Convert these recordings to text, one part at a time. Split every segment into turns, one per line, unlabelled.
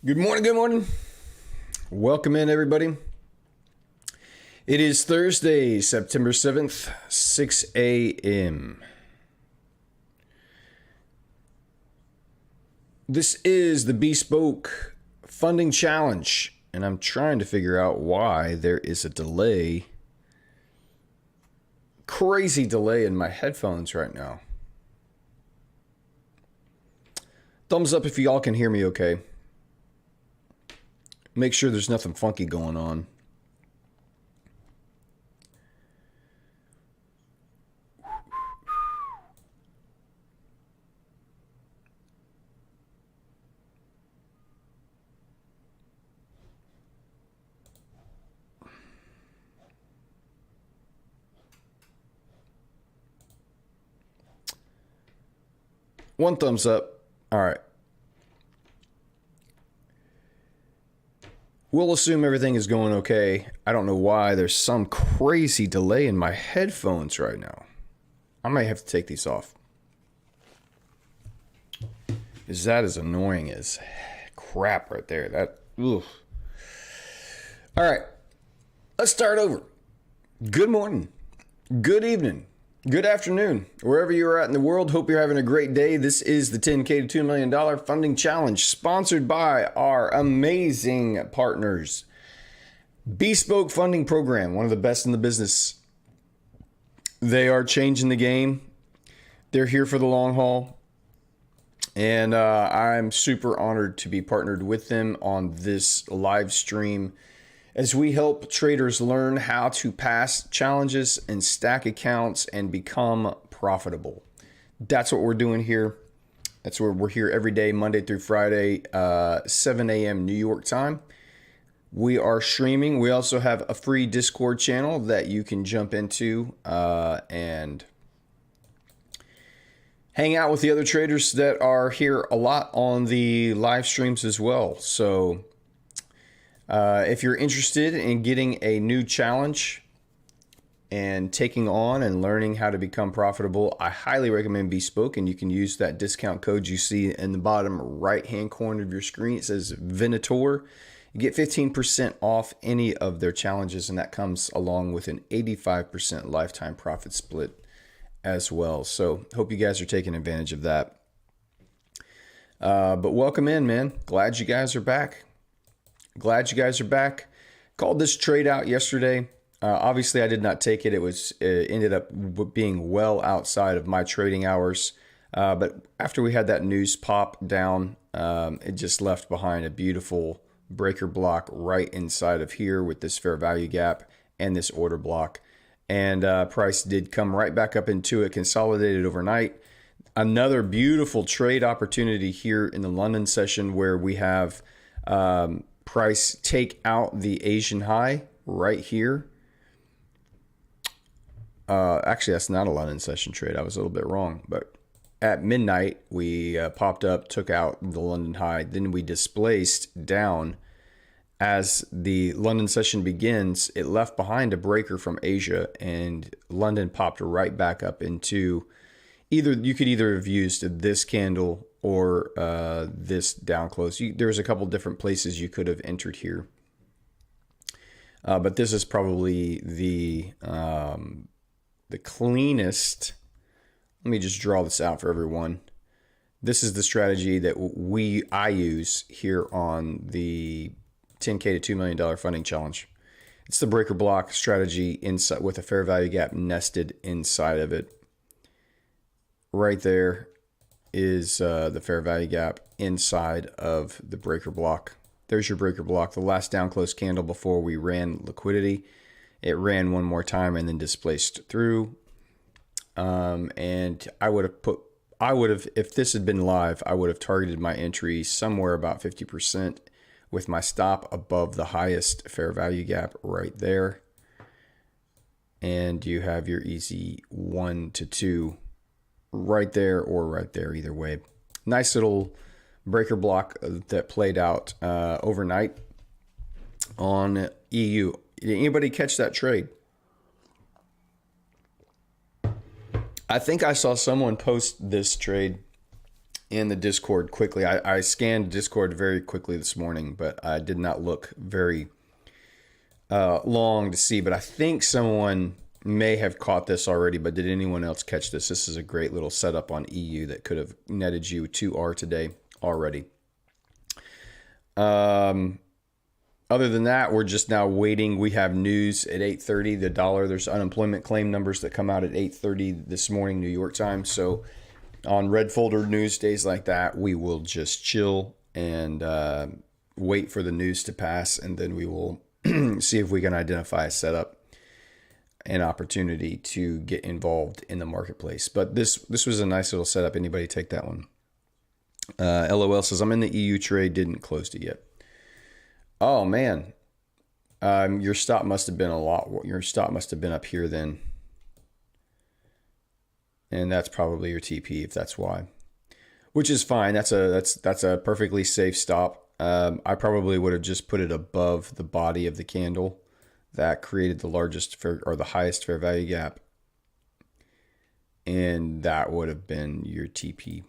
Good morning, good morning. Welcome in, everybody. It is Thursday, September 7th, 6 a.m. This is the Bespoke Funding Challenge, and I'm trying to figure out why there is a delay. Crazy delay in my headphones right now. Thumbs up if y'all can hear me okay. Make sure there's nothing funky going on. One thumbs up. All right. We'll assume everything is going okay. I don't know why there's some crazy delay in my headphones right now. I might have to take these off. Is that as annoying as crap right there? All right. Let's start over. Good morning. Good evening. Good afternoon. Wherever you're at in the world, hope you're having a great day. This is the 10K to $2 million funding challenge sponsored by our amazing partners. Bespoke Funding Program, one of the best in the business. They are changing the game. They're here for the long haul. And I'm super honored to be partnered with them on this live stream as we help traders learn how to pass challenges and stack accounts and become profitable. That's what we're doing here. That's where we're here every day, Monday through Friday, 7 a.m. New York time. We are streaming. We also have a free Discord channel that you can jump into and hang out with the other traders that are here a lot on the live streams as well. So if you're interested in getting a new challenge and taking on and learning how to become profitable, I highly recommend Bespoke, and you can use that discount code you see in the bottom right-hand corner of your screen. It says Venator. You get 15% off any of their challenges, and that comes along with an 85% lifetime profit split as well. So hope you guys are taking advantage of that. But welcome in, man. Glad you guys are back. Called this trade out yesterday. Obviously, I did not take it. It ended up being well outside of my trading hours. But after we had that news pop down, it just left behind a beautiful breaker block right inside of here with this fair value gap and this order block. And price did come right back up into it, consolidated overnight. Another beautiful trade opportunity here in the London session where we have price take out the Asian high right here. Actually, that's not a London session trade. I was a little bit wrong. But at midnight, we popped up, took out the London high. Then we displaced down. As the London session begins, it left behind a breaker from Asia, and London popped right back up into you could either have used this candle or this down close. There's a couple different places you could have entered here. But this is probably the cleanest. Let me just draw this out for everyone. This is the strategy that I use here on the 10K to $2 million funding challenge. It's the breaker block strategy inside with a fair value gap nested inside of it. Right there is the fair value gap inside of the breaker block. There's your breaker block. The last down close candle before we ran liquidity. It ran one more time and then displaced through. And I would have, if this had been live, I would have targeted my entry somewhere about 50% with my stop above the highest fair value gap right there. And you have your easy 1 to 2 right there or right there, either way. Nice little breaker block that played out overnight on EU. Did anybody catch that trade? I think I saw someone post this trade in the Discord quickly. I scanned Discord very quickly this morning, but I did not look very long to see. But I think someone may have caught this already, but did anyone else catch this? This is a great little setup on EU that could have netted you 2R today already. Other than that, we're just now waiting. We have news at 8:30. The dollar, there's unemployment claim numbers that come out at 8:30 this morning, New York time. So on red folder news days like that, we will just chill and wait for the news to pass, and then we will see if we can identify a setup, an opportunity to get involved in the marketplace. But this was a nice little setup. Anybody take that one? LOL says, I'm in the EU trade, didn't close it yet. Oh, man. Your stop must have been your stop must have been up here then. And that's probably your TP if that's why. Which is fine. That's a perfectly safe stop. I probably would have just put it above the body of the candle. That created the largest or the highest fair value gap. And that would have been your TP.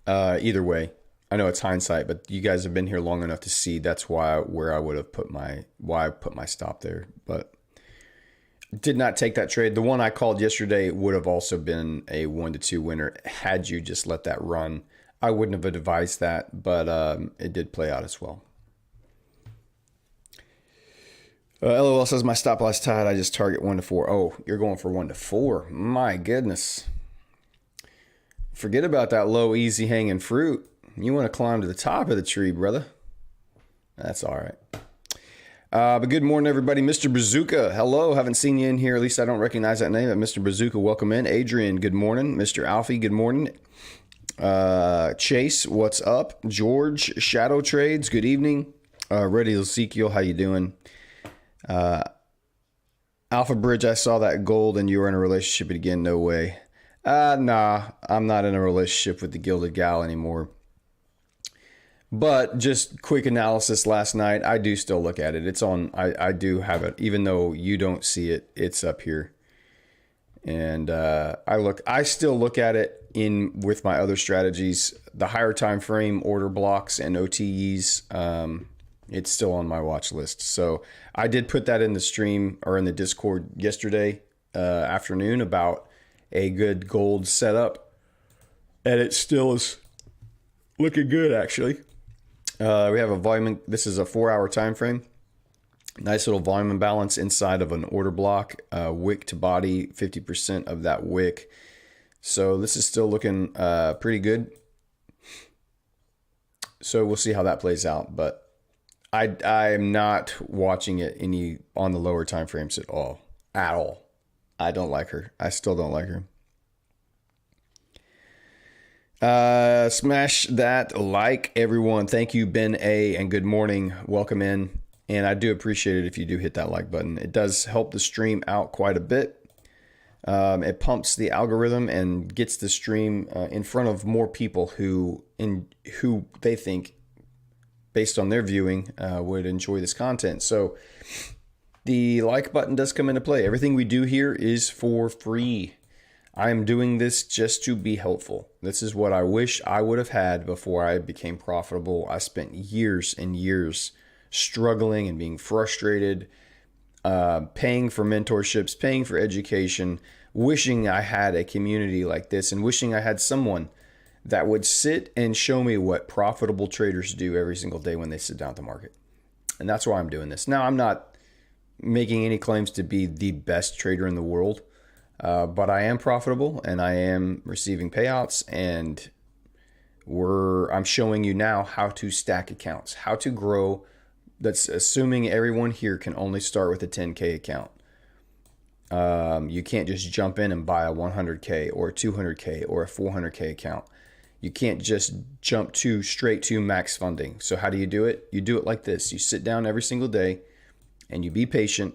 Either way, I know it's hindsight, but you guys have been here long enough to see that's where I would have put my stop there. But did not take that trade. The one I called yesterday would have also been a 1-2 winner had you just let that run. I wouldn't have advised that, but it did play out as well. LOL says my stop loss tied. I just target 1-4. Oh, you're going for 1-4. My goodness. Forget about that low, easy hanging fruit. You want to climb to the top of the tree, brother. That's all right. But good morning, everybody. Mr. Bazooka, hello. Haven't seen you in here. At least I don't recognize that name. But Mr. Bazooka, welcome in. Adrian, good morning. Mr. Alfie, good morning. Chase, what's up? George, Shadow Trades, good evening. Ready Ezekiel, how you doing? Alpha Bridge, I saw that gold and you were in a relationship again. No way. Nah, I'm not in a relationship with the Gilded Gal anymore. But just quick analysis last night, I do still look at it. It's on, I do have it, even though you don't see it, it's up here. And I still look at it with my other strategies, the higher time frame order blocks and OTEs. It's still on my watch list. So I did put that in the stream or in the Discord yesterday afternoon about a good gold setup, and it still is looking good actually. We have a volume. This is a 4-hour time frame. Nice little volume imbalance inside of an order block. Wick to body, 50% of that wick. So this is still looking pretty good. So we'll see how that plays out. But I'm not watching it on the lower time frames at all. At all. I don't like her. I still don't like her. Smash that like, everyone. Thank you, Ben A, and good morning. Welcome in. And I do appreciate it if you do hit that like button. It does help the stream out quite a bit. It pumps the algorithm and gets the stream in front of more people who they think, based on their viewing, would enjoy this content. So the like button does come into play. Everything we do here is for free. I am doing this just to be helpful. This is what I wish I would have had before I became profitable. I spent years and years struggling and being frustrated, paying for mentorships, paying for education, wishing I had a community like this and wishing I had someone that would sit and show me what profitable traders do every single day when they sit down at the market. And that's why I'm doing this. Now, I'm not making any claims to be the best trader in the world, but I am profitable and I am receiving payouts, and I'm showing you now how to stack accounts, how to grow. That's assuming everyone here can only start with a 10K account. You can't just jump in and buy a 100K or a 200K or a 400K account. You can't just jump straight to max funding. So how do you do it? You do it like this. You sit down every single day and you be patient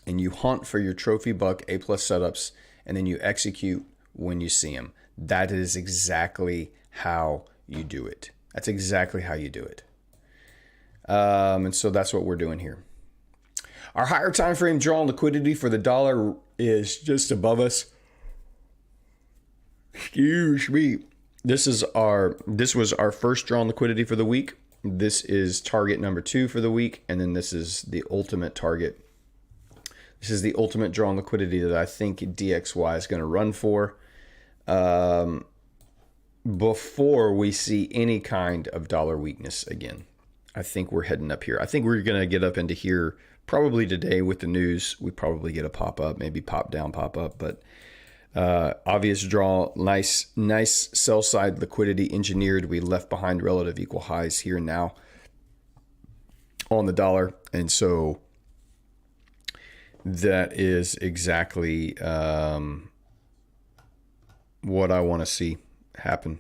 and you hunt for your trophy buck A+ setups, and then you execute when you see them. That is exactly how you do it. That's exactly how you do it. And so that's what we're doing here. Our higher time frame draw and liquidity for the dollar is just above us. Excuse me. This was our first draw on liquidity for the week. This is target number 2 for the week, and then this is the ultimate target. This is the ultimate draw on liquidity that I think DXY is going to run for before we see any kind of dollar weakness again. I think we're heading up here. I think we're going to get up into here probably today with the news. We probably get a pop up, maybe pop down, pop up, but obvious draw, nice sell side liquidity engineered. We left behind relative equal highs here and now on the dollar, and so that is exactly what I want to see happen.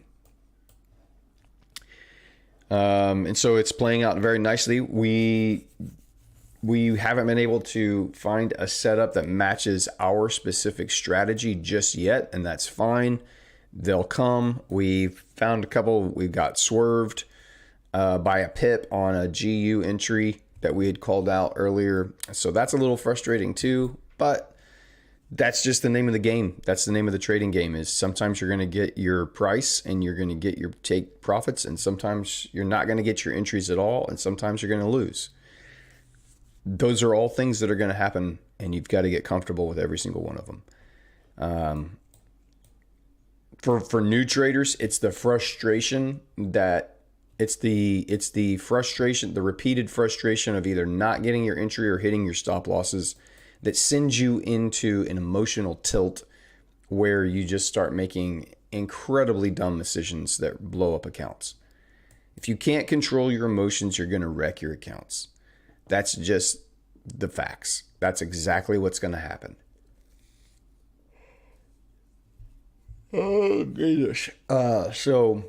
And so it's playing out very nicely. We haven't been able to find a setup that matches our specific strategy just yet, and that's fine. They'll come. We've found a couple. We got swerved by a pip on a GU entry that we had called out earlier. So that's a little frustrating too, but that's just the name of the game. That's the name of the trading game, is sometimes you're going to get your price and you're going to get your take profits, and sometimes you're not going to get your entries at all, and sometimes you're going to lose. Those are all things that are going to happen, and you've got to get comfortable with every single one of them. For new traders, it's the frustration that it's the frustration, the repeated frustration of either not getting your entry or hitting your stop losses that sends you into an emotional tilt where you just start making incredibly dumb decisions that blow up accounts. If you can't control your emotions, you're going to wreck your accounts. That's just the facts. That's exactly what's going to happen. Oh, goodness. So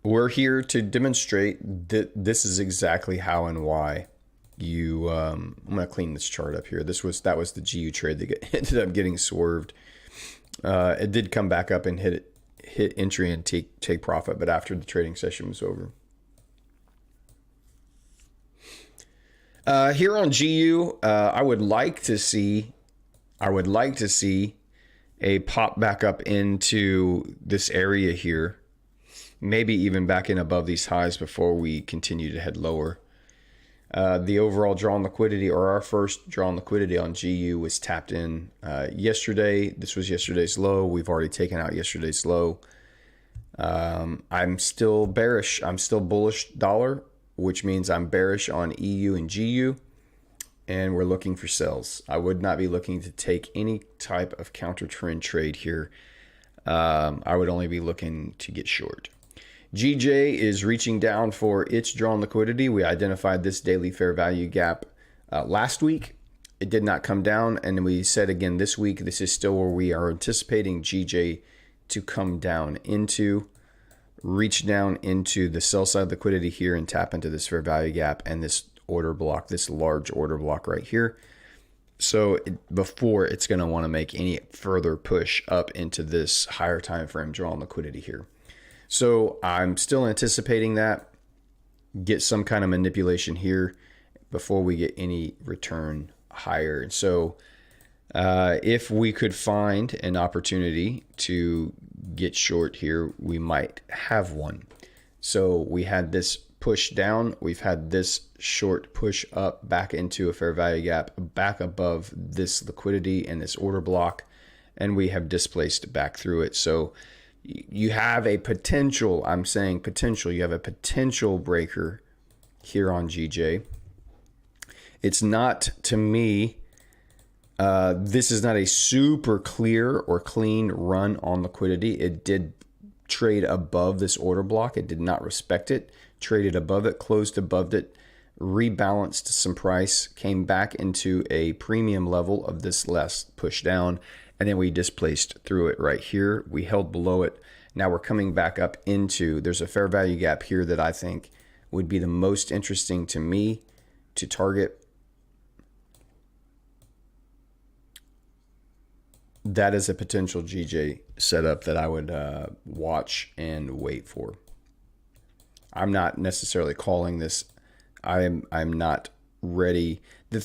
we're here to demonstrate that this is exactly how and why you, I'm going to clean this chart up here. That was the GU trade that ended up getting swerved. It did come back up and hit entry and take profit, but after the trading session was over. Here on GU, I would like to see a pop back up into this area here, maybe even back in above these highs before we continue to head lower. The overall draw on liquidity, or our first draw on liquidity on GU, was tapped in yesterday. This was yesterday's low. We've already taken out yesterday's low. I'm still bearish. I'm still bullish dollar, which means I'm bearish on EU and GU, and we're looking for sells. I would not be looking to take any type of counter trend trade here. I would only be looking to get short. GJ is reaching down for its drawn liquidity. We identified this daily fair value gap last week. It did not come down, and we said again this week, this is still where we are anticipating GJ to come down into, reach down into the sell side liquidity here and tap into this fair value gap and this order block, this large order block right here. So before it's going to want to make any further push up into this higher time frame drawn liquidity here. So I'm still anticipating that, get some kind of manipulation here before we get any return higher. And so if we could find an opportunity to get short here, we might have one. So we had this push down. We've had this short push up back into a fair value gap, back above this liquidity and this order block, and we have displaced back through it. So you have a potential, I'm saying potential, you have a potential breaker here on GJ. It's not, to me, this is not a super clear or clean run on liquidity. It did trade above this order block. It did not respect it, traded above it, closed above it, rebalanced some price, came back into a premium level of this last push down, and then we displaced through it right here. We held below it. Now we're coming back up into, there's a fair value gap here that I think would be the most interesting to me to target. That is a potential GJ setup that I would watch and wait for. I'm not necessarily calling this. I'm not ready.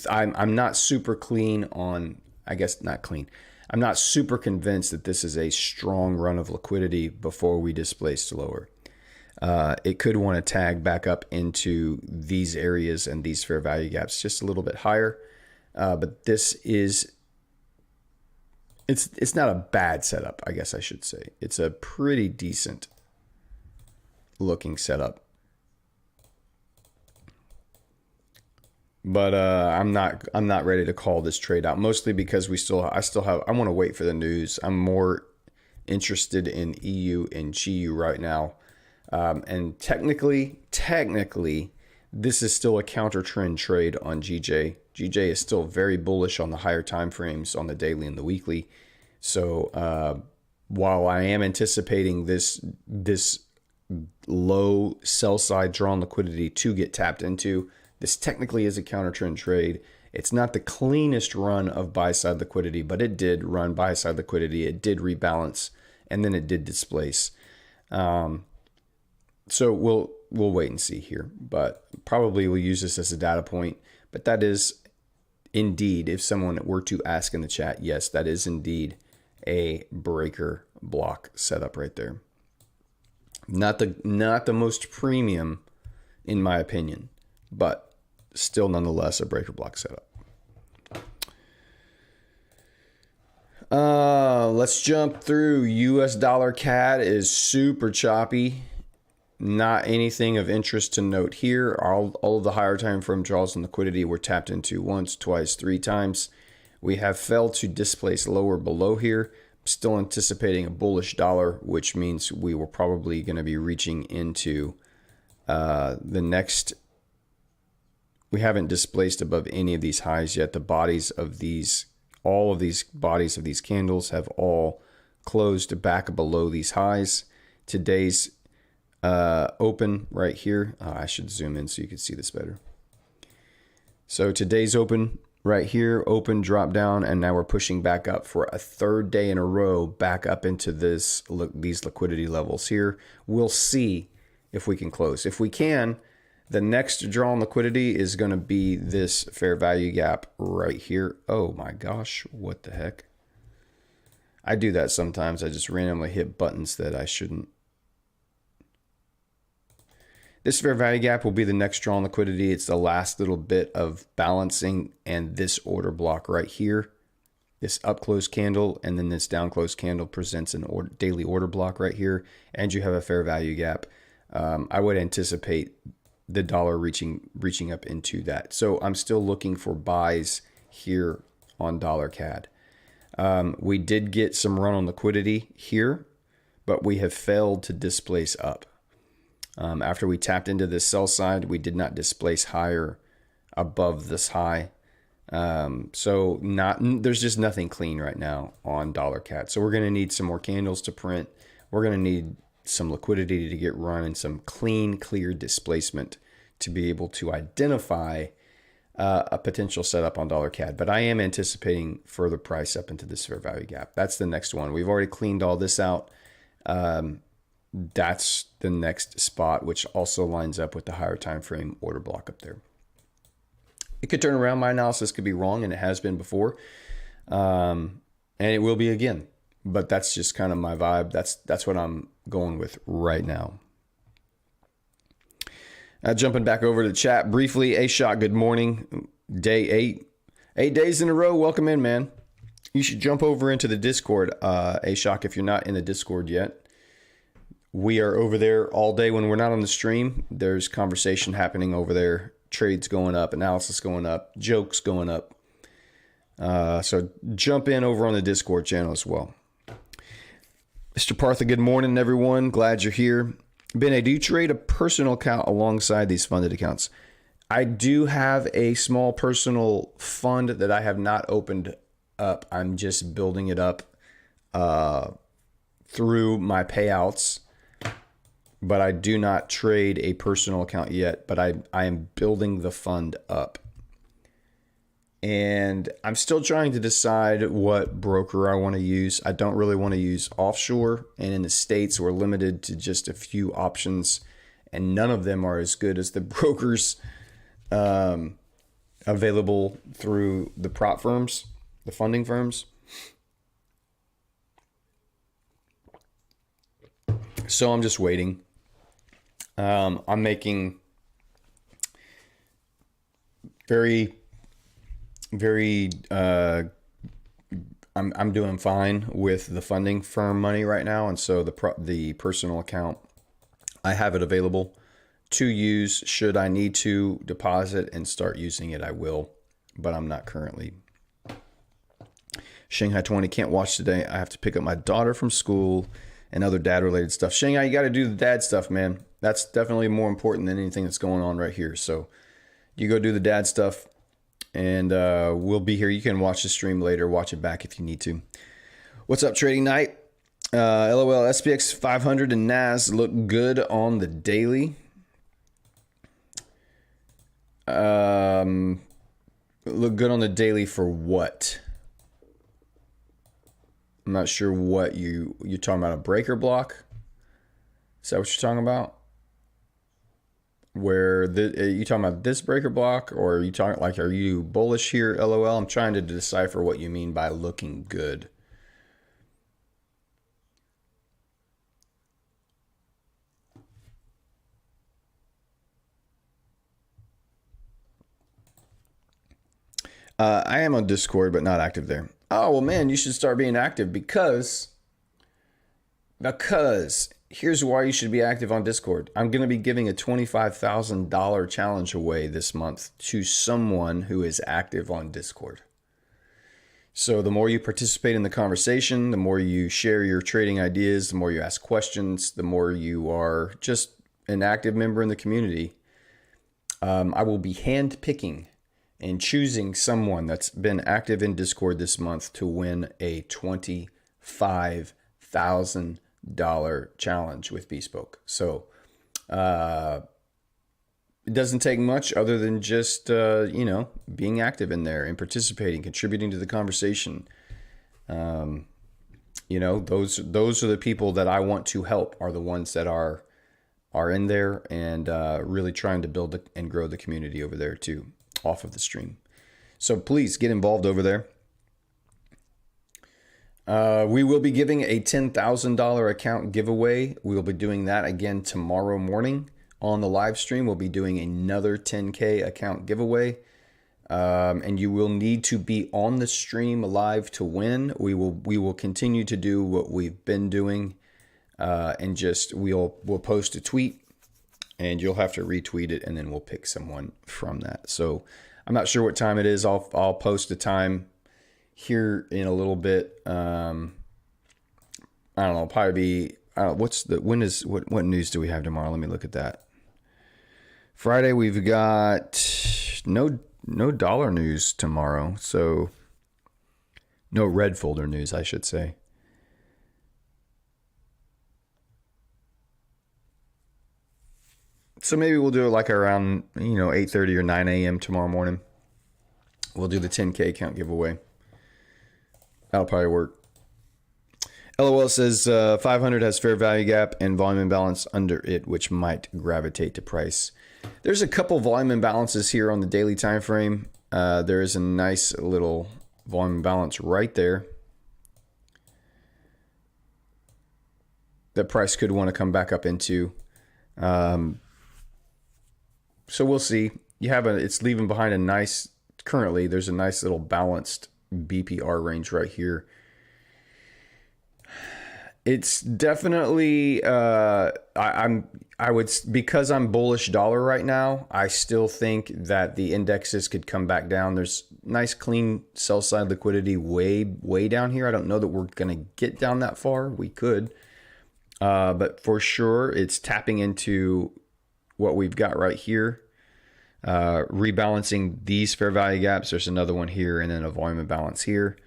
I'm not super clean on, I guess not clean. I'm not super convinced that this is a strong run of liquidity before we displace lower. It could want to tag back up into these areas and these fair value gaps just a little bit higher. But this is, it's not a bad setup, I guess I should say. It's a pretty decent looking setup. But I'm not ready to call this trade out, mostly because I want to wait for the news. I'm more interested in EU and GU right now. And technically, this is still a counter trend trade on GJ. GJ is still very bullish on the higher time frames on the daily and the weekly. So while I am anticipating this low sell side drawn liquidity to get tapped into, this technically is a counter trend trade. It's not the cleanest run of buy side liquidity, but it did run buy side liquidity. It did rebalance, and then it did displace. So we'll wait and see here, but probably we'll use this as a data point. But that is indeed, if someone were to ask in the chat, yes, that is indeed a breaker block setup right there. Not the most premium, in my opinion, but still nonetheless a breaker block setup. Let's jump through. US dollar CAD is super choppy. Not anything of interest to note here. All of the higher time frame draws and liquidity were tapped into once, twice, 3 times. We have failed to displace lower below here. Still anticipating a bullish dollar, which means we were probably going to be reaching into the next. We haven't displaced above any of these highs yet. The bodies of these, all of these bodies of these candles have all closed back below these highs. Today's open right here. I should zoom in so you can see this better. So today's open right here, open, drop down, and now we're pushing back up for a third day in a row back up into these liquidity levels here. We'll see if we can close. If we can, the next draw on liquidity is going to be this fair value gap right here. Oh my gosh, what the heck? I do that sometimes. I just randomly hit buttons that I shouldn't. This fair value gap will be the next draw on liquidity. It's the last little bit of balancing, and this order block right here, this up close candle and then this down close candle presents an daily order block right here, and you have a fair value gap. I would anticipate the dollar reaching up into that. So I'm still looking for buys here on dollar CAD. We did get some run on liquidity here, but we have failed to displace up. After we tapped into this sell side, we did not displace higher above this high. So there's just nothing clean right now on dollar CAD. So we're going to need some more candles to print. We're going to need some liquidity to get run and some clear displacement to be able to identify a potential setup on dollar CAD. But I am anticipating further price up into this fair value gap. That's the next one. We've already cleaned all this out. That's the next spot, which also lines up with the higher time frame order block up there. It could turn around. My analysis could be wrong, and it has been before, and it will be again. But that's just kind of my vibe. That's what I'm going with right now. Jumping back over to the chat briefly. A-Shot, good morning. Day 8. 8 days in a row. Welcome in, man. You should jump over into the Discord, A-Shock, if you're not in the Discord yet. We are over there all day when we're not on the stream. There's conversation happening over there. Trades going up, analysis going up, jokes going up. So jump in over on the Discord channel as well. Mr. Partha, good morning, everyone. Glad you're here. Bene, do you trade a personal account alongside these funded accounts? I do have a small personal fund that I have not opened up. I'm just building it up through my payouts. But I do not trade a personal account yet, but I am building the fund up. And I'm still trying to decide what broker I want to use. I don't really want to use offshore. And in the States, we're limited to just a few options. And none of them are as good as the brokers available through the prop firms, the funding firms. So I'm just waiting. I'm making very, very, I'm doing fine with the funding firm money right now. And so the personal account, I have it available to use should I need to deposit and start using it. I will, but I'm not currently. Shanghai 20 can't watch today. I have to pick up my daughter from school and other dad related stuff. Shanghai, you got to do the dad stuff, man. That's definitely more important than anything that's going on right here. So you go do the dad stuff, and we'll be here. You can watch the stream later, watch it back if you need to. What's up, trading night? LOL, SPX 500 and NAS look good on the daily. Look good on the daily for what? I'm not sure what you're talking about. A breaker block? Is that what you're talking about? Where are you talking about this breaker block, or are you talking like, are you bullish here? LOL. I'm trying to decipher what you mean by looking good. I am on Discord, but not active there. Oh, well, man, you should start being active because here's why you should be active on Discord. I'm going to be giving a $25,000 challenge away this month to someone who is active on Discord. So the more you participate in the conversation, the more you share your trading ideas, the more you ask questions, the more you are just an active member in the community. I will be handpicking and choosing someone that's been active in Discord this month to win a $25,000 challenge with Bespoke. So it doesn't take much other than just being active in there and participating, contributing to the conversation. Those are the people that I want to help, are the ones that are in there and really trying to build and grow the community over there too, off of the stream. So please get involved over there. We will be giving a $10,000 account giveaway. We will be doing that again tomorrow morning on the live stream. We'll be doing another 10K account giveaway. And you will need to be on the stream live to win. We will continue to do what we've been doing, and just we'll post a tweet, and you'll have to retweet it, and then we'll pick someone from that. So I'm not sure what time it is. I'll post a time here in a little bit. I don't know. Probably be. What news do we have tomorrow? Let me look at that. Friday we've got no dollar news tomorrow. So no red folder news, I should say. So maybe we'll do it like around 8:30 or 9 a.m. tomorrow morning. We'll do the 10K account giveaway. That'll probably work. LOL says 500 has fair value gap and volume imbalance under it, which might gravitate to price. There's a couple volume imbalances here on the daily time frame. There is a nice little volume imbalance right there that price could want to come back up into. So we'll see. It's leaving behind currently there's a nice little balanced BPR range right here. It's definitely, because I'm bullish dollar right now, I still think that the indexes could come back down. There's nice clean sell side liquidity way down here. I don't know that we're going to get down that far. We could, but for sure it's tapping into what we've got right here. Rebalancing these fair value gaps. There's another one here and then a volume imbalance here.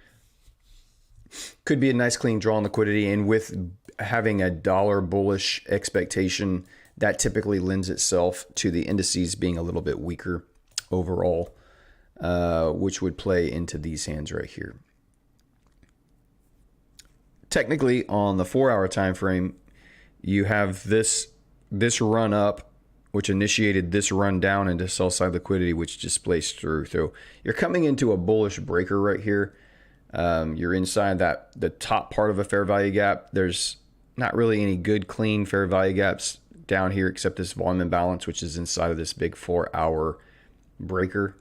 Could be a nice clean draw on liquidity, and with having a dollar bullish expectation, that typically lends itself to the indices being a little bit weaker overall, which would play into these hands right here. Technically, on the 4-hour time frame, you have this run up, which initiated this run down into sell side liquidity, which displaced through. So you're coming into a bullish breaker right here. You're inside the top part of a fair value gap. There's Not really any good, clean, fair value gaps down here except this volume imbalance, which is inside of this big 4-hour breaker.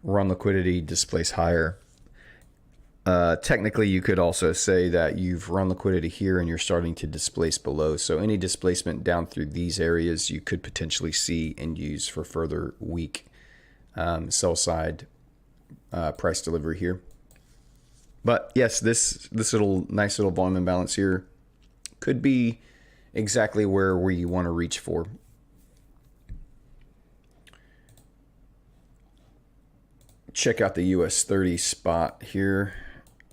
Run liquidity, displace higher. Technically, you could also say that you've run liquidity here and you're starting to displace below. So any displacement down through these areas you could potentially see and use for further weak sell side price delivery here. But yes, this little nice little volume imbalance here could be exactly where we want to reach for. Check out the US 30 spot here.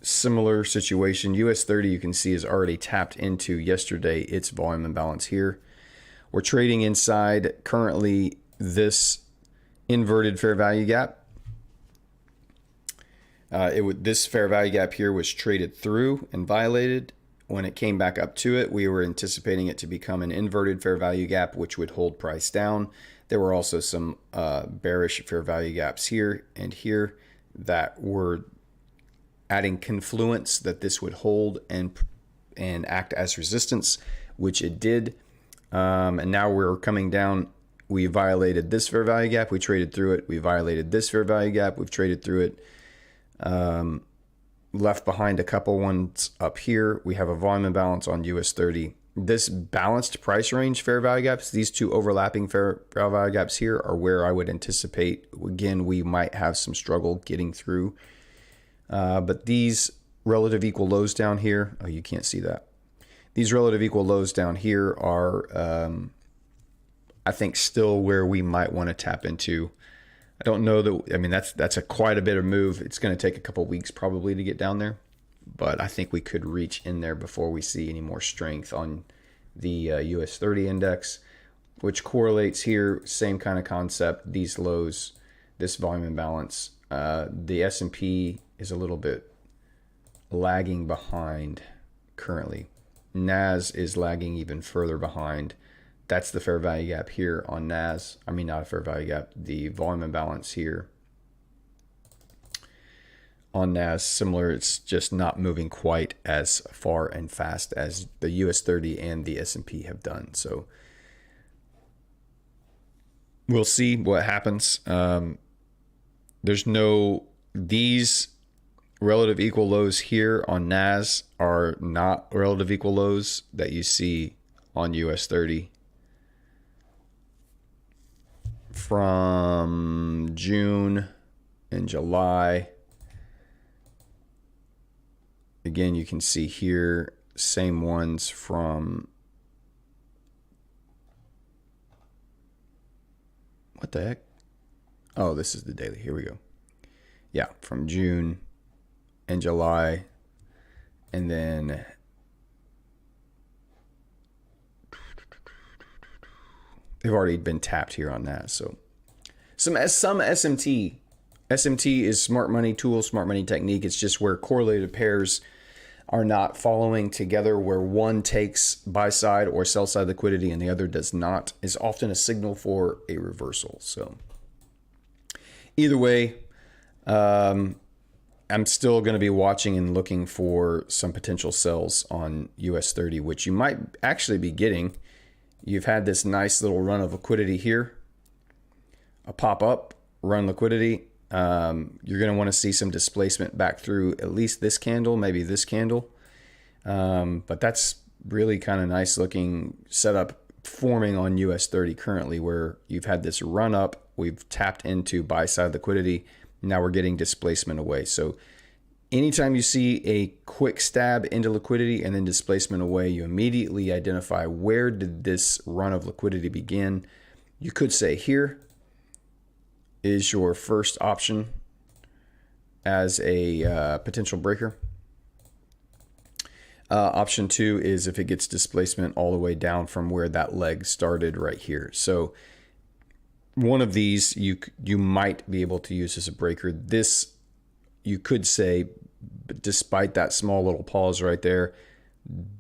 Similar situation. US 30 you can see is already tapped into yesterday its volume imbalance here. We're trading inside currently this inverted fair value gap. This fair value gap here was traded through and violated. When it came back up to it, we were anticipating it to become an inverted fair value gap, which would hold price down. There were also some bearish fair value gaps here and here that were adding confluence that this would hold and act as resistance, which it did. And now we're coming down. We violated this fair value gap. We traded through it. We violated this fair value gap. We've traded through it. Left behind a couple ones up here. We have a volume imbalance on US 30. This balanced price range fair value gaps, these two overlapping fair value gaps here are where I would anticipate, again, we might have some struggle getting through. But these relative equal lows down here, oh, you can't see that. These relative equal lows down here are, I think, still where we might want to tap into. I don't know that, I mean, that's quite a bit of move. It's going to take a couple weeks probably to get down there. But I think we could reach in there before we see any more strength on the US 30 index, which correlates here. Same kind of concept. These lows, this volume imbalance. The S&P is a little bit lagging behind currently. NAS is lagging even further behind. That's the fair value gap here on NAS. I mean, not a fair value gap. The volume imbalance here on NAS, similar. It's just not moving quite as far and fast as the US 30 and the S&P have done. So we'll see what happens. These relative equal lows here on NAS are not relative equal lows that you see on US 30 from June and July. Again, you can see here, same ones from, what the heck? Oh, this is the daily. Here we go. Yeah, from June and July. And then they've already been tapped here on that. So some SMT. SMT is smart money tool, smart money technique. It's just where correlated pairs are not following together, where one takes buy side or sell side liquidity and the other does not, is often a signal for a reversal. So either way, I'm still going to be watching and looking for some potential sells on US 30, which you might actually be getting. You've had this nice little run of liquidity here, a pop up, run liquidity. You're going to want to see some displacement back through at least this candle, maybe this candle. But that's really kind of nice looking setup forming on US 30 currently, where you've had this run up. We've tapped into buy side liquidity. Now we're getting displacement away. So anytime you see a quick stab into liquidity and then displacement away, you immediately identify where did this run of liquidity begin. You could say here is your first option as a potential breaker. Option 2 is if it gets displacement all the way down from where that leg started right here. So one of these you might be able to use as a breaker. This, you could say, despite that small little pause right there,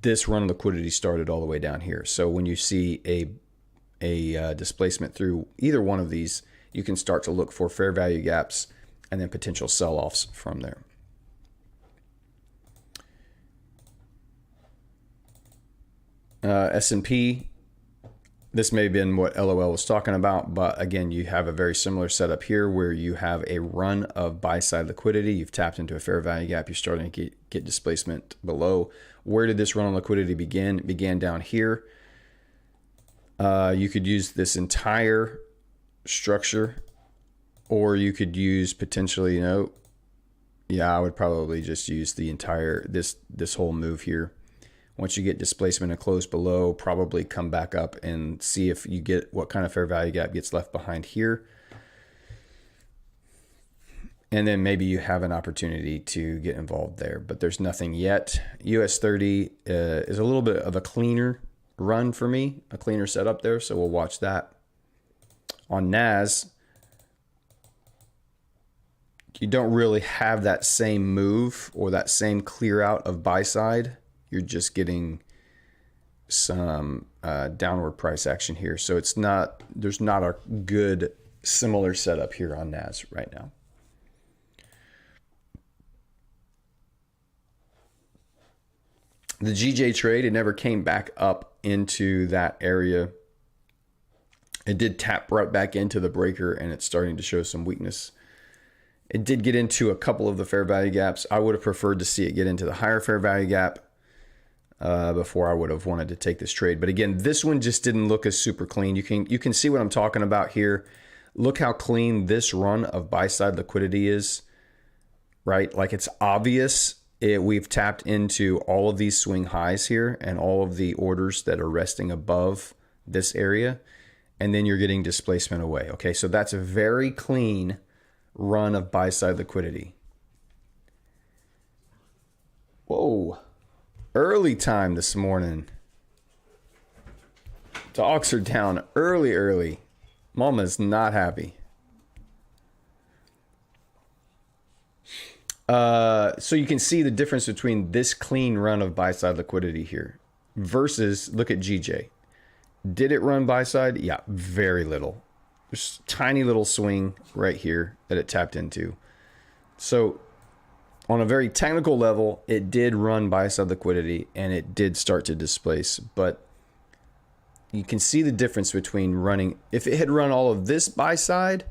this run of liquidity started all the way down here. So when you see a displacement through either one of these, you can start to look for fair value gaps and then potential sell-offs from there. S&P, this may have been what LOL was talking about, but again, you have a very similar setup here where you have a run of buy-side liquidity. You've tapped into a fair value gap. You're starting to get displacement below. Where did this run on liquidity begin? It began down here. You could use this entire structure, or you could use potentially, I would probably just use the entire, this whole move here. Once you get displacement and close below, probably come back up and see if you get what kind of fair value gap gets left behind here. And then maybe you have an opportunity to get involved there, but there's nothing yet. US 30 is a little bit of a cleaner run for me, a cleaner setup there, so we'll watch that. On NAS, you don't really have that same move or that same clear out of buy side. You're just getting some downward price action here. So there's not a good similar setup here on NAS right now. The GJ trade, it never came back up into that area. It did tap right back into the breaker and it's starting to show some weakness. It did get into a couple of the fair value gaps. I would have preferred to see it get into the higher fair value gap before I would have wanted to take this trade. But again, this one just didn't look as super clean. You can see what I'm talking about here. Look how clean this run of buy side liquidity is, right? Like it's obvious. We've tapped into all of these swing highs here and all of the orders that are resting above this area. And then you're getting displacement away. Okay, so that's a very clean run of buy side liquidity. Whoa. Early time this morning. Dogs are down early. Mama's not happy. So you can see the difference between this clean run of buy side liquidity here versus look at GJ. Did it run buy side? Yeah, very little. There's a tiny little swing right here that it tapped into. So on a very technical level, it did run buy side liquidity and it did start to displace, but you can see the difference between running. If it had run all of this buy side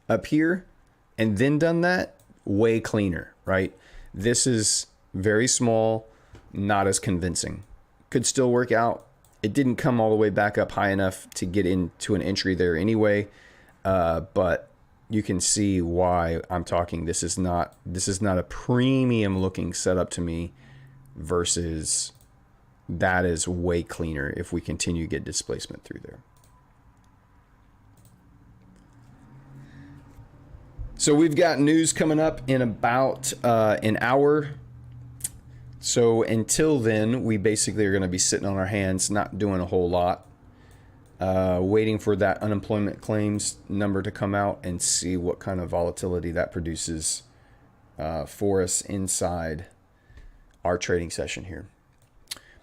up here and then done that, way cleaner, right? This is very small, not as convincing. Could still work out. It didn't come all the way back up high enough to get into an entry there anyway, but you can see why I'm talking. This is not a premium looking setup to me versus that is way cleaner if we continue to get displacement through there. So we've got news coming up in about an hour. So until then, we basically are going to be sitting on our hands, not doing a whole lot. Waiting for that unemployment claims number to come out and see what kind of volatility that produces for us inside our trading session here.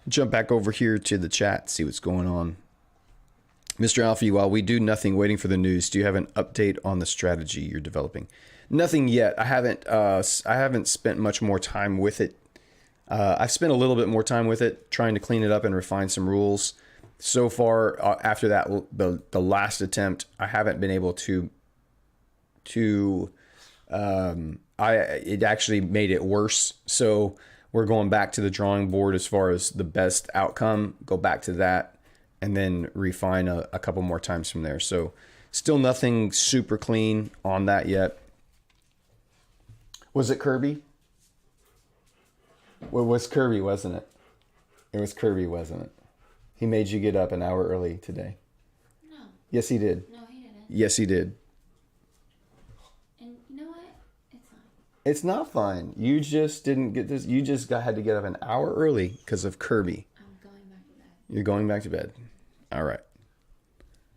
Jump back over here to the chat, see what's going on. Mr. Alfie, while we do nothing waiting for the news, do you have an update on the strategy you're developing? Nothing yet. I haven't spent much more time with it. I've spent a little bit more time with it, trying to clean it up and refine some rules. So far, after that, the last attempt, I haven't been able to. It actually made it worse. So we're going back to the drawing board as far as the best outcome. Go back to that, and then refine a couple more times from there. So still nothing super clean on that yet. Was it Kirby? Well, it was Kirby, wasn't it? It was Kirby, wasn't it? He made you get up an hour early today.
No.
Yes, he did.
No, he didn't.
Yes, he did.
And you know what? It's fine.
It's not fine. You just didn't get this. You just had to get up an hour early because of Kirby.
I'm going back to bed.
You're going back to bed. All right.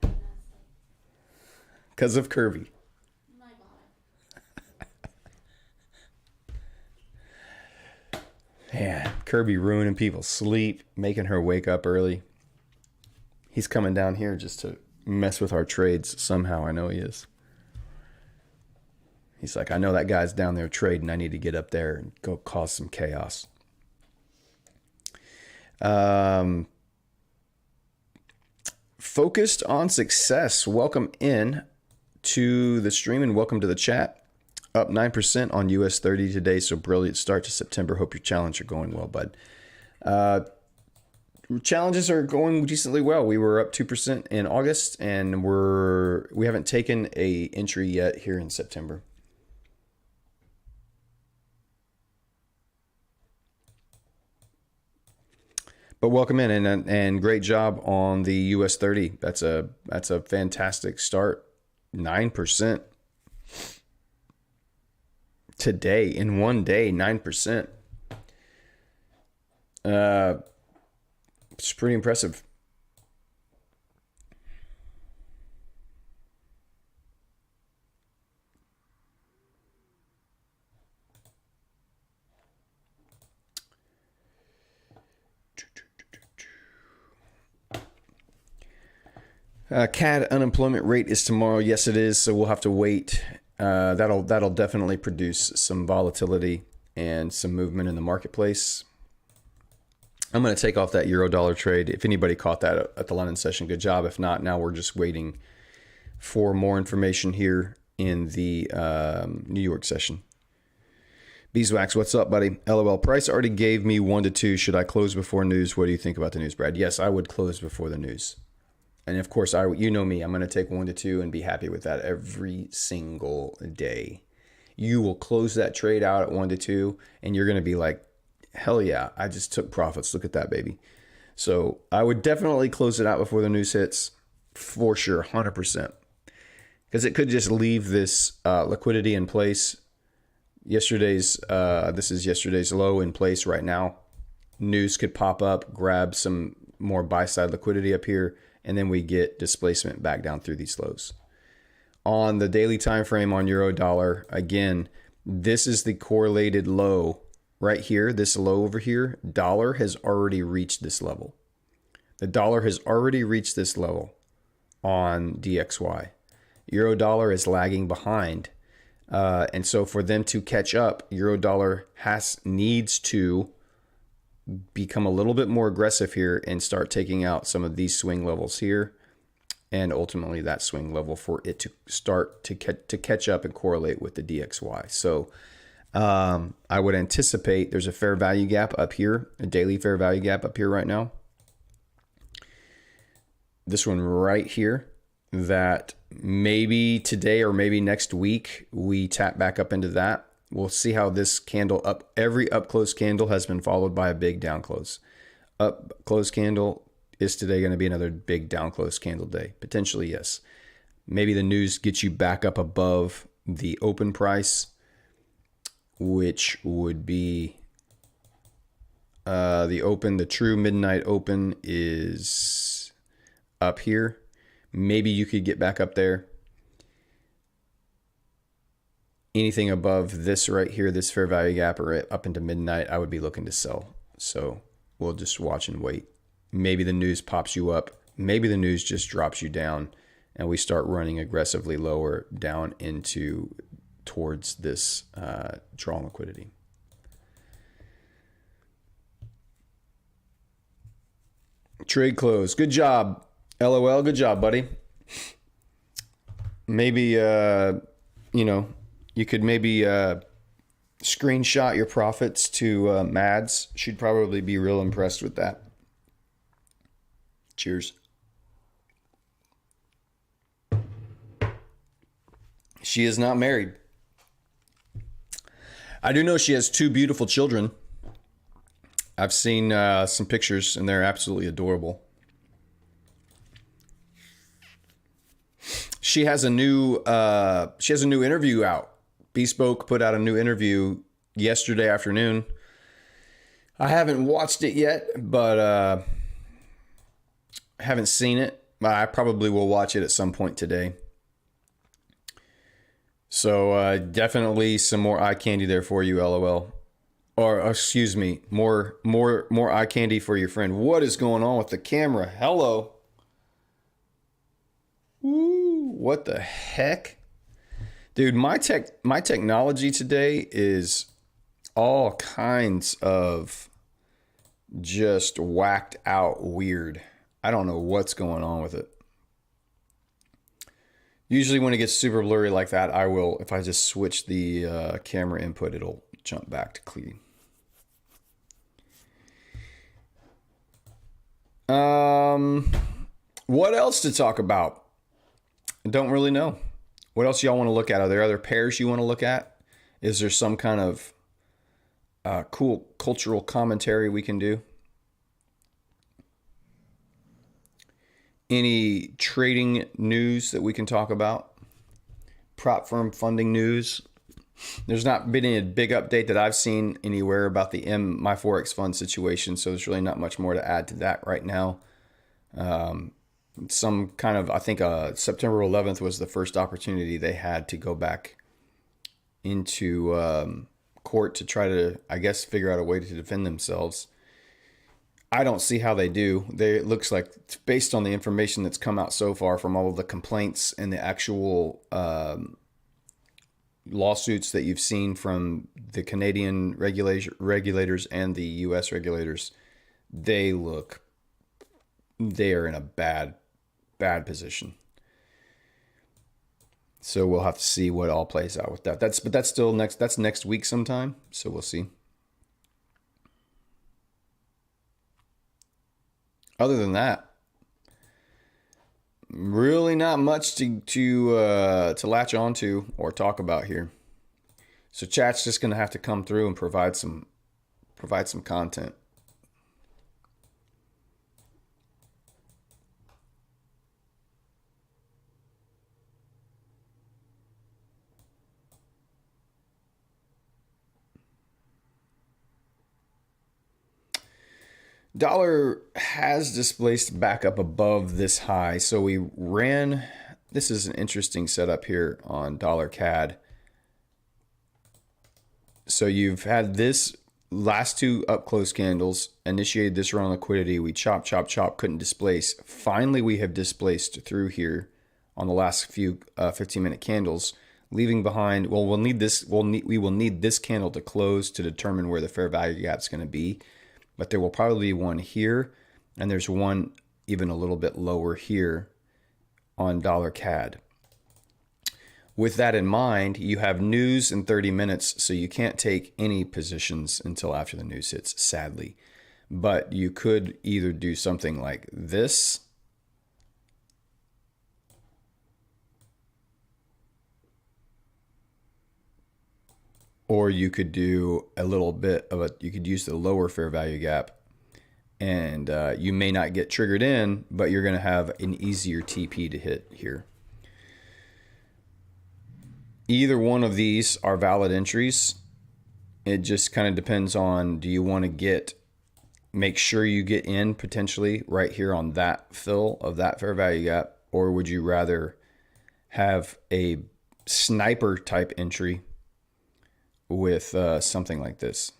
I'm not asleep.
Because of Kirby.
My God.
Man, Kirby ruining people's sleep, making her wake up early. He's coming down here just to mess with our trades somehow. I know he is. He's like, I know that guy's down there trading. I need to get up there and go cause some chaos. Focused on success. Welcome in to the stream and welcome to the chat. Up 9% on US 30 today, so brilliant start to September. Hope your challenges are going well, bud. Challenges are going decently well. We were up 2% in August, and we haven't taken a entry yet here in September. But welcome in, and great job on the US 30. That's a fantastic start. 9% today in one day. 9%. It's pretty impressive. CAD unemployment rate is tomorrow. Yes, it is. So we'll have to wait. That'll definitely produce some volatility and some movement in the marketplace. I'm going to take off that euro dollar trade. If anybody caught that at the London session, good job. If not, now we're just waiting for more information here in the New York session. Beeswax, what's up, buddy? LOL, price already gave me 1 to 2. Should I close before news? What do you think about the news, Brad? Yes, I would close before the news. And of course, you know me, I'm going to take 1 to 2 and be happy with that every single day. You will close that trade out at 1 to 2 and you're going to be like, hell yeah, I just took profits. Look at that, baby. So I would definitely close it out before the news hits for sure, 100%. Because it could just leave this liquidity in place. This is yesterday's low in place right now. News could pop up, grab some more buy-side liquidity up here, and then we get displacement back down through these lows. On the daily time frame on euro dollar, again, this is the correlated low right here. This low over here, dollar has already reached this level. The dollar has already reached this level on DXY. Euro dollar is lagging behind. And so for them to catch up, euro dollar needs to become a little bit more aggressive here and start taking out some of these swing levels here, and ultimately that swing level for it to start to catch up and correlate with the DXY. So I would anticipate there's a fair value gap up here, a daily fair value gap up here right now. This one right here, that maybe today or maybe next week we tap back up into that. We'll see how this candle every up close candle has been followed by a big down close. Up close candle is today going to be another big down close candle day. Potentially, yes. Maybe the news gets you back up above the open price, which would be the true midnight open is up here. Maybe you could get back up there. Anything above this right here, this fair value gap or up into midnight, I would be looking to sell. So we'll just watch and wait. Maybe the news pops you up. Maybe the news just drops you down and we start running aggressively lower down towards this drawn liquidity. Trade close. Good job. LOL. Good job, buddy. Maybe, you could maybe screenshot your profits to Mads. She'd probably be real impressed with that. Cheers. She is not married. I do know she has 2 beautiful children. I've seen some pictures and they're absolutely adorable. She has a new interview out. Bespoke put out a new interview yesterday afternoon. I haven't watched it yet, but I haven't seen it. I probably will watch it at some point today. So definitely some more eye candy there for you, LOL. Or excuse me, more eye candy for your friend. What is going on with the camera? Hello. Ooh, what the heck? Dude, my technology today is all kinds of just whacked out weird. I don't know what's going on with it. Usually when it gets super blurry like that, I will, if I just switch the camera input, it'll jump back to clean. What else to talk about? I don't really know. What else y'all want to look at? Are there other pairs you want to look at? Is there some kind of cool cultural commentary we can do? Any trading news that we can talk about? Prop firm funding news? There's not been any big update that I've seen anywhere about the my Forex fund situation, so there's really not much more to add to that right now. Some kind of, I think September 11th was the first opportunity they had to go back into court to try to, I guess, figure out a way to defend themselves. I don't see how they do. It looks like, based on the information that's come out so far from all of the complaints and the actual lawsuits that you've seen from the Canadian regulators and the U.S. regulators, they are in a bad position. So we'll have to see what all plays out with that. That's still next. That's next week sometime. So we'll see. Other than that, really not much to latch onto or talk about here. So chat's just gonna have to come through and provide some content. Dollar has displaced back up above this high. So we ran, this is an interesting setup here on dollar CAD. So you've had this last two up close candles, initiated this run on liquidity. We chop, couldn't displace. Finally, we have displaced through here on the last few 15-minute candles, leaving behind, well, we will need this candle to close to determine where the fair value gap is going to be. But there will probably be one here, and there's one even a little bit lower here on dollar CAD. With that in mind, you have news in 30 minutes, so you can't take any positions until after the news hits, sadly. But you could either do something like this, or you could do a little bit of you could use the lower fair value gap, and you may not get triggered in, but you're going to have an easier TP to hit here. Either one of these are valid entries. It just kind of depends on, do you want to make sure you get in potentially right here on that fill of that fair value gap, or would you rather have a sniper type entry with something like this?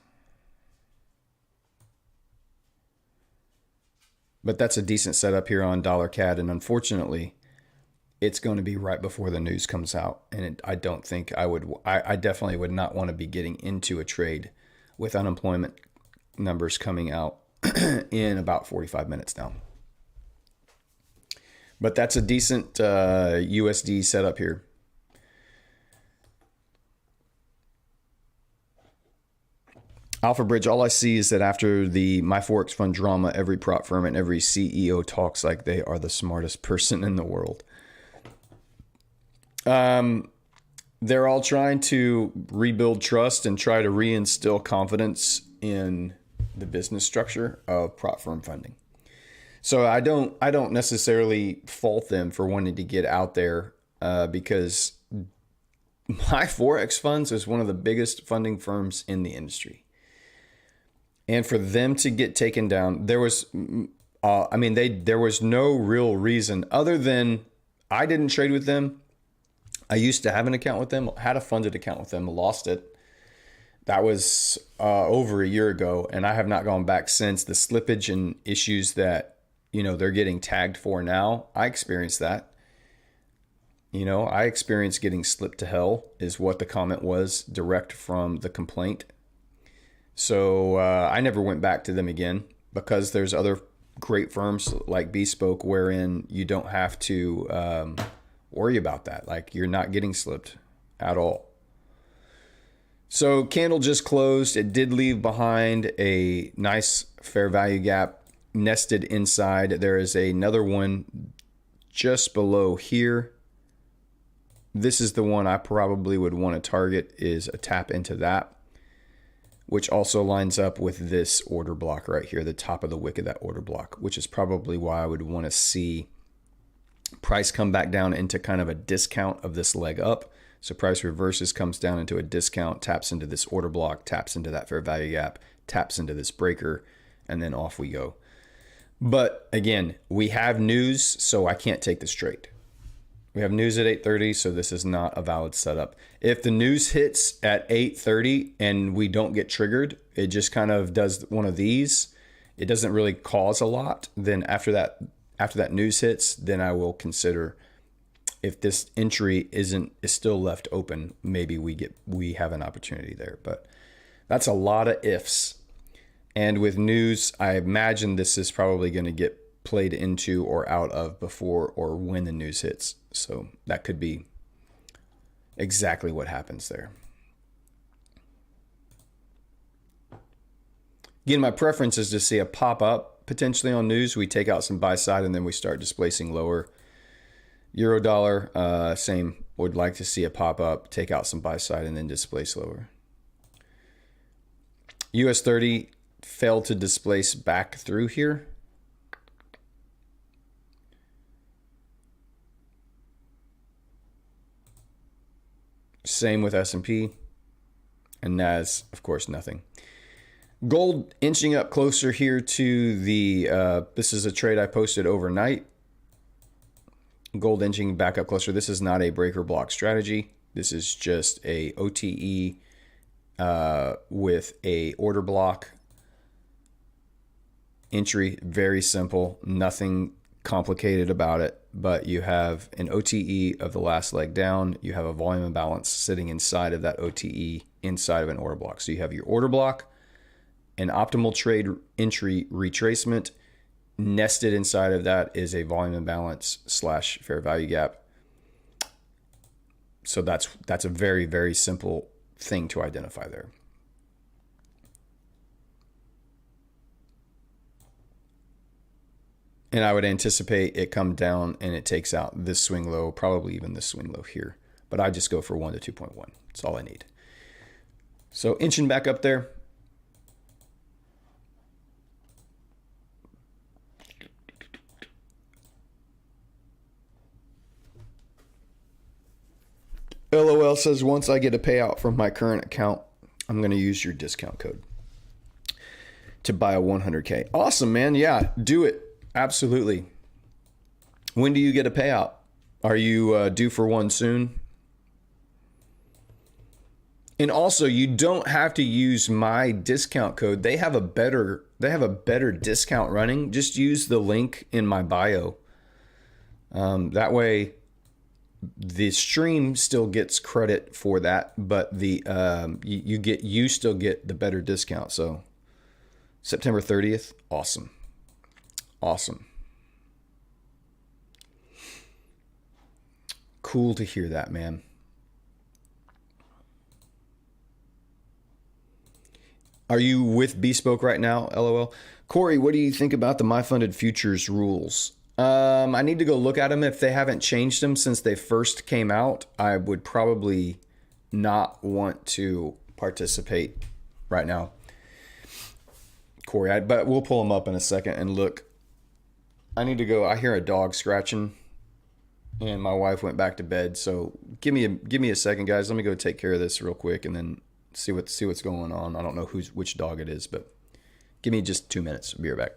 But that's a decent setup here on dollar CAD, and unfortunately it's going to be right before the news comes out, and I don't think I definitely would not want to be getting into a trade with unemployment numbers coming out in about 45 minutes now. But that's a decent USD setup here. Alpha Bridge, all I see is that after the My Forex Fund drama, every prop firm and every CEO talks like they are the smartest person in the world. They're all trying to rebuild trust and try to reinstill confidence in the business structure of prop firm funding. So I don't necessarily fault them for wanting to get out there, because My Forex Funds is one of the biggest funding firms in the industry. And for them to get taken down, there was no real reason other than I didn't trade with them. I used to have an account with them, had a funded account with them, lost it. That was over a year ago, and I have not gone back since. The slippage and issues that, they're getting tagged for now, I experienced that. I experienced getting slipped to hell is what the comment was, direct from the complaint. So I never went back to them again, because there's other great firms like Bespoke wherein you don't have to worry about that. Like, you're not getting slipped at all. So candle just closed. It did leave behind a nice fair value gap nested inside. There is another one just below here. This is the one I probably would want to target, is a tap into that, which also lines up with this order block right here, the top of the wick of that order block, which is probably why I would want to see price come back down into kind of a discount of this leg up. So price reverses, comes down into a discount, taps into this order block, taps into that fair value gap, taps into this breaker, and then off we go. But again, we have news, so I can't take this trade. We have news at 8:30, so this is not a valid setup. If the news hits at 8:30 and we don't get triggered, it just kind of does one of these. It doesn't really cause a lot. Then after that news hits, then I will consider, if this entry is still left open, maybe we have an opportunity there. But that's a lot of ifs. And with news, I imagine this is probably going to get played into or out of before or when the news hits. So that could be exactly what happens there. Again, my preference is to see a pop up potentially on news. We take out some buy side and then we start displacing lower. Euro dollar, same. Would like to see a pop up, take out some buy side, and then displace lower. US 30 failed to displace back through here. Same with S&P, and NAS, of course, nothing. Gold inching up closer here to the, this is a trade I posted overnight. Gold inching back up closer. This is not a breaker block strategy. This is just a OTE with a order block entry. Very simple, nothing complicated about it. But you have an OTE of the last leg down. You have a volume imbalance sitting inside of that OTE inside of an order block. So you have your order block, an optimal trade entry retracement. Nested inside of that is a volume imbalance / fair value gap. So that's a very, very simple thing to identify there. And I would anticipate it come down and it takes out this swing low, probably even this swing low here. But I just go for 1 to 2.1. That's all I need. So inching back up there. LOL says, once I get a payout from my current account, I'm going to use your discount code to buy a 100K. Awesome, man. Yeah, do it. Absolutely. When do you get a payout? Are you due for one soon? And also, you don't have to use my discount code. They have a better discount running. Just use the link in my bio. That way, the stream still gets credit for that, but the you still get the better discount. So September 30th, awesome. Cool to hear that, man. Are you with Bespoke right now? LOL. Corey, what do you think about the My Funded Futures rules? I need to go look at them. If they haven't changed them since they first came out, I would probably not want to participate right now, Corey. But we'll pull them up in a second and look. I need to go. I hear a dog scratching, and my wife went back to bed. So give me a second, guys. Let me go take care of this real quick, and then see what's going on. I don't know which dog it is, but give me just 2 minutes. I'll be right back.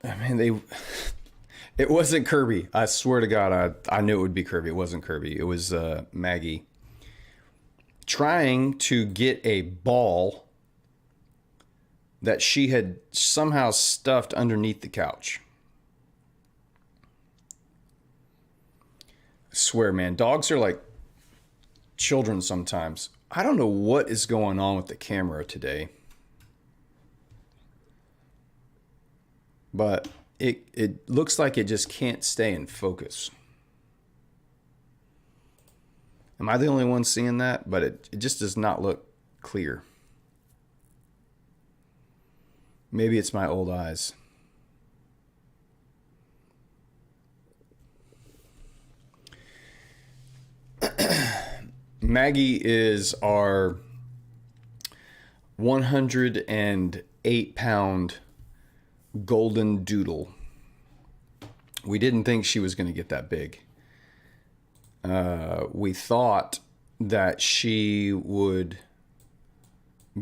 I mean, it wasn't Kirby. I swear to God, I knew it would be Kirby. It wasn't Kirby. It was Maggie trying to get a ball that she had somehow stuffed underneath the couch. I swear, man, dogs are like children sometimes. I don't know what is going on with the camera today, but it looks like it just can't stay in focus. Am I the only one seeing that? But it just does not look clear. Maybe it's my old eyes. Maggie is our 108-pound golden doodle. We didn't think she was going to get that big. We thought that she would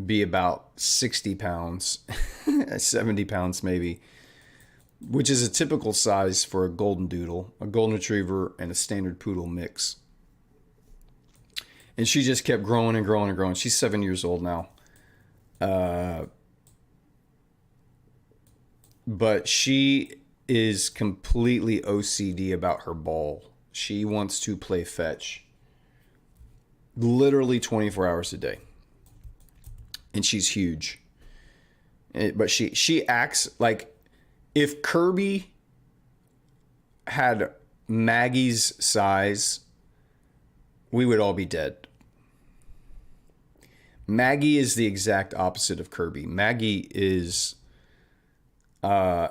be about 60 pounds, 70 pounds maybe, which is a typical size for a golden doodle, a golden retriever, and a standard poodle mix. And she just kept growing and growing and growing. She's 7 years old now. But she is completely OCD about her ball. She wants to play fetch literally 24 hours a day. And she's huge. But she acts like if Kirby had Maggie's size, we would all be dead. Maggie is the exact opposite of Kirby. Maggie is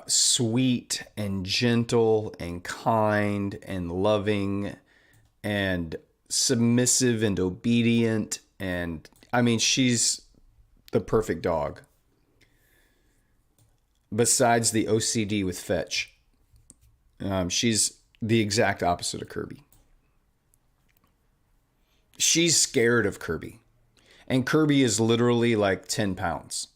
sweet and gentle and kind and loving and submissive and obedient. And I mean, she's the perfect dog. Besides the OCD with fetch, she's the exact opposite of Kirby. She's scared of Kirby. And Kirby is literally like 10 pounds.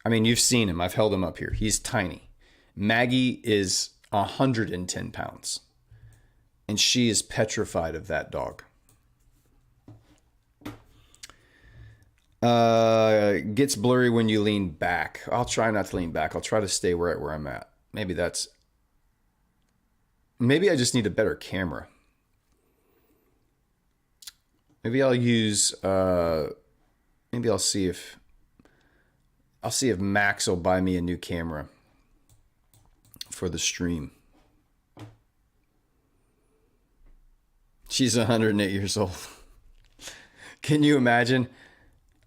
I mean, you've seen him. I've held him up here. He's tiny. Maggie is 110 pounds. And she is petrified of that dog. Gets blurry when you lean back. I'll try not to lean back. I'll try to stay right where I'm at. Maybe I just need a better camera. Maybe I'll use, maybe I'll see if Max will buy me a new camera for the stream. She's 108 years old. Can you imagine?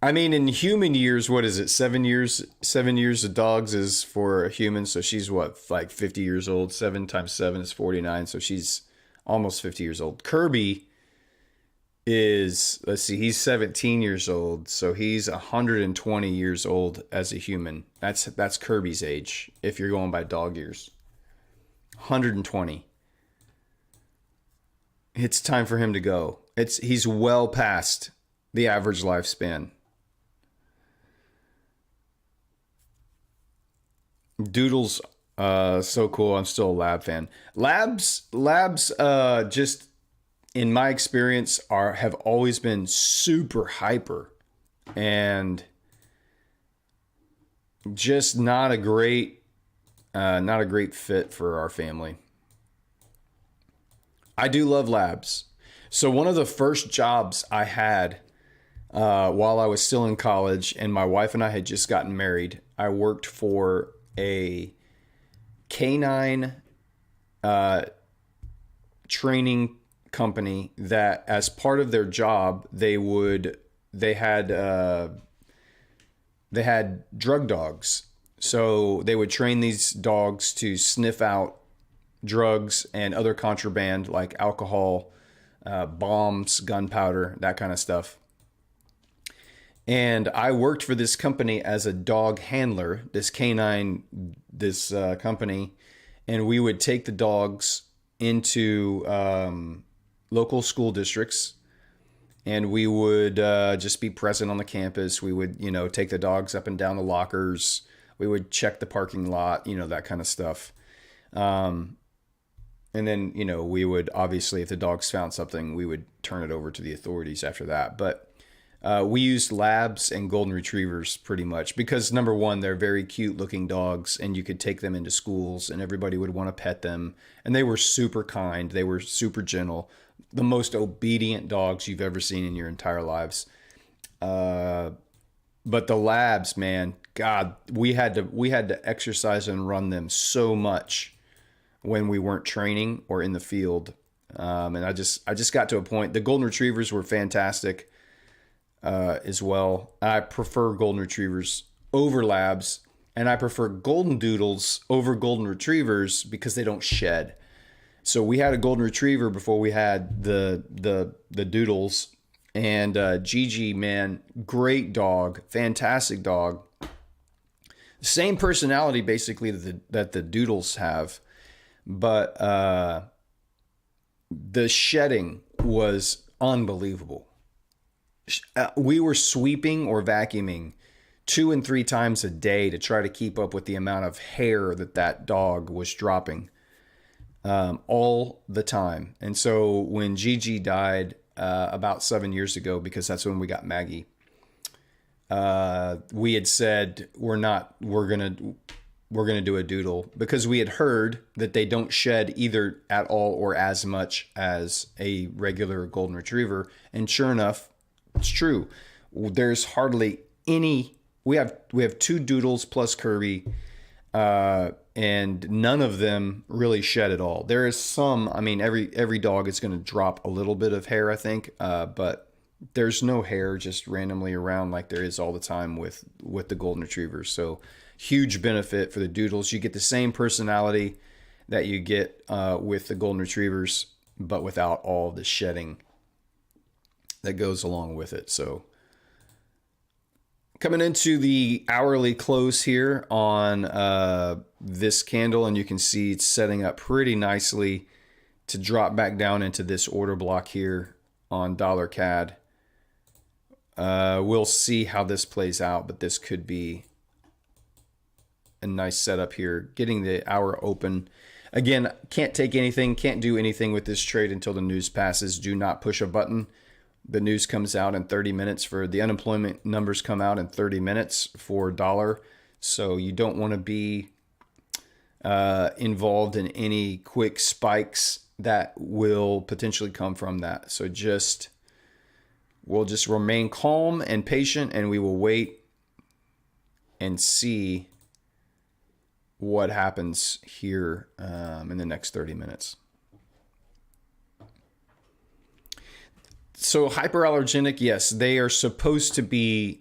I mean, in human years, what is it? 7 years? 7 years of dogs is for a human. So she's what, like 50 years old? 7 times 7 is 49. So she's almost 50 years old. Kirby is, let's see, he's 17 years old. So he's 120 years old as a human. That's Kirby's age if you're going by dog years. 120. It's time for him to go. He's well past the average lifespan. Doodles, so cool. I'm still a lab fan. Labs, just in my experience have always been super hyper and just not a great fit for our family. I do love labs. So one of the first jobs I had while I was still in college and my wife and I had just gotten married, I worked for a canine training company that, as part of their job, they had drug dogs. So they would train these dogs to sniff out drugs and other contraband like alcohol, bombs, gunpowder, that kind of stuff. And I worked for this company as a dog handler, this company, and we would take the dogs into local school districts, and we would just be present on the campus. We would, take the dogs up and down the lockers. We would check the parking lot, that kind of stuff. And then, we would obviously, if the dogs found something, we would turn it over to the authorities after that. But we used labs and golden retrievers pretty much because, number one, they're very cute looking dogs and you could take them into schools and everybody would want to pet them. And they were super kind. They were super gentle. The most obedient dogs you've ever seen in your entire lives. But the labs, man, God, we had to exercise and run them so much when we weren't training or in the field. And I just got to a point. The golden retrievers were fantastic as well. I prefer golden retrievers over labs, and I prefer golden doodles over golden retrievers because they don't shed. So we had a golden retriever before we had the doodles, and Gigi, man, great dog, fantastic dog. Same personality basically that the doodles have, but the shedding was unbelievable. We were sweeping or vacuuming 2 and 3 times a day to try to keep up with the amount of hair that dog was dropping all the time. And so when Gigi died about 7 years ago, because that's when we got Maggie, we had said we're gonna do a doodle because we had heard that they don't shed either at all or as much as a regular golden retriever. And sure enough, it's true. There's hardly any. We have 2 doodles plus Kirby, and none of them really shed at all. There is some. I mean, every dog is going to drop a little bit of hair, I think, but there's no hair just randomly around like there is all the time with the golden retrievers. So huge benefit for the doodles. You get the same personality that you get with the golden retrievers, but without all the shedding that goes along with it. So coming into the hourly close here on this candle, and you can see it's setting up pretty nicely to drop back down into this order block here on $CAD. We'll see how this plays out, but this could be a nice setup here. Getting the hour open. Again, can't take anything, can't do anything with this trade until the news passes. Do not push a button. The news comes out in 30 minutes for the unemployment numbers come out in 30 minutes for dollar. So you don't want to be involved in any quick spikes that will potentially come from that. So we'll just remain calm and patient, and we will wait and see what happens here in the next 30 minutes. So hyperallergenic, yes, they are supposed to be.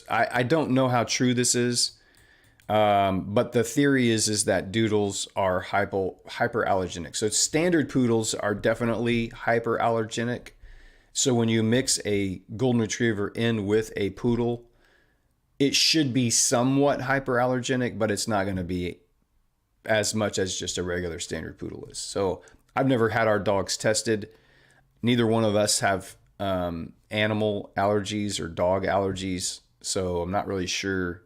I don't know how true this is, but the theory is that doodles are hyperallergenic. So standard poodles are definitely hyperallergenic. So when you mix a golden retriever in with a poodle, it should be somewhat hyperallergenic, but it's not going to be as much as just a regular standard poodle is. So I've never had our dogs tested. Neither one of us have animal allergies or dog allergies, so I'm not really sure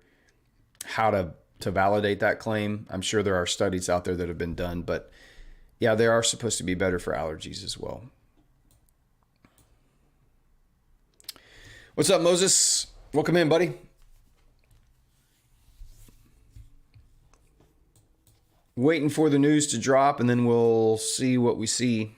how to validate that claim. I'm sure there are studies out there that have been done, but yeah, they are supposed to be better for allergies as well. What's up, Moses? Welcome in, buddy. Waiting for the news to drop, and then we'll see what we see.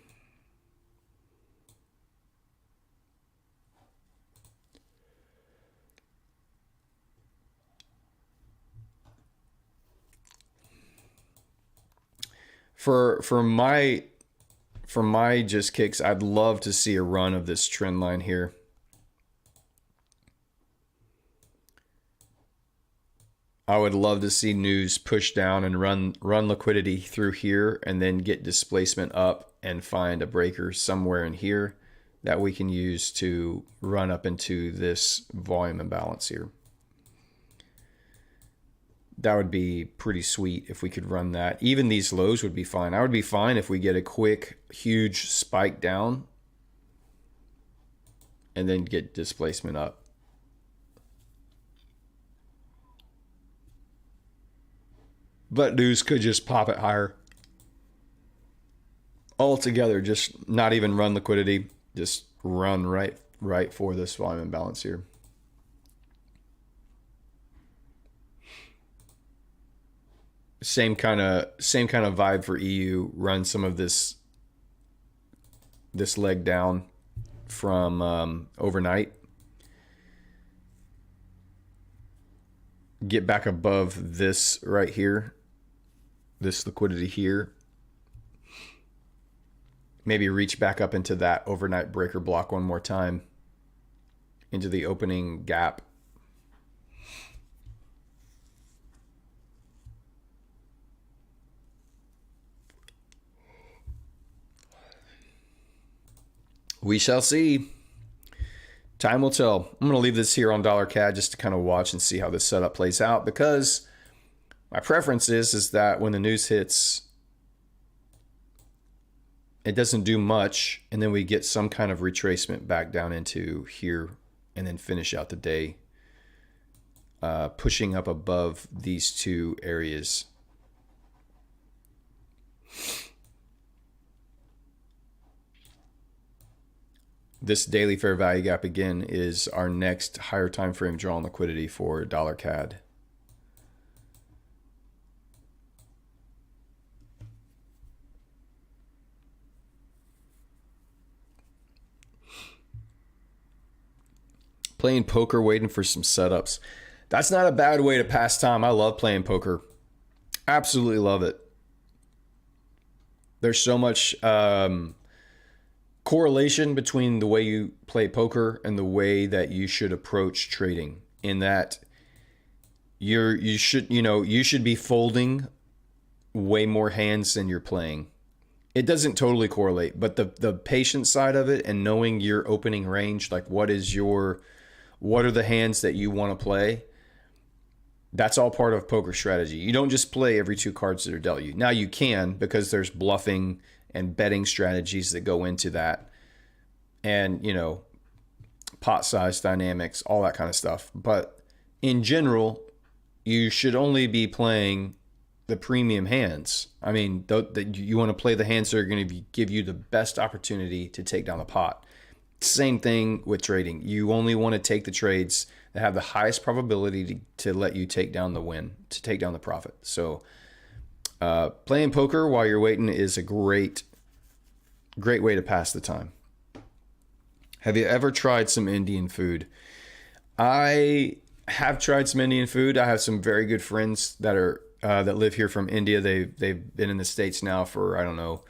For my just kicks, I'd love to see a run of this trend line here. I would love to see news push down and run liquidity through here and then get displacement up and find a breaker somewhere in here that we can use to run up into this volume imbalance here. That would be pretty sweet if we could run that. Even these lows would be fine. I would be fine if we get a quick, huge spike down and then get displacement up. but news could just pop it higher. Altogether, just not even run liquidity, just run right for this volume imbalance here. Same kind of vibe for EU. Run some of this leg down from overnight. Get back above this right here, this liquidity here. Maybe reach back up into that overnight breaker block one more time, into the opening gap. We shall see. Time will tell. I'm going to leave this here on $CAD just to kind of watch and see how this setup plays out, because my preference is that when the news hits, it doesn't do much, and then we get some kind of retracement back down into here and then finish out the day pushing up above these two areas. This daily fair value gap again is our next higher time frame draw on liquidity for $CAD. Playing poker, waiting for some setups. That's not a bad way to pass time. I love playing poker. Absolutely love it. There's so much correlation between the way you play poker and the way that you should approach trading, in that you should be folding way more hands than you're playing. It doesn't totally correlate, but the patient side of it and knowing your opening range, like what are the hands that you want to play, that's all part of poker strategy. You don't just play every two cards that are dealt you. Now you can, because there's bluffing and betting strategies that go into that, and pot size dynamics, all that kind of stuff. But in general, you should only be playing the premium hands. I mean, you want to play the hands that are going to give you the best opportunity to take down the pot. Same thing with trading. You only want to take the trades that have the highest probability to let you take down the win, to take down the profit. So playing poker while you're waiting is a great way to pass the time. Have you ever tried some Indian food? I have tried some Indian food. I have some very good friends that live here from India. They've been in the States now for, I don't know,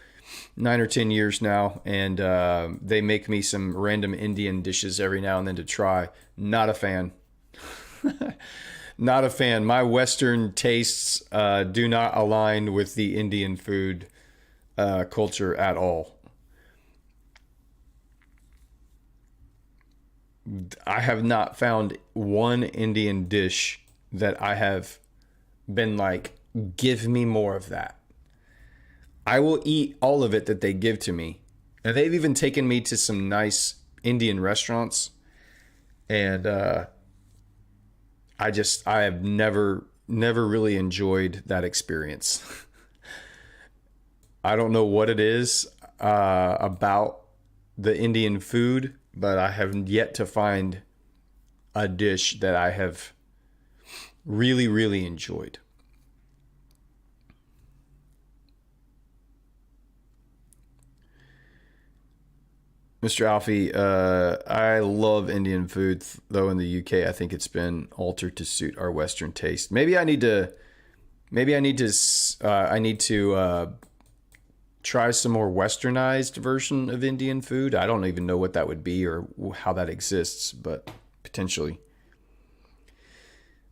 9 or 10 years now, and they make me some random Indian dishes every now and then to try. Not a fan. Not a fan. My Western tastes do not align with the Indian food culture at all. I have not found one Indian dish that I have been like, give me more of that. I will eat all of it that they give to me. And they've even taken me to some nice Indian restaurants. And I have never really enjoyed that experience. I don't know what it is about the Indian food, but I have yet to find a dish that I have really, really enjoyed. Mr. Alfie, I love Indian food, though in the UK I think it's been altered to suit our Western taste. I need to try some more westernized version of Indian food. I don't even know what that would be or how that exists, but potentially.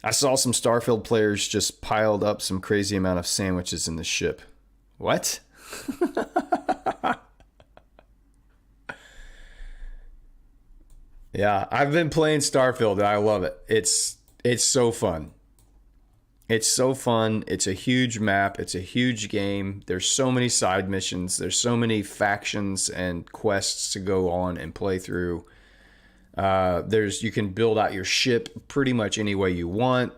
I saw some Starfield players just piled up some crazy amount of sandwiches in the ship. What? Yeah, I've been playing Starfield and I love it. It's so fun. It's so fun. It's a huge map. It's a huge game. There's so many side missions. There's so many factions and quests to go on and play through. You can build out your ship pretty much any way you want.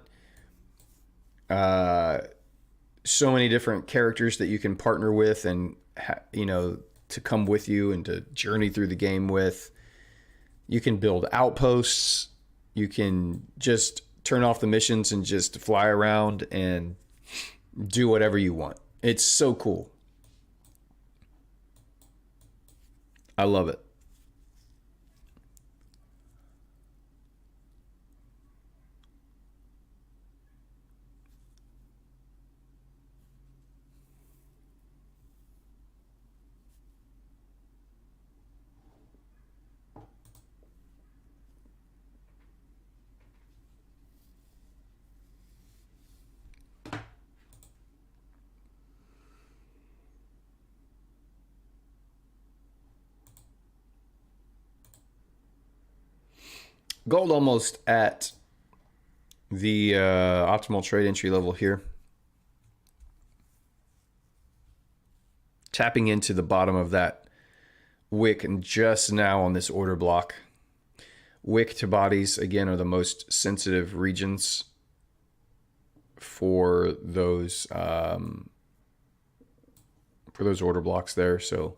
so many different characters that you can partner with and, to come with you and to journey through the game with. You can build outposts. You can just turn off the missions and just fly around and do whatever you want. It's so cool. I love it. Gold almost at the optimal trade entry level here. Tapping into the bottom of that wick and just now on this order block. Wick to bodies, again, are the most sensitive regions for those order blocks there. So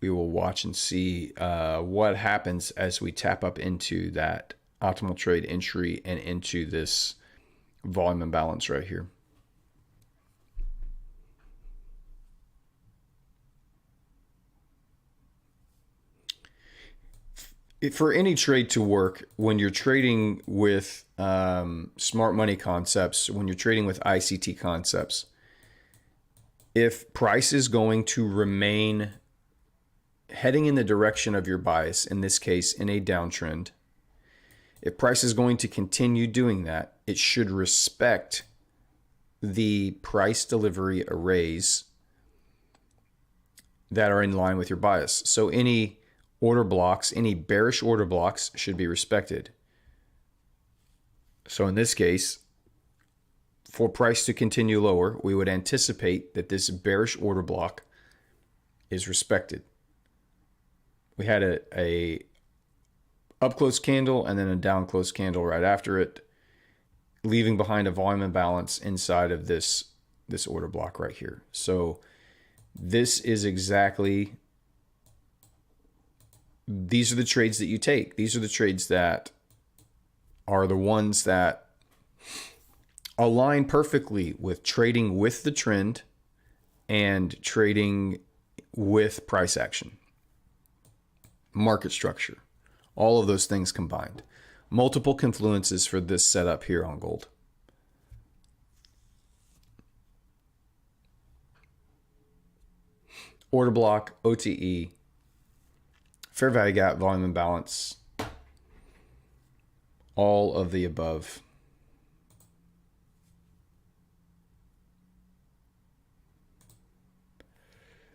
we will watch and see what happens as we tap up into that optimal trade entry and into this volume imbalance right here. For any trade to work, when you're trading with smart money concepts, when you're trading with ICT concepts, if price is going to remain heading in the direction of your bias, in this case, in a downtrend, if price is going to continue doing that, it should respect the price delivery arrays that are in line with your bias. So any order blocks, any bearish order blocks should be respected. So in this case, for price to continue lower, we would anticipate that this bearish order block is respected. We had a up close candle and then a down close candle right after it, leaving behind a volume imbalance inside of this order block right here. So this is exactly, these are the trades that you take. These are the trades that are the ones that align perfectly with trading with the trend and trading with price action. Market structure, all of those things combined. Multiple confluences for this setup here on gold. Order block, OTE, fair value gap, volume imbalance, all of the above.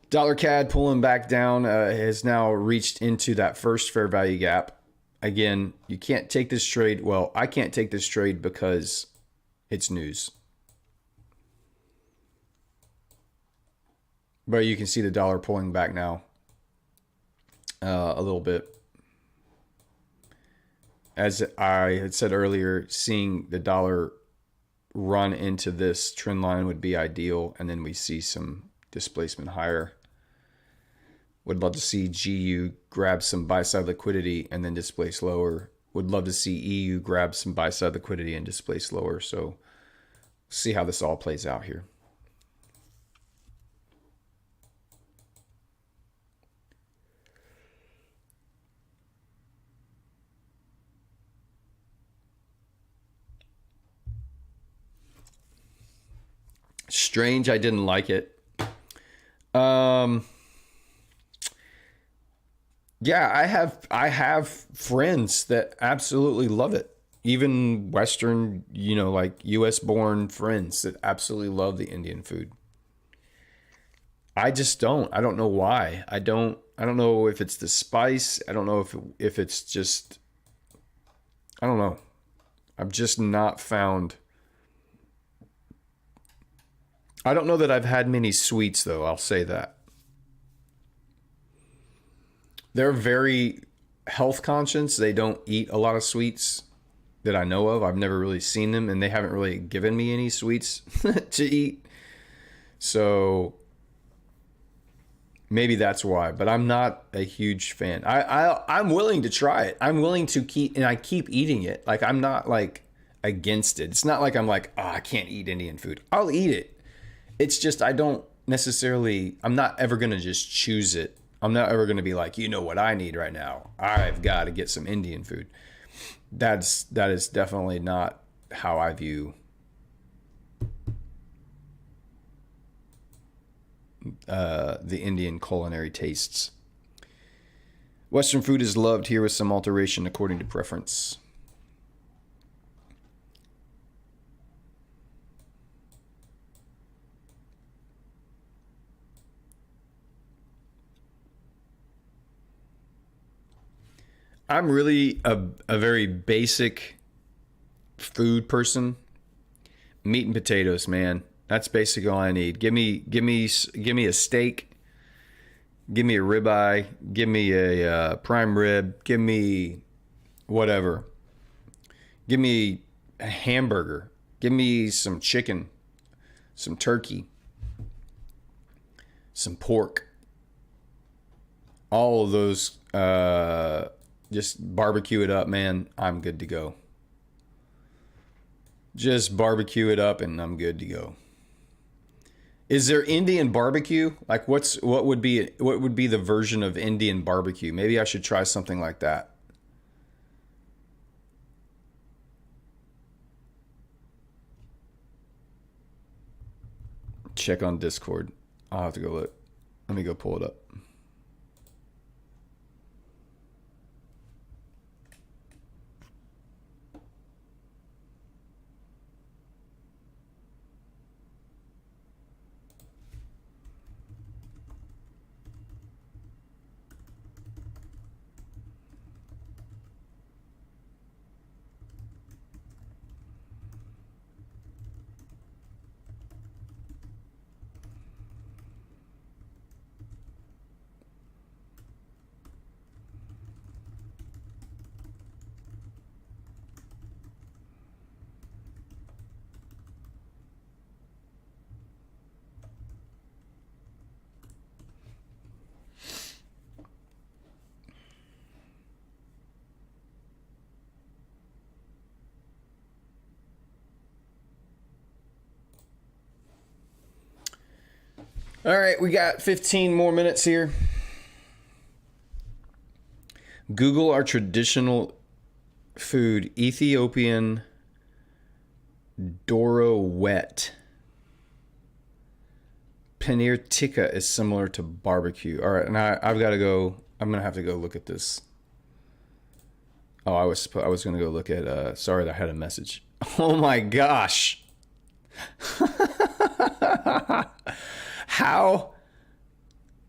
Dollar CAD pulling back down, has now reached into that first fair value gap. Again, you can't take this trade. Well, I can't take this trade because it's news. But you can see the dollar pulling back now a little bit. As I had said earlier, seeing the dollar run into this trend line would be ideal. And then we see some displacement higher. Would love to see GU grab some buy-side liquidity and then displace lower. Would love to see EU grab some buy-side liquidity and displace lower. So see how this all plays out here. Strange, I didn't like it. Yeah, I have friends that absolutely love it. Even Western, like US born friends that absolutely love the Indian food. I just don't. I don't know why. I don't know if it's the spice. I don't know if it's just, I don't know. I've just not found, I don't know that I've had many sweets though, I'll say that. They're very health conscious. They don't eat a lot of sweets. that I know of. I've never really seen them, and they haven't really given me any sweets to eat. So maybe that's why. But I'm not a huge fan. I'm willing to try it. I'm willing to keep, and I keep eating it. Like, I'm not like against it. It's not like I'm like, oh, I can't eat Indian food. I'll eat it. It's just I'm not ever going to just choose it. I'm not ever going to be like, you know what I need right now? I've got to get some Indian food. That is definitely not how I view the Indian culinary tastes. Western food is loved here with some alteration according to preference. I'm really a very basic food person. Meat and potatoes, man. That's basically all I need. Give me a steak. Give me a ribeye. Give me a prime rib. Give me whatever. Give me a hamburger. Give me some chicken, some turkey, some pork. All of those. Just barbecue it up, man. I'm good to go. Just barbecue it up and I'm good to go. Is there Indian barbecue? Like what would be the version of Indian barbecue? Maybe I should try something like that. Check on Discord. I'll have to go look. Let me go pull it up. All right, we got 15 more minutes here. Google our traditional food, Ethiopian Doro wet. Paneer tikka is similar to barbecue. All right, now I've got to go. I'm gonna have to go look at this. Oh, I was gonna go look at. Sorry, I had a message. Oh my gosh.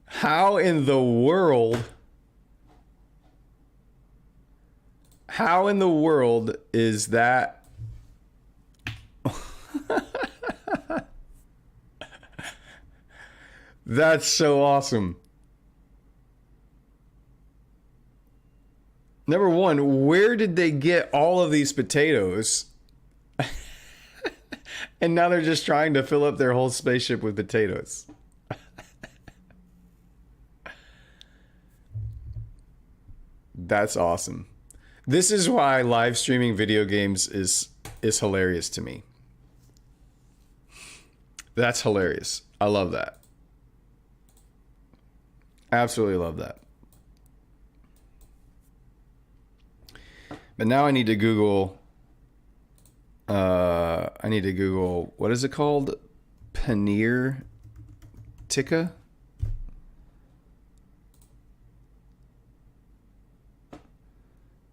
How in the world? How in the world is that? That's so awesome. Number one, where did they get all of these potatoes? And now they're just trying to fill up their whole spaceship with potatoes. That's awesome. This is why live streaming video games is hilarious to me. That's hilarious. I love that. Absolutely love that. But now I need to Google. What is it called? Paneer tikka.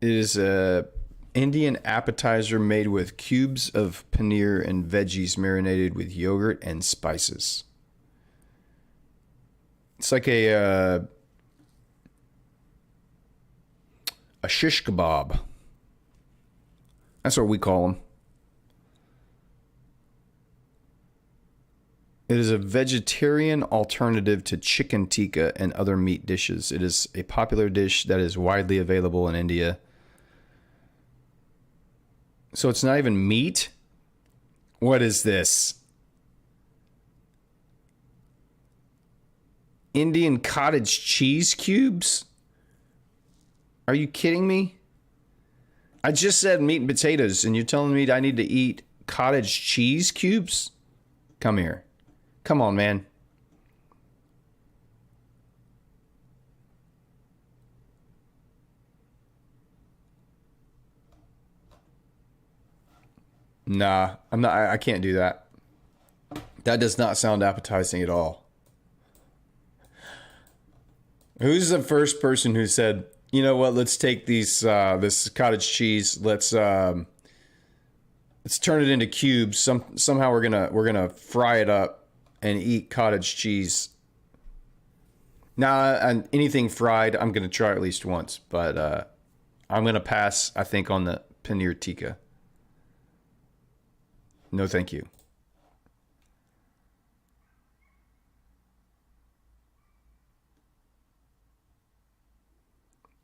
It is a Indian appetizer made with cubes of paneer and veggies marinated with yogurt and spices. It's like a shish kebab. That's what we call them. It is a vegetarian alternative to chicken tikka and other meat dishes. It is a popular dish that is widely available in India. So it's not even meat? What is this? Indian cottage cheese cubes? Are you kidding me? I just said meat and potatoes, and you're telling me I need to eat cottage cheese cubes? Come here. Come on, man. Nah, I'm not. I can't do that. That does not sound appetizing at all. Who's the first person who said, you know what? Let's take this cottage cheese. Let's turn it into cubes. Somehow we're gonna fry it up and eat cottage cheese. Now, and anything fried, I'm gonna try at least once, but I'm gonna pass. I think on the paneer tikka. No, thank you.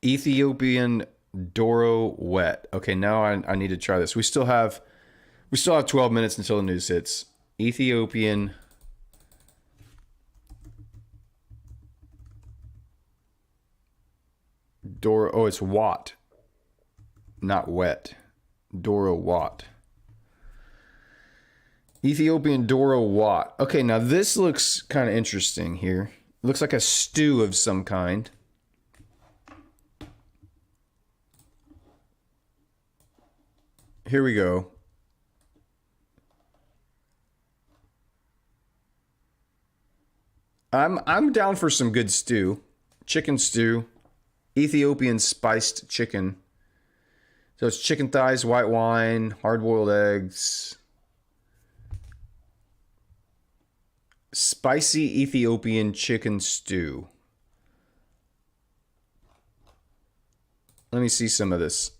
Ethiopian Doro wet. Okay, now I need to try this. We still have 12 minutes until the news hits. Ethiopian Doro. Oh, it's wat, not wet. Doro wat. Ethiopian Doro wat. Okay, now this looks kind of interesting here. Looks like a stew of some kind. Here we go. I'm down for some good stew. Chicken stew. Ethiopian spiced chicken. So it's chicken thighs, white wine, hard-boiled eggs. Spicy Ethiopian chicken stew. Let me see some of this.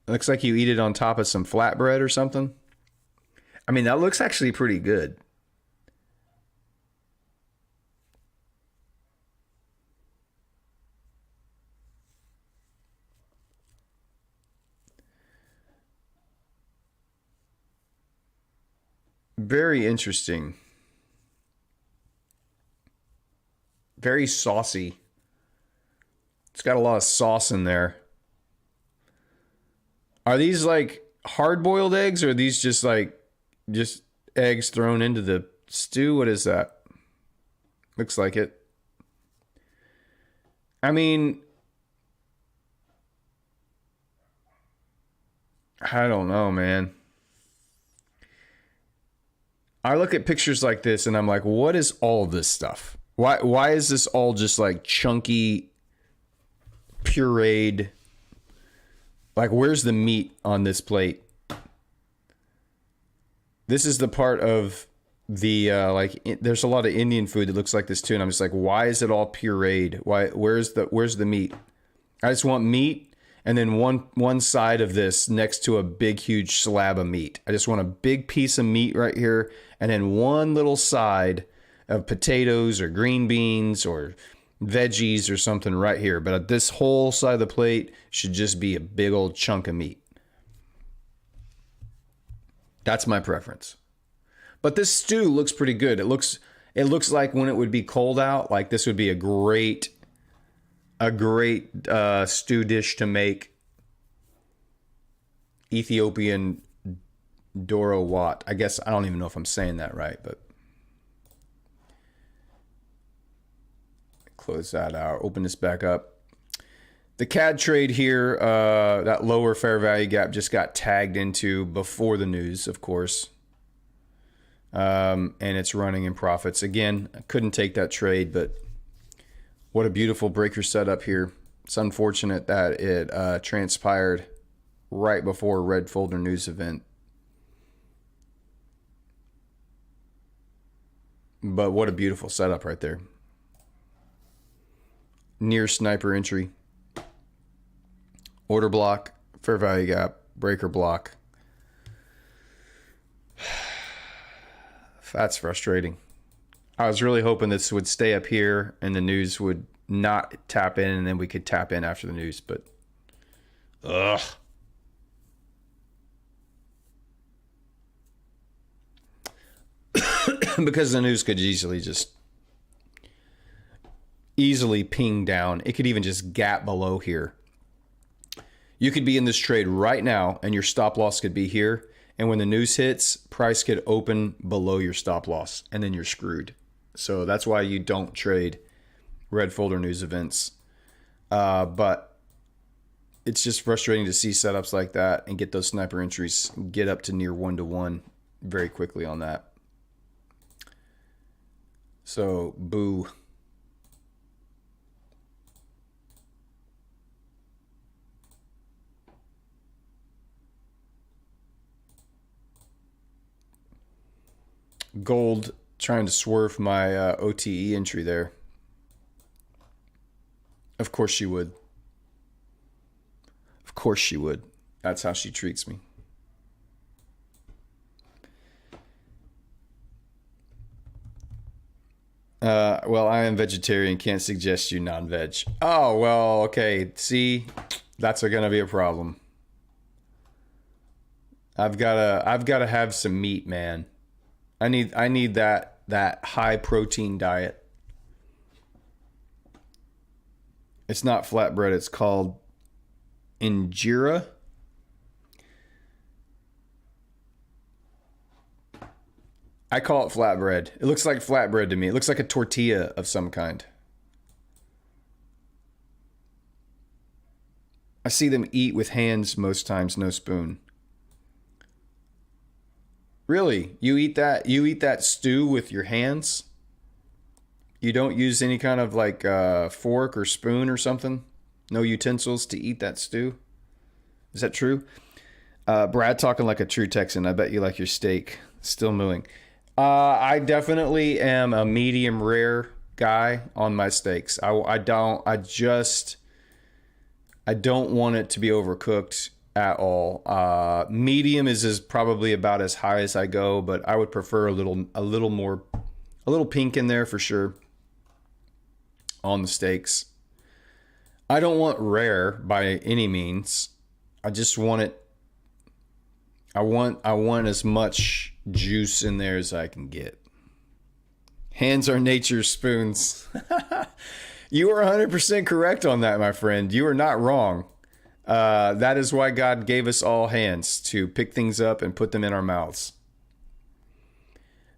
Looks like you eat it on top of some flatbread or something. I mean, that looks actually pretty good. Very interesting. Very saucy. It's got a lot of sauce in there. Are these like hard-boiled eggs, or are these just eggs thrown into the stew? What is that? Looks like it. I mean, I don't know, man. I look at pictures like this and I'm like, what is all of this stuff? Why is this all just like chunky, pureed? Like, where's the meat on this plate? This is the part of the there's a lot of Indian food that looks like this too, and I'm just like, why is it all pureed? Where's the meat? I just want meat, and then one side of this next to a big huge slab of meat. I just want a big piece of meat right here, and then one little side of potatoes or green beans or veggies or something right here. But this whole side of the plate should just be a big old chunk of meat. That's my preference. But this stew looks pretty good. It looks like when it would be cold out, like this would be a great stew dish to make. Ethiopian Doro wat. I guess I don't even know if I'm saying that right, but close that out. Open this back up. The CAD trade here, that lower fair value gap just got tagged into before the news, of course. And it's running in profits. Again, I couldn't take that trade, but what a beautiful breaker setup here. It's unfortunate that it transpired right before a red folder news event. But what a beautiful setup right there. Near sniper entry. Order block, fair value gap, breaker block. That's frustrating. I was really hoping this would stay up here and the news would not tap in, and then we could tap in after the news, but Ugh. Because the news could easily ping down. It could even just gap below here. You could be in this trade right now and your stop loss could be here. And when the news hits, price could open below your stop loss and then you're screwed. So that's why you don't trade red folder news events. But it's just frustrating to see setups like that and get those sniper entries get up to near 1-to-1 very quickly on that. So, boo. Gold trying to swerve my OTE entry there. Of course she would. Of course she would. That's how she treats me. Well, I am vegetarian. Can't suggest you non-veg. Oh, well, okay. See, that's going to be a problem. I've gotta have some meat, man. I need that high protein diet. It's not flatbread. It's called injera. I call it flatbread. It looks like flatbread to me. It looks like a tortilla of some kind. I see them eat with hands most times, no spoon. Really? You eat that? You eat that stew with your hands? You don't use any kind of like fork or spoon or something? No utensils to eat that stew? Is that true? Brad talking like a true Texan. I bet you like your steak. Still mooing. I definitely am a medium rare guy on my steaks. I don't want it to be overcooked at all. Medium is probably about as high as I go, but I would prefer a little pink in there for sure on the steaks. I don't want rare by any means. I just want it. I want as much juice in there as I can get. Hands are nature's spoons. You are 100% correct on that, my friend. You are not wrong. That is why God gave us all hands, to pick things up and put them in our mouths.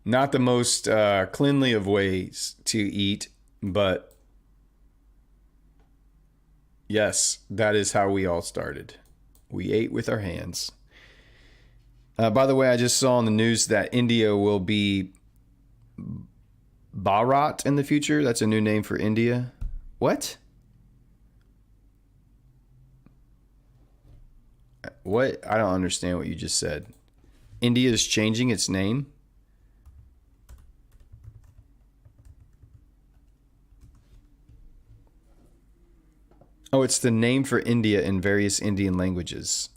Not the most cleanly of ways to eat, but yes, that is how we all started. We ate with our hands. By the way, I just saw on the news that India will be Bharat in the future. That's a new name for India. What? What? I don't understand what you just said. India is changing its name? Oh, it's the name for India in various Indian languages.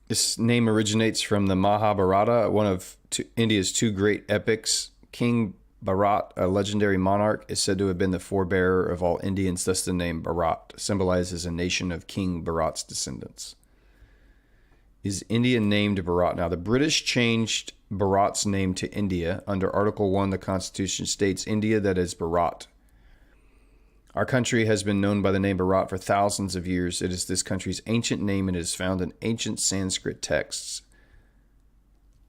This name originates from the Mahabharata, one of India's two great epics. King Bharat, a legendary monarch, is said to have been the forebearer of all Indians, thus the name Bharat symbolizes a nation of King Bharat's descendants. Is India named Bharat? Now, the British changed Bharat's name to India. Under Article 1, the Constitution states, India, that is Bharat. Our country has been known by the name Bharat for thousands of years. It is this country's ancient name and it is found in ancient Sanskrit texts.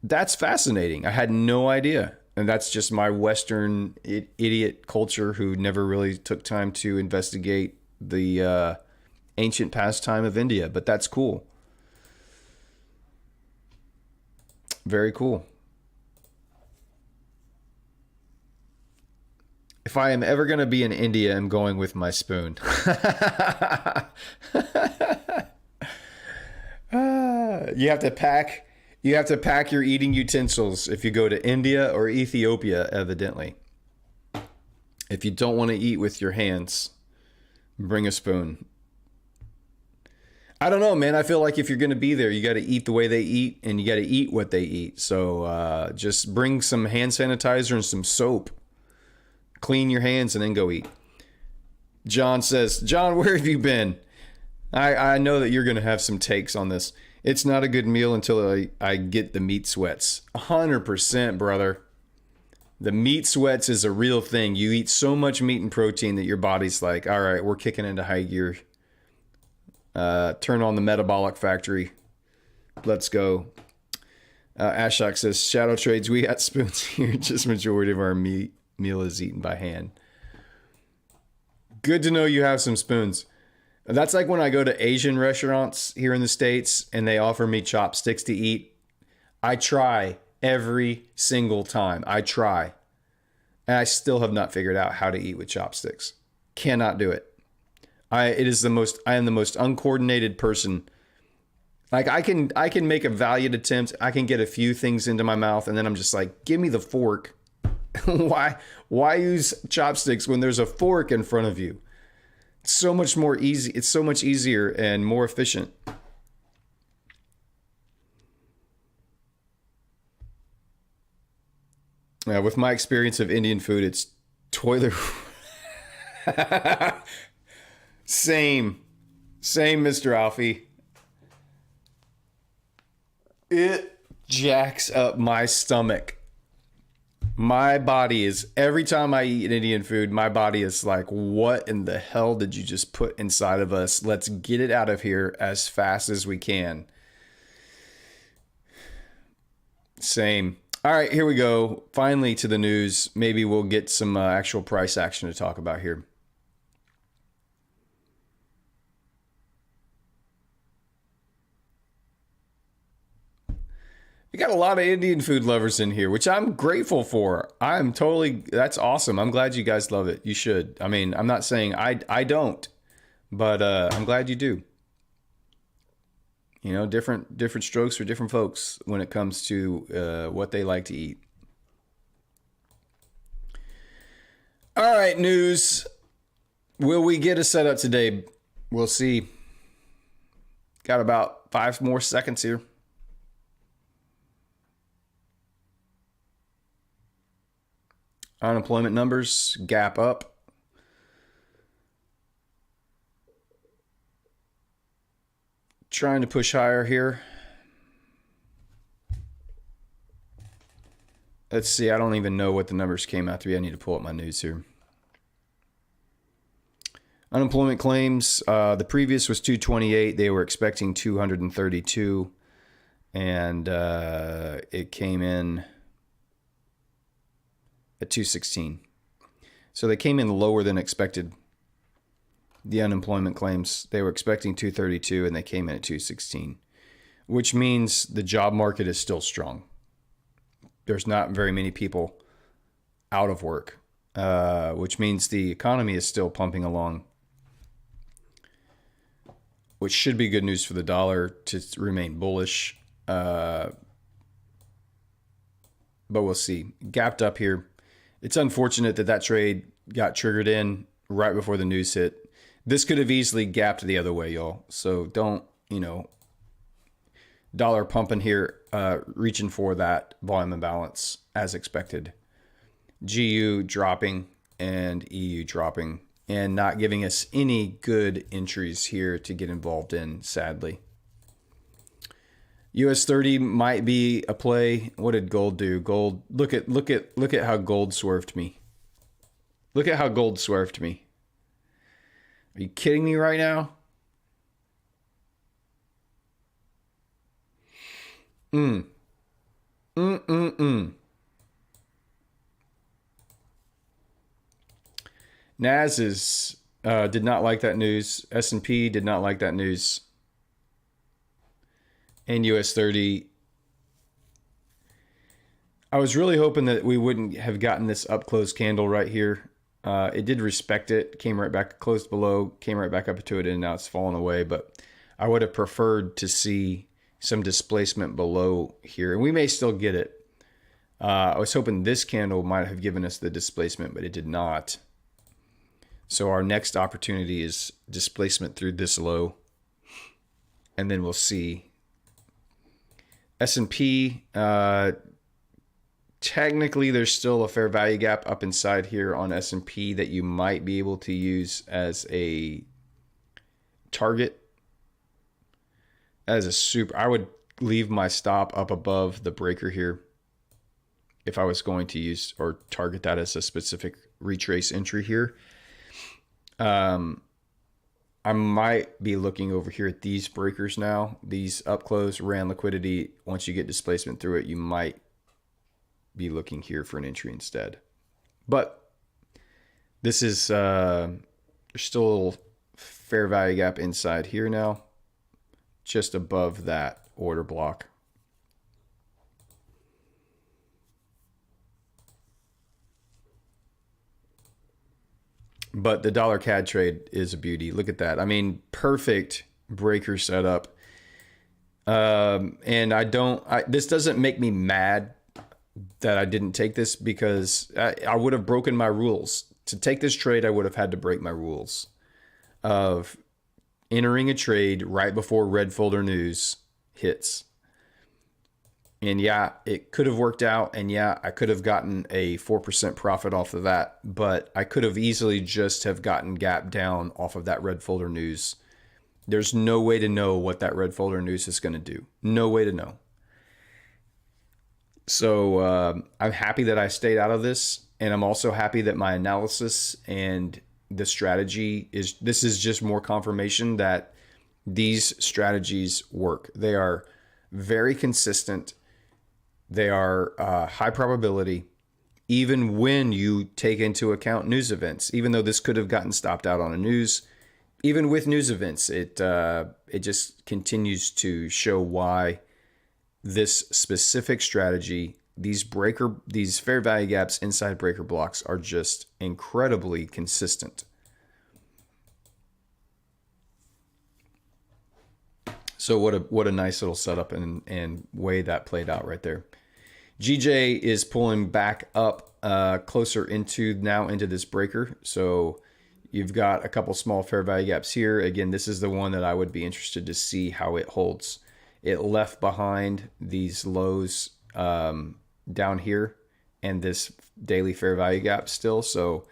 That's fascinating. I had no idea. And that's just my Western idiot culture who never really took time to investigate the ancient pastime of India. But that's cool. Very cool. If I am ever going to be in India, I'm going with my spoon. You have to pack your eating utensils if you go to India or Ethiopia, evidently. If you don't want to eat with your hands, bring a spoon. I don't know, man. I feel like if you're going to be there, you got to eat the way they eat and you got to eat what they eat. So just bring some hand sanitizer and some soap. Clean your hands and then go eat. John says, John, where have you been? I know that you're going to have some takes on this. It's not a good meal until I get the meat sweats. 100%, brother. The meat sweats is a real thing. You eat so much meat and protein that your body's like, all right, we're kicking into high gear. Turn on the metabolic factory. Let's go. Ashok says, Shadow Trades, we got spoons here. Just majority of our meal is eaten by hand. Good to know you have some spoons. That's like when I go to Asian restaurants here in the States and they offer me chopsticks to eat. I try every single time. I try. And I still have not figured out how to eat with chopsticks. Cannot do it. I am the most uncoordinated person. Like I can make a valiant attempt. I can get a few things into my mouth and then I'm just like, give me the fork. Why use chopsticks when there's a fork in front of you? It's so much more easy. It's so much easier and more efficient. With my experience of Indian food, it's toilet. Same, Mr. Alfie. It jacks up my stomach. My body is, every time I eat Indian food, my body is like, what in the hell did you just put inside of us? Let's get it out of here as fast as we can. Same. All right, here we go. Finally to the news. Maybe we'll get some actual price action to talk about here. We got a lot of Indian food lovers in here, which I'm grateful for. That's awesome. I'm glad you guys love it. You should. I mean, I'm not saying I don't, but I'm glad you do. You know, different strokes for different folks when it comes to what they like to eat. All right, news. Will we get a setup today? We'll see. Got about 5 more seconds here. Unemployment numbers, gap up. Trying to push higher here. Let's see. I don't even know what the numbers came out to be. I need to pull up my news here. Unemployment claims. The previous was 228. They were expecting 232. And it came in at 216. So they came in lower than expected. The unemployment claims, they were expecting 232 and they came in at 216, which means the job market is still strong. There's not very many people out of work, which means the economy is still pumping along, which should be good news for the dollar to remain bullish. But we'll see. Gapped up here. It's unfortunate that trade got triggered in right before the news hit. This could have easily gapped the other way, y'all. So don't, dollar pumping here, reaching for that volume imbalance as expected. GU dropping and EU dropping and not giving us any good entries here to get involved in, sadly. US 30 might be a play. What did gold do? Gold, look at how gold swerved me. Look at how gold swerved me. Are you kidding me right now? NAS did not like that news. S&P did not like that news. And US 30. I was really hoping that we wouldn't have gotten this up close candle right here. It did respect it, came right back, closed below, came right back up to it, and now it's fallen away. But I would have preferred to see some displacement below here. And we may still get it. I was hoping this candle might have given us the displacement, but it did not. So our next opportunity is displacement through this low. And then we'll see. S&P Technically, there's still a fair value gap up inside here on S&P that you might be able to use as a target. As a super, I would leave my stop up above the breaker here if I was going to use or target that as a specific retrace entry here. I might be looking over here at these breakers now. These up close ran liquidity. Once you get displacement through it, you might be looking here for an entry instead. But this is there's still a little fair value gap inside here now, just above that order block. But the dollar CAD trade is a beauty. Look at that. I mean, perfect breaker setup. And this doesn't make me mad that I didn't take this, because I would have broken my rules. To take this trade, I would have had to break my rules of entering a trade right before red folder news hits. And yeah, it could have worked out. And yeah, I could have gotten a 4% profit off of that, but I could have easily just have gotten gap down off of that red folder news. There's no way to know what that red folder news is going to do. No way to know. So I'm happy that I stayed out of this. And I'm also happy that my analysis and the strategy this is just more confirmation that these strategies work. They are very consistent. They are high probability, even when you take into account news events. Even though this could have gotten stopped out on a news, even with news events, it just continues to show why this specific strategy, these fair value gaps inside breaker blocks, are just incredibly consistent. So what a nice little setup and way that played out right there. GJ is pulling back up closer into this breaker. So you've got a couple small fair value gaps here. Again, this is the one that I would be interested to see how it holds. It left behind these lows down here and this daily fair value gap still. So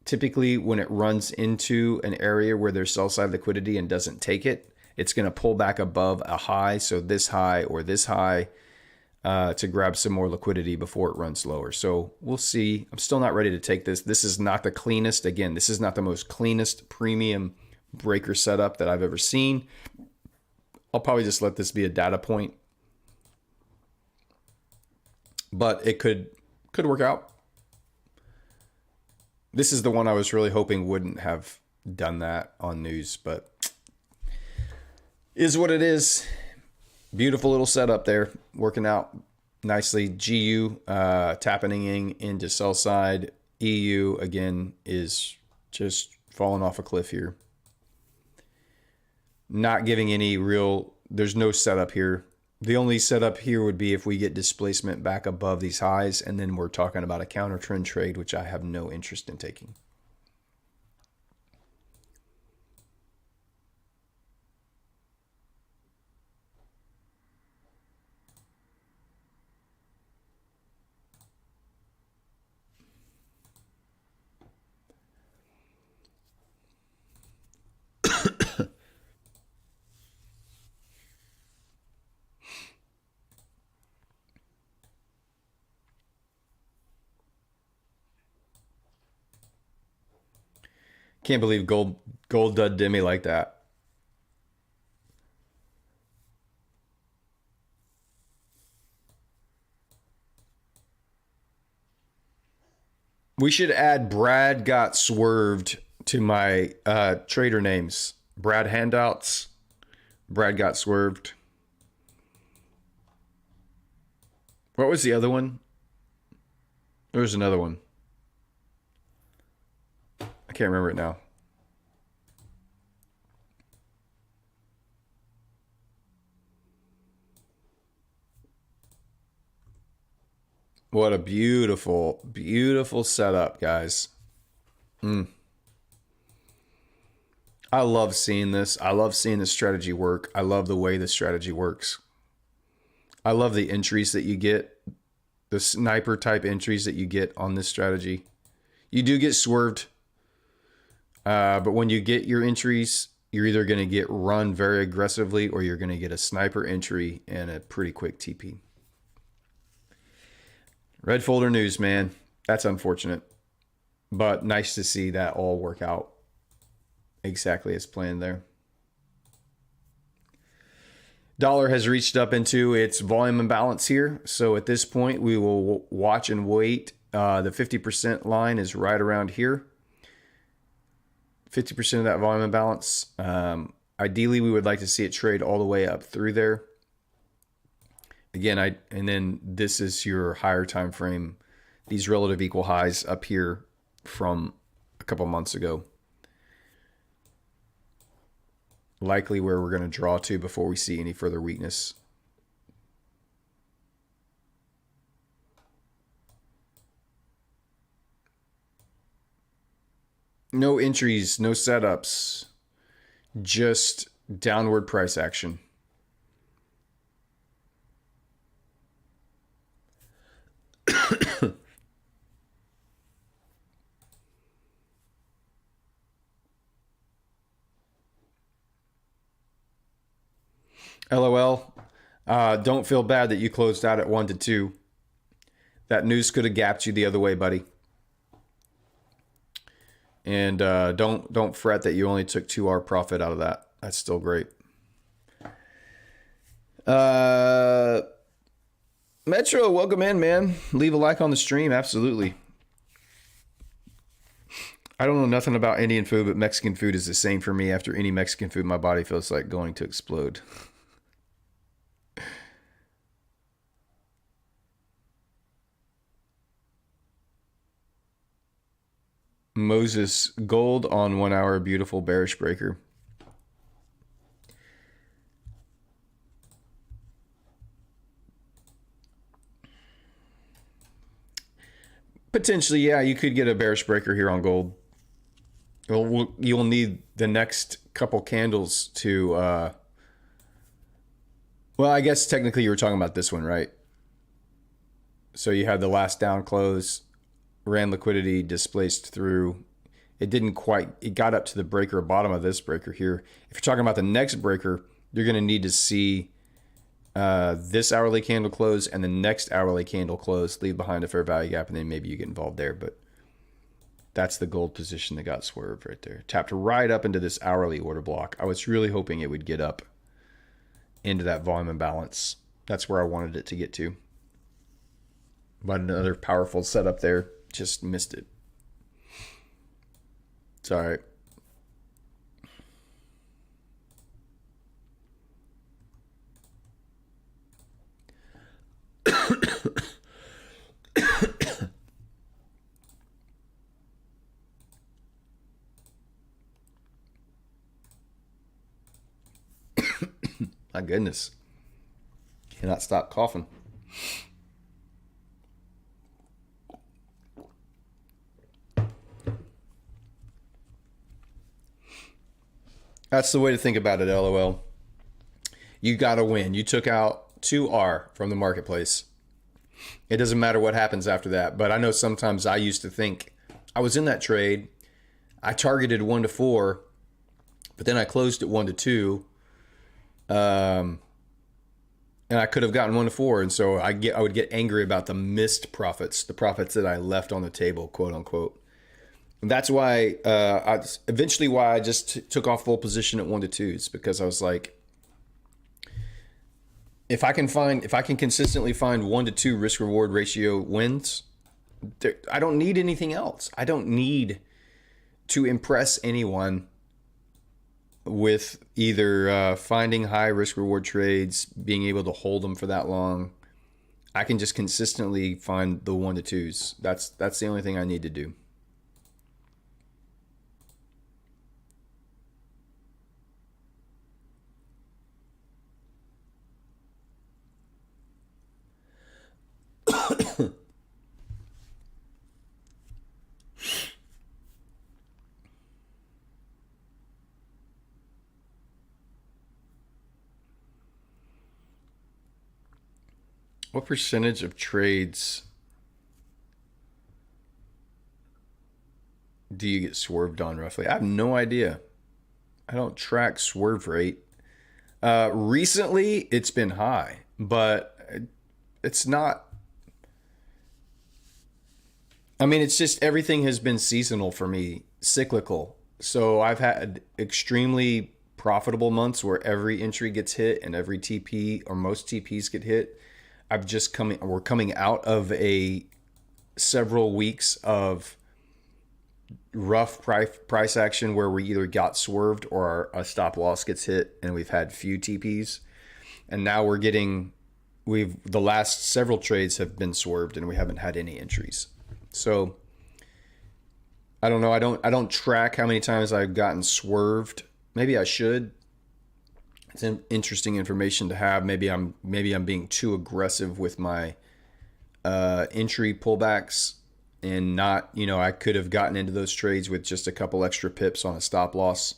typically when it runs into an area where there's sell side liquidity and doesn't take it, it's going to pull back above a high, so this high or this high, to grab some more liquidity before it runs lower. So we'll see. I'm still not ready to take this. This is not the cleanest. Again, this is not the most cleanest premium breaker setup that I've ever seen. I'll probably just let this be a data point. But it could work out. This is the one I was really hoping wouldn't have done that on news, but is what it is. Beautiful little setup there, working out nicely. GU tapping into sell side. EU again is just falling off a cliff here. Not giving any real, there's no setup here. The only setup here would be if we get displacement back above these highs, and then we're talking about a counter trend trade, which I have no interest in taking. Can't believe gold dud did me like that. We should add Brad got swerved to my trader names. Brad handouts. Brad got swerved. What was the other one? There was another one. I can't remember it now. What a beautiful, beautiful setup, guys. I love seeing this. I love seeing the strategy work. I love the way the strategy works. I love the entries that you get. the sniper type entries that you get on this strategy. You do get swerved, but when you get your entries, you're either going to get run very aggressively or you're going to get a sniper entry and a pretty quick TP. Red folder news, man. That's unfortunate, but nice to see that all work out exactly as planned there. Dollar has reached up into its volume imbalance here. So at this point, we will watch and wait. The 50% line is right around here. 50% of that volume imbalance. Ideally, we would like to see it trade all the way up through there. Again, and then this is your higher time frame. These relative equal highs up here from a couple months ago. Likely where we're going to draw to before we see any further weakness. No entries, no setups, just downward price action. LOL. Don't feel bad that you closed out at 1 to 2. That news could have gapped you the other way, buddy. And don't fret that you only took 2R profit out of that. That's still great. Metro, welcome in, man. Leave a like on the stream. Absolutely. I don't know nothing about Indian food, but Mexican food is the same for me. After any Mexican food, my body feels like going to explode. Moses, gold on 1 hour, beautiful bearish breaker. Potentially, yeah, you could get a bearish breaker here on gold. Well, you'll need the next couple candles to, well, I guess technically you were talking about this one, right? So you had the last down close, ran liquidity, displaced through. It didn't quite, it got up to the breaker bottom of this breaker here. If you're talking about the next breaker, you're going to need to see this hourly candle close and the next hourly candle close, leave behind a fair value gap, and then maybe you get involved there. But that's the gold position that got swerved right there. Tapped right up into this hourly order block. I was really hoping it would get up into that volume imbalance. That's where I wanted it to get to. But another powerful setup there. Just missed it. It's all right. My goodness. Cannot stop coughing. That's the way to think about it, LOL. You got to win. You took out 2R from the marketplace. It doesn't matter what happens after that. But I know sometimes I used to think, I was in that trade. I targeted 1 to 4, but then I closed at 1 to 2. And I could have gotten 1 to 4. And so I would get angry about the missed profits, the profits that I left on the table, quote unquote. And that's why eventually why I just took off full position at 1 to 2s, because I was like, if I can consistently find 1 to 2 risk reward ratio wins, I don't need anything else. I don't need to impress anyone with either finding high risk reward trades, being able to hold them for that long. I can just consistently find the 1 to 2s. That's the only thing I need to do. What percentage of trades do you get swerved on roughly? I have no idea. I don't track swerve rate. Recently, it's been high, but it's not. I mean, it's just everything has been seasonal for me, cyclical. So I've had extremely profitable months where every entry gets hit and every TP or most TPs get hit. We're coming out of a several weeks of rough price action where we either got swerved or a stop loss gets hit and we've had few TPs. And now the last several trades have been swerved and we haven't had any entries. So I don't know. I don't track how many times I've gotten swerved. Maybe I should. It's interesting information to have. Maybe I'm being too aggressive with my entry pullbacks and not, I could have gotten into those trades with just a couple extra pips on a stop loss.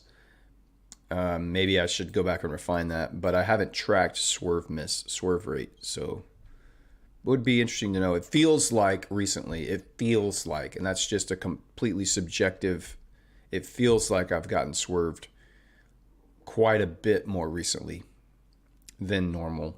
Maybe I should go back and refine that, but I haven't tracked swerve rate. So it would be interesting to know. It feels like recently, and that's just a completely subjective, it feels like I've gotten swerved quite a bit more recently than normal.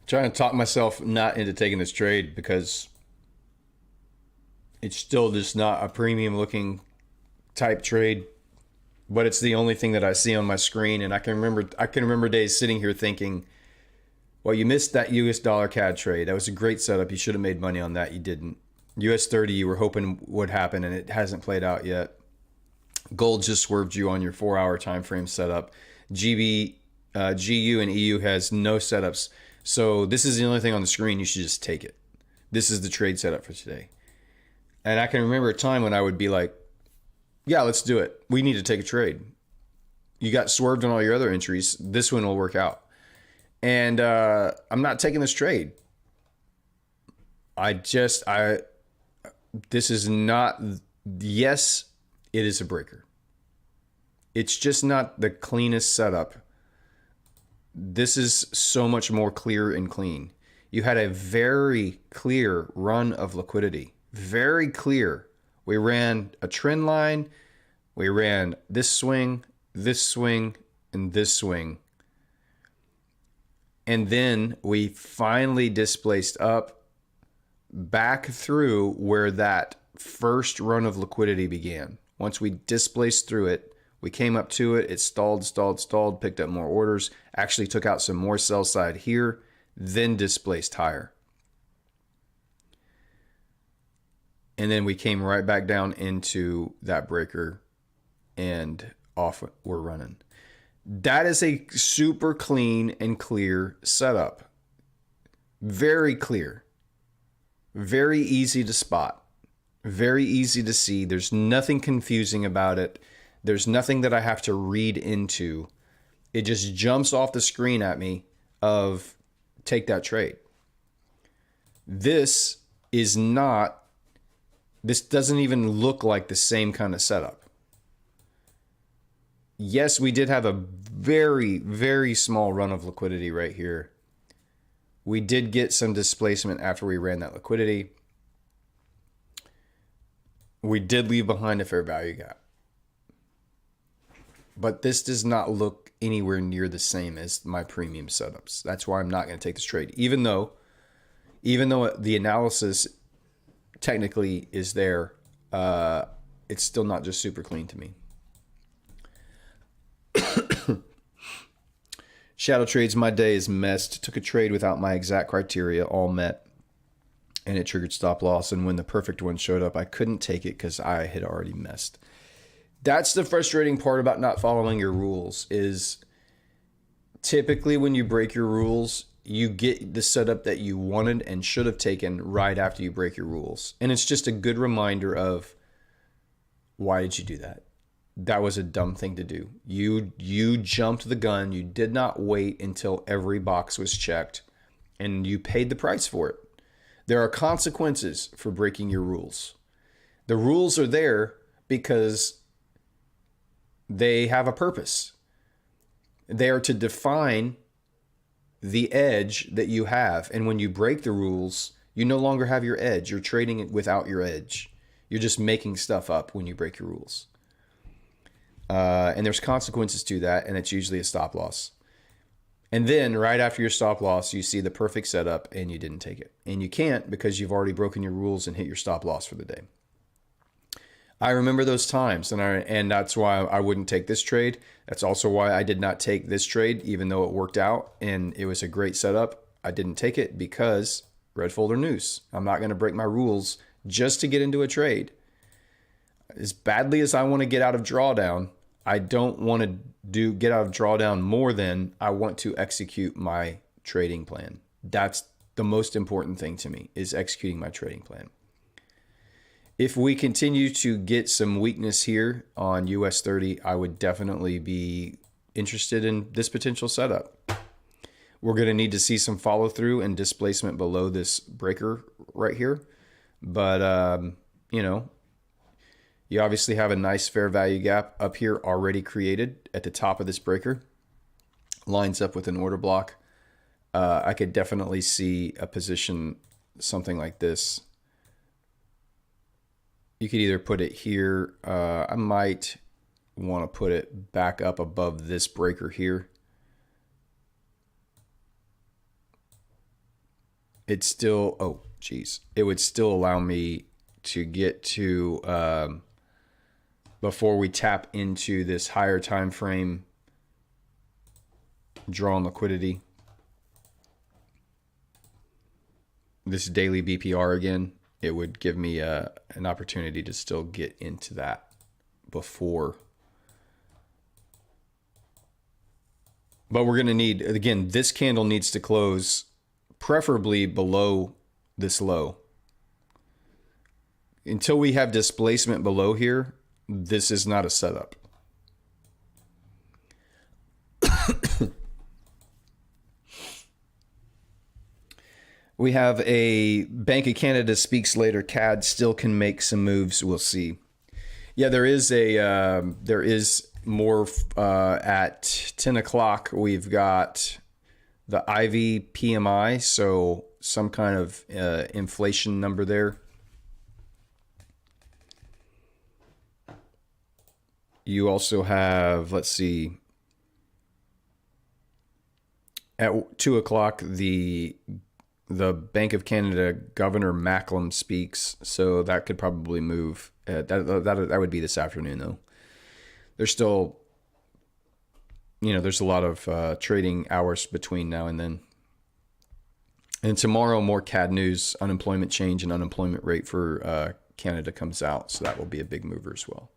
Trying to talk myself not into taking this trade because it's still just not a premium looking type trade, but it's the only thing that I see on my screen. And I can remember days sitting here thinking, well, you missed that US dollar CAD trade. That was a great setup. You should have made money on that. You didn't. US 30 you were hoping would happen and it hasn't played out yet. Gold just swerved you on your 4-hour time frame setup. GU and EU has no setups. So this is the only thing on the screen. You should just take it. This is the trade setup for today. And I can remember a time when I would be like, yeah, let's do it. We need to take a trade. You got swerved on all your other entries. This one will work out. And I'm not taking this trade. This is not, yes, it is a breaker. It's just not the cleanest setup. This is so much more clear and clean. You had a very clear run of liquidity. Very clear. We ran a trend line. We ran this swing, and this swing. And then we finally displaced up back through where that first run of liquidity began. Once we displaced through it, we came up to it, it stalled, picked up more orders, actually took out some more sell side here, then displaced higher. And then we came right back down into that breaker and off we're running. That is a super clean and clear setup. Very clear. Very easy to spot. Very easy to see. There's nothing confusing about it. There's nothing that I have to read into. It just jumps off the screen at me of take that trade. This doesn't even look like the same kind of setup. yes, we did have a very, very small run of liquidity right here. We did get some displacement after we ran that liquidity. We did leave behind a fair value gap. But this does not look anywhere near the same as my premium setups. That's why I'm not going to take this trade. Even though the analysis technically is there, it's still not just super clean to me. Shadow trades, my day is messed. Took a trade without my exact criteria, all met, and it triggered stop loss. And when the perfect one showed up, I couldn't take it because I had already messed. That's the frustrating part about not following your rules is typically when you break your rules, you get the setup that you wanted and should have taken right after you break your rules. And it's just a good reminder of why did you do that? That was a dumb thing to do. You jumped the gun. You did not wait until every box was checked, and you paid the price for it. There are consequences for breaking your rules. The rules are there because they have a purpose. They are to define the edge that you have. And when you break the rules, you no longer have your edge. You're trading without your edge. You're just making stuff up when you break your rules. And there's consequences to that, and it's usually a stop loss. And then right after your stop loss, you see the perfect setup and you didn't take it. And you can't because you've already broken your rules and hit your stop loss for the day. I remember those times, and that's why I wouldn't take this trade. That's also why I did not take this trade, even though it worked out and it was a great setup. I didn't take it because red folder noose. I'm not going to break my rules just to get into a trade. As badly as I want to get out of drawdown, I don't want to get out of drawdown more than I want to execute my trading plan. That's the most important thing to me, is executing my trading plan. If we continue to get some weakness here on US 30, I would definitely be interested in this potential setup. We're going to need to see some follow through and displacement below this breaker right here. But, you obviously have a nice fair value gap up here already created at the top of this breaker. Lines up with an order block. I could definitely see a position, something like this. You could either put it here. I might want to put it back up above this breaker here. It's still, it would still allow me to get to, before we tap into this higher time frame draw on liquidity. This daily BPR again, it would give me an opportunity to still get into that before. But we're going to need, again, this candle needs to close preferably below this low. Until we have displacement below here, this is not a setup. We have a Bank of Canada speaks later. CAD still can make some moves. We'll see. Yeah, there is more at 10 o'clock. We've got the IV PMI, so some kind of inflation number there. You also have, let's see, at 2 o'clock, the Bank of Canada Governor Macklem speaks, so that could probably move. That would be this afternoon, though. There's still, there's a lot of trading hours between now and then. And tomorrow, more CAD news, unemployment change and unemployment rate for Canada comes out, so that will be a big mover as well.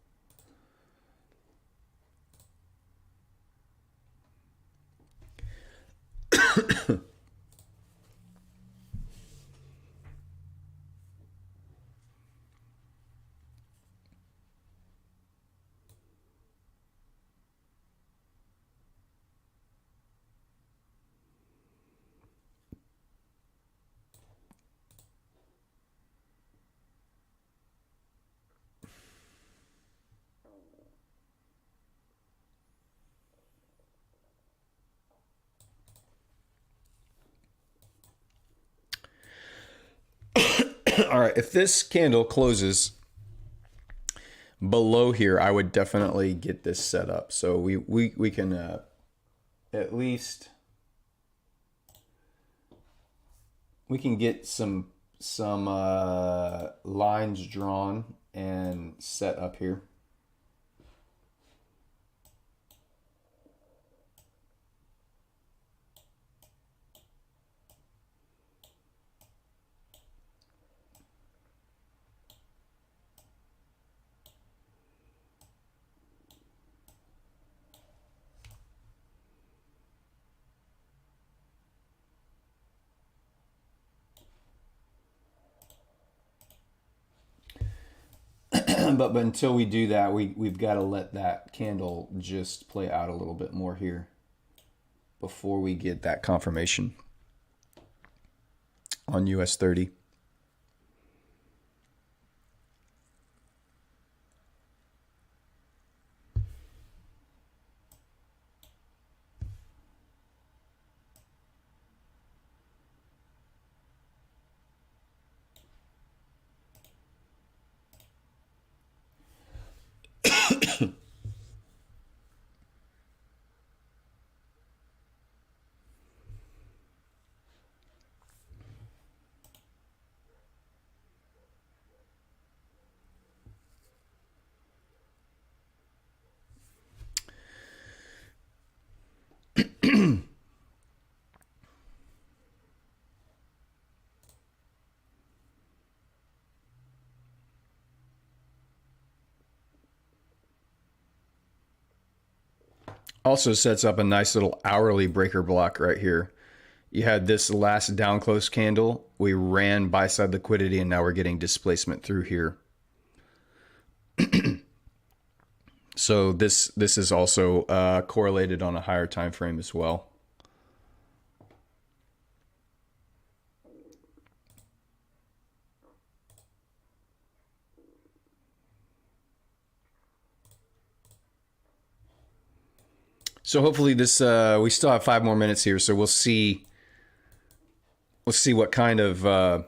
All right, if this candle closes below here, I would definitely get this set up. So we can at least we can get some lines drawn and set up here. But until we do that, we've got to let that candle just play out a little bit more here before we get that confirmation on US 30. Also sets up a nice little hourly breaker block right here. You had this last down close candle. We ran buy side liquidity, and now we're getting displacement through here. So this is also correlated on a higher time frame as well. So hopefully this we still have 5 more minutes here, so we'll see what kind of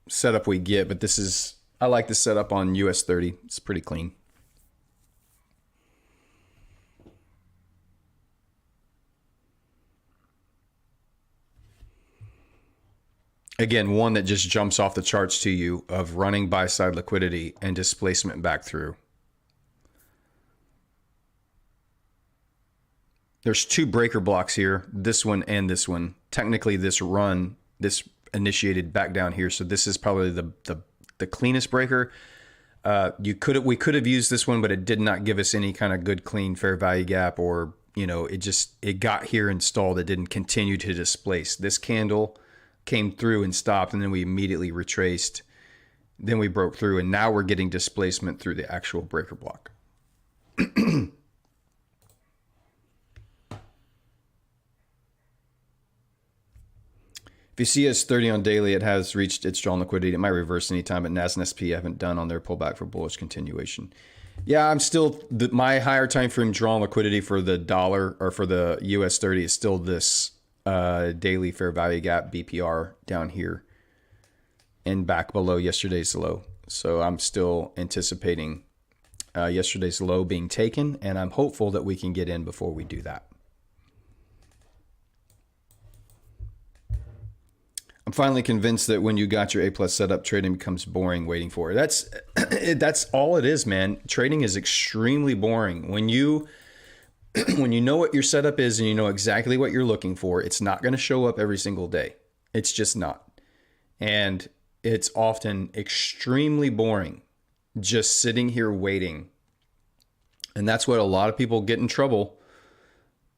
setup we get. But this is, I like the setup on US 30. It's pretty clean. Again, one that just jumps off the charts to you of running buy side liquidity and displacement back through. There's 2 breaker blocks here, this one and this one. Technically this initiated back down here, so this is probably the cleanest breaker. We could have used this one, but it did not give us any kind of good clean fair value gap, or it got here and stalled. It didn't continue to displace. This candle came through and stopped, and then we immediately retraced. Then we broke through, and now we're getting displacement through the actual breaker block. If you see us 30 on daily, it has reached its drawn liquidity. It might reverse anytime, but NAS and SP haven't done on their pullback for bullish continuation. Yeah, I'm still, my higher time frame drawn liquidity for the dollar or for the US 30 is still this daily fair value gap BPR down here and back below yesterday's low. So I'm still anticipating yesterday's low being taken, and I'm hopeful that we can get in before we do that. I'm finally convinced that when you got your A+ setup, trading becomes boring waiting for it. That's all it is, man. Trading is extremely boring. When you know what your setup is and you know exactly what you're looking for, it's not going to show up every single day. It's just not. And it's often extremely boring just sitting here waiting. And that's what a lot of people get in trouble.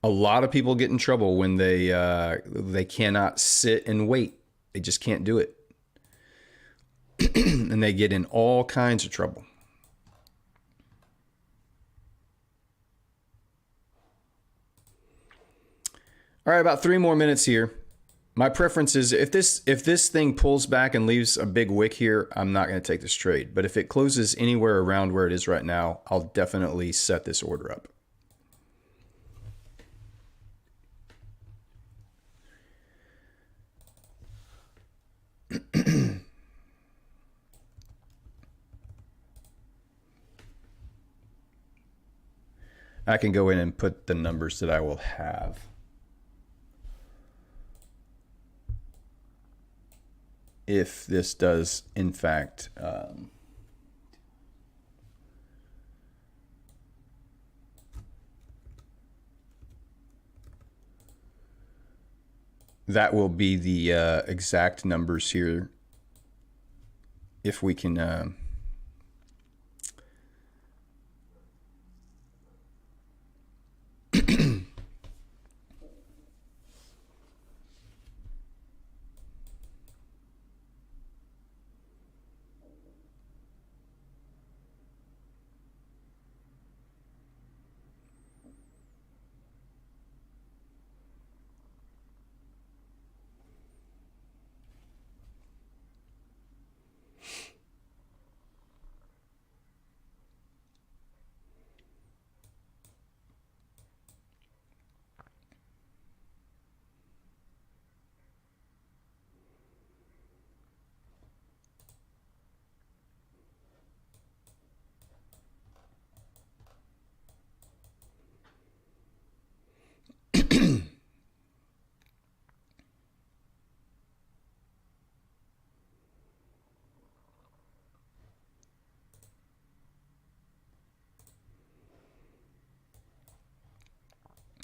A lot of people get in trouble when they cannot sit and wait. They just can't do it. And they get in all kinds of trouble. All right, about 3 more minutes here. My preference is if this thing pulls back and leaves a big wick here, I'm not going to take this trade. But if it closes anywhere around where it is right now, I'll definitely set this order up. I can go in and put the numbers that I will have. If this does, in fact, that will be the exact numbers here. If we can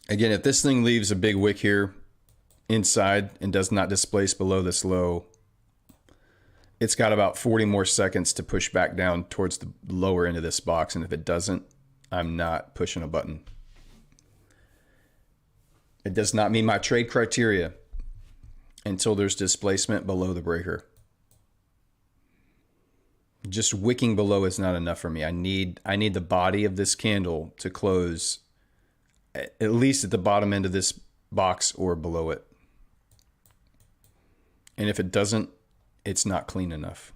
again, if this thing leaves a big wick here inside and does not displace below this low, it's got about 40 more seconds to push back down towards the lower end of this box. And if it doesn't, I'm not pushing a button. It does not meet my trade criteria until there's displacement below the breaker. Just wicking below is not enough for me. I need the body of this candle to close at least at the bottom end of this box or below it. And if it doesn't, it's not clean enough.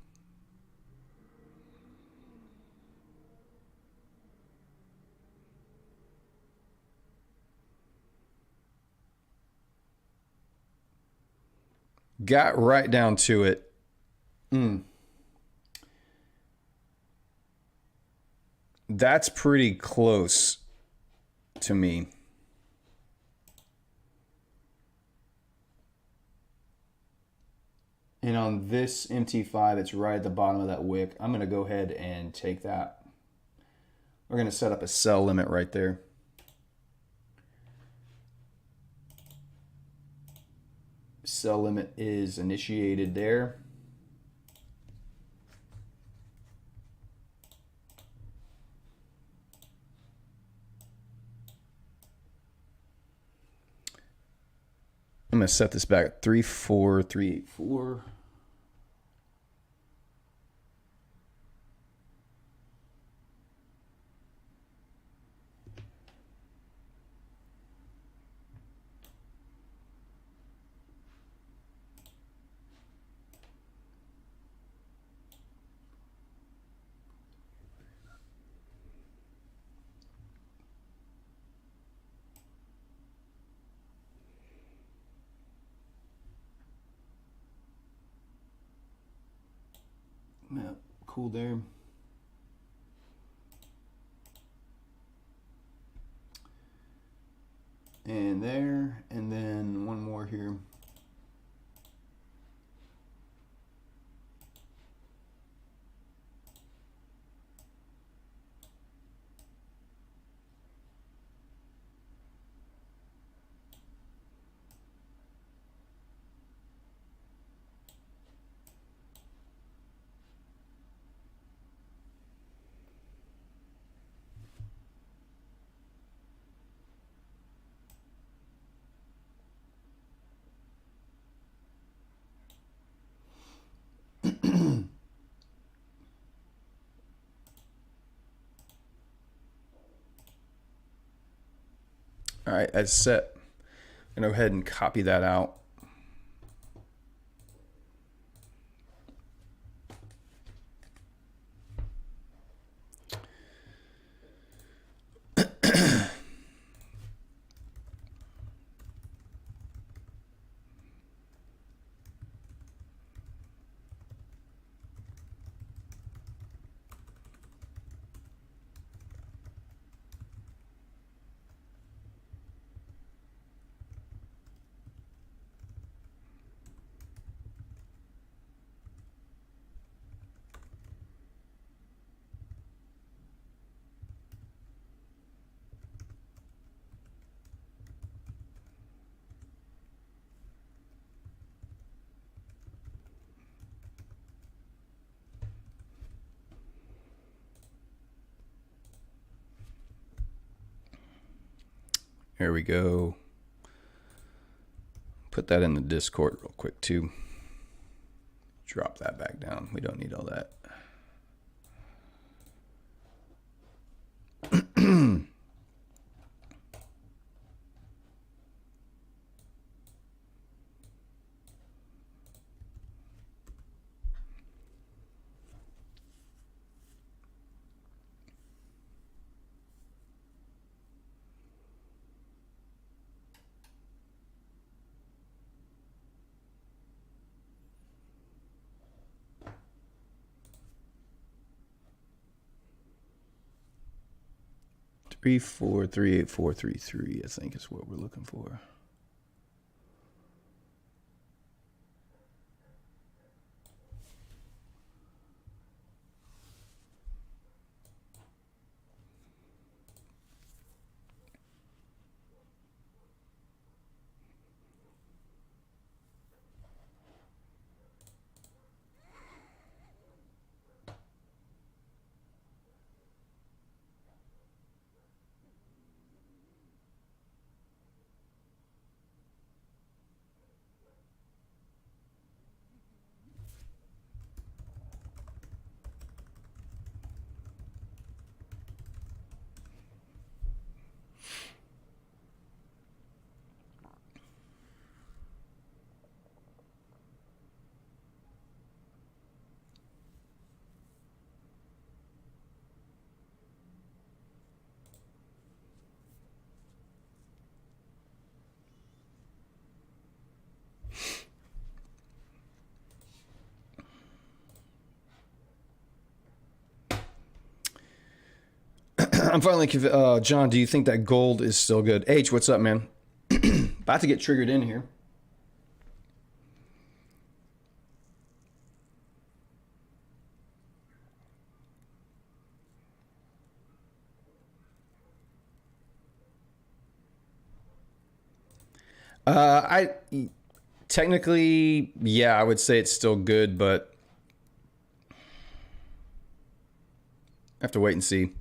Got right down to it. That's pretty close to me. And on this MT5, it's right at the bottom of that wick. I'm going to go ahead and take that. We're going to set up a sell limit right there. Sell limit is initiated there. I'm going to set this back at 34384. Yeah, cool there. And there, and then one more here. All right, that's set. I'm going to go ahead and copy that out. There we go. Put that in the Discord real quick too. Drop that back down. We don't need all that. Three, 4, 3, 8, 4, 3, 3, I think is what we're looking for. I'm finally John, do you think that gold is still good? H, what's up, man? About to get triggered in here. I technically, yeah, I would say it's still good, but I have to wait and see.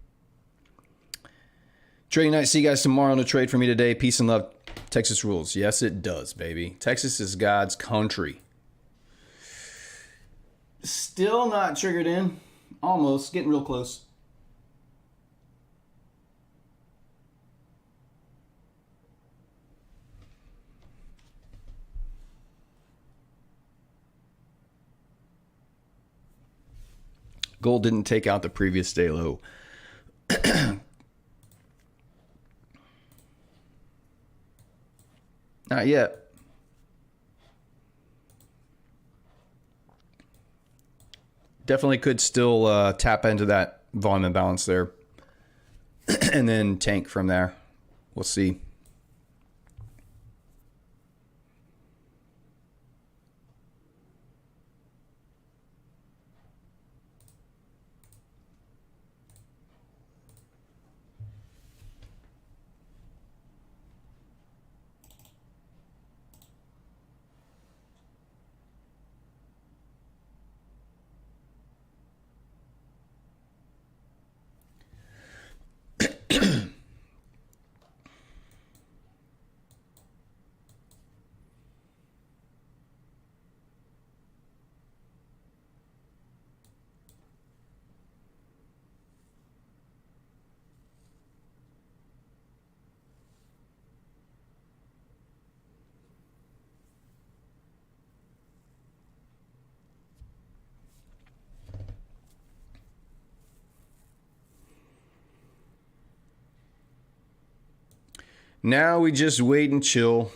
Trading night. See you guys tomorrow. No trade for me today. Peace and love. Texas rules. Yes, it does, baby. Texas is God's country. Still not triggered in. Almost. Getting real close. Gold didn't take out the previous day low. Not yet. Definitely could still tap into that volume imbalance there. And then tank from there. We'll see. Now we just wait and chill.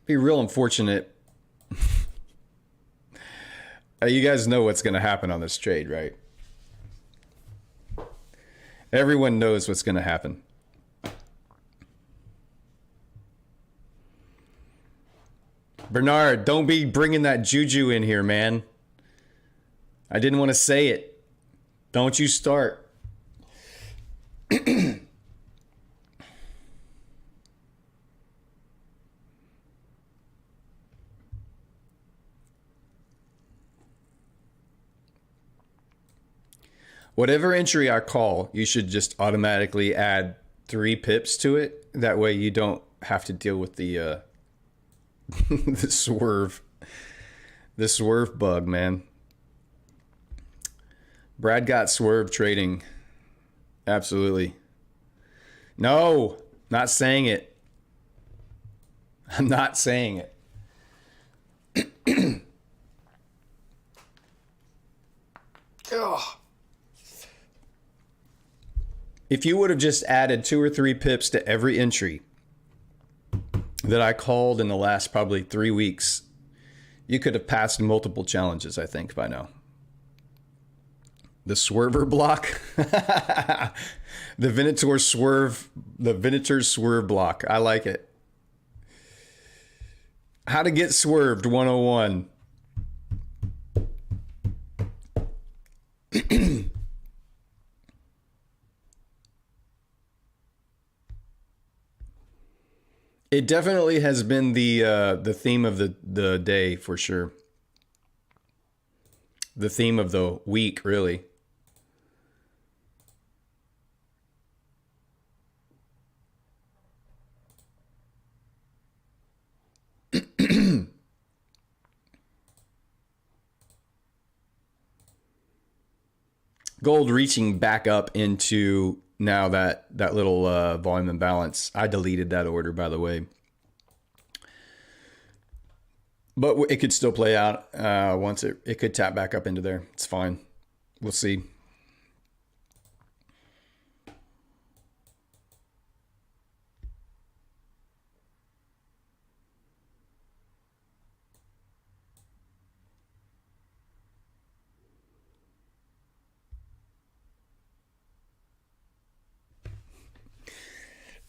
Be real unfortunate. You guys know what's going to happen on this trade, right? Everyone knows what's going to happen. Bernard, don't be bringing that juju in here, man. I didn't want to say it. Don't you start. Whatever entry I call, you should just automatically add 3 pips to it. That way you don't have to deal with the the swerve bug, man. Brad got swerve trading. Absolutely. No, not saying it. I'm not saying it. Ugh. If you would have just added 2 or 3 pips to every entry that I called in the last probably 3 weeks, you could have passed multiple challenges, I think, by now. The swerver block. The Venator's swerve block. I like it. How to get swerved 101. It definitely has been the theme of the day for sure. The theme of the week, really. Gold reaching back up into now that little volume imbalance. I deleted that order, by the way. But it could still play out once it could tap back up into there. It's fine. We'll see.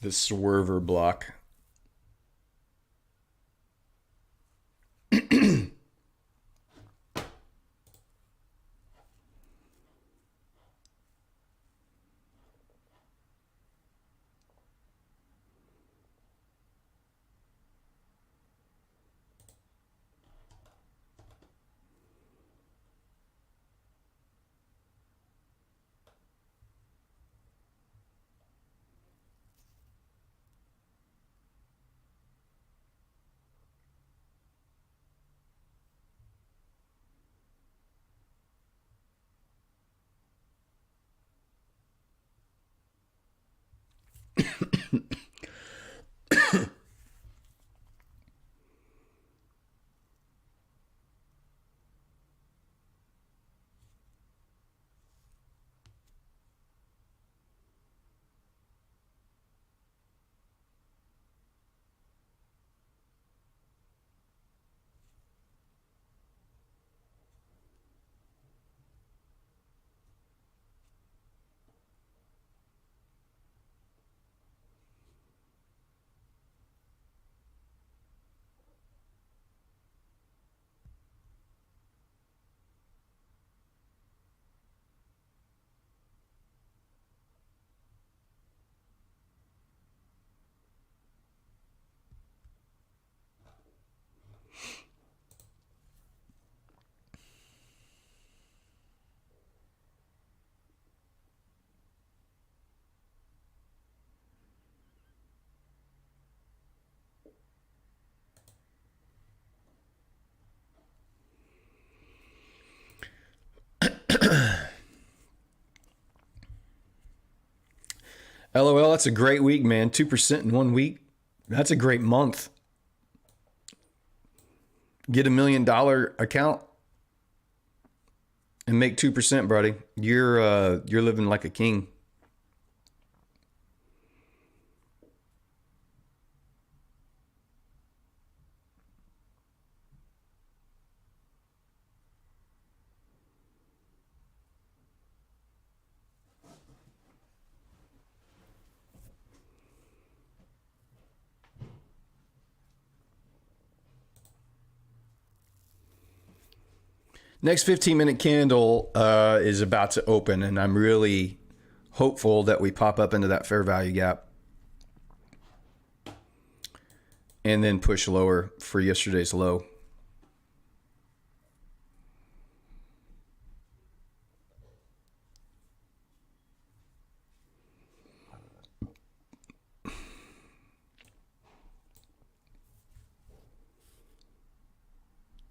The swerver block. LOL, that's a great week, man. 2% in 1 week. That's a great month. Get $1 million account and make 2%, buddy. You're living like a king. Next 15-minute candle is about to open, and I'm really hopeful that we pop up into that fair value gap and then push lower for yesterday's low.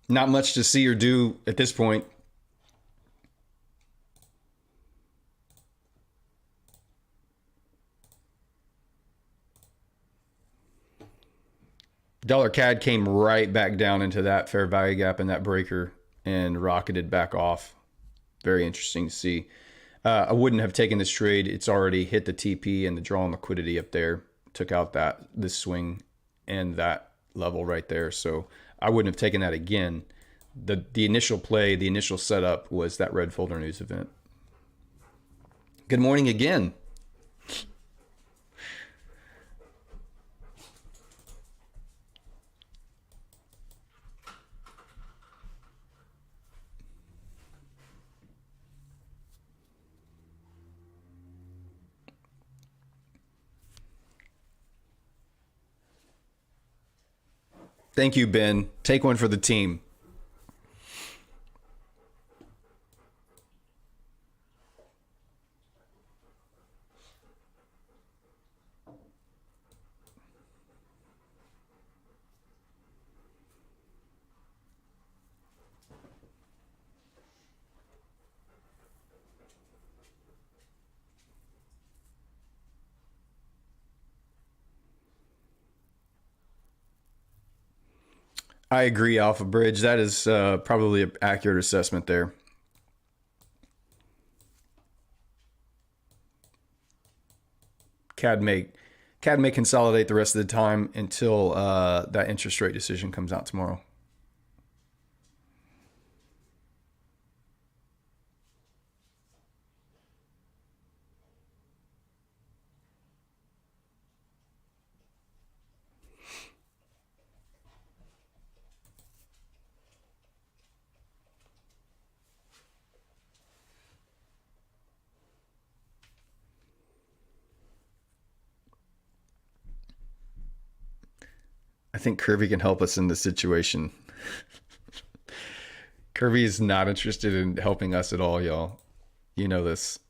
Not much to see or do at this point. Dollar CAD came right back down into that fair value gap and that breaker and rocketed back off. Very interesting to see. I wouldn't have taken this trade. It's already hit the TP and the draw on liquidity up there. Took out this swing and that level right there. So I wouldn't have taken that again. The initial play, the initial setup was that red folder news event. Good morning again. Thank you, Ben. Take one for the team. I agree, Alpha Bridge. That is probably an accurate assessment there. CAD may consolidate the rest of the time until that interest rate decision comes out tomorrow. I think Kirby can help us in this situation. Kirby is not interested in helping us at all, y'all. You know this.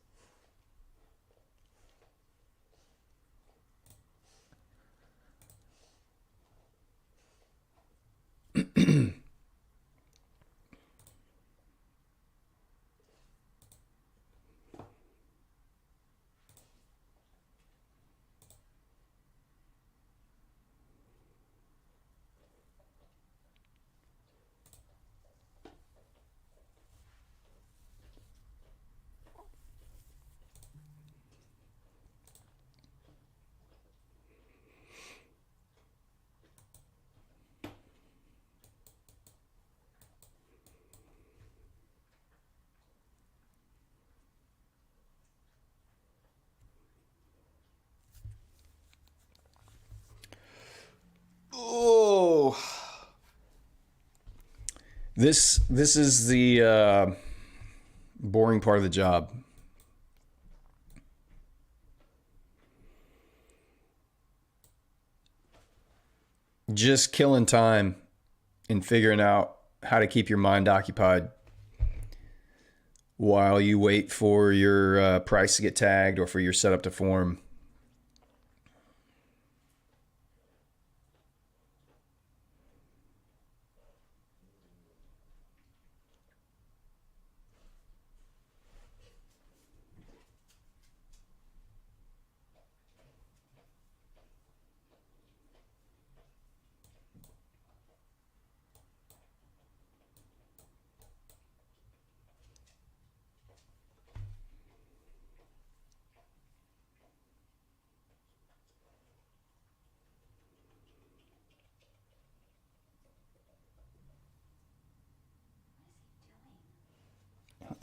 Oh, this is the boring part of the job. Just killing time and figuring out how to keep your mind occupied while you wait for your price to get tagged or for your setup to form.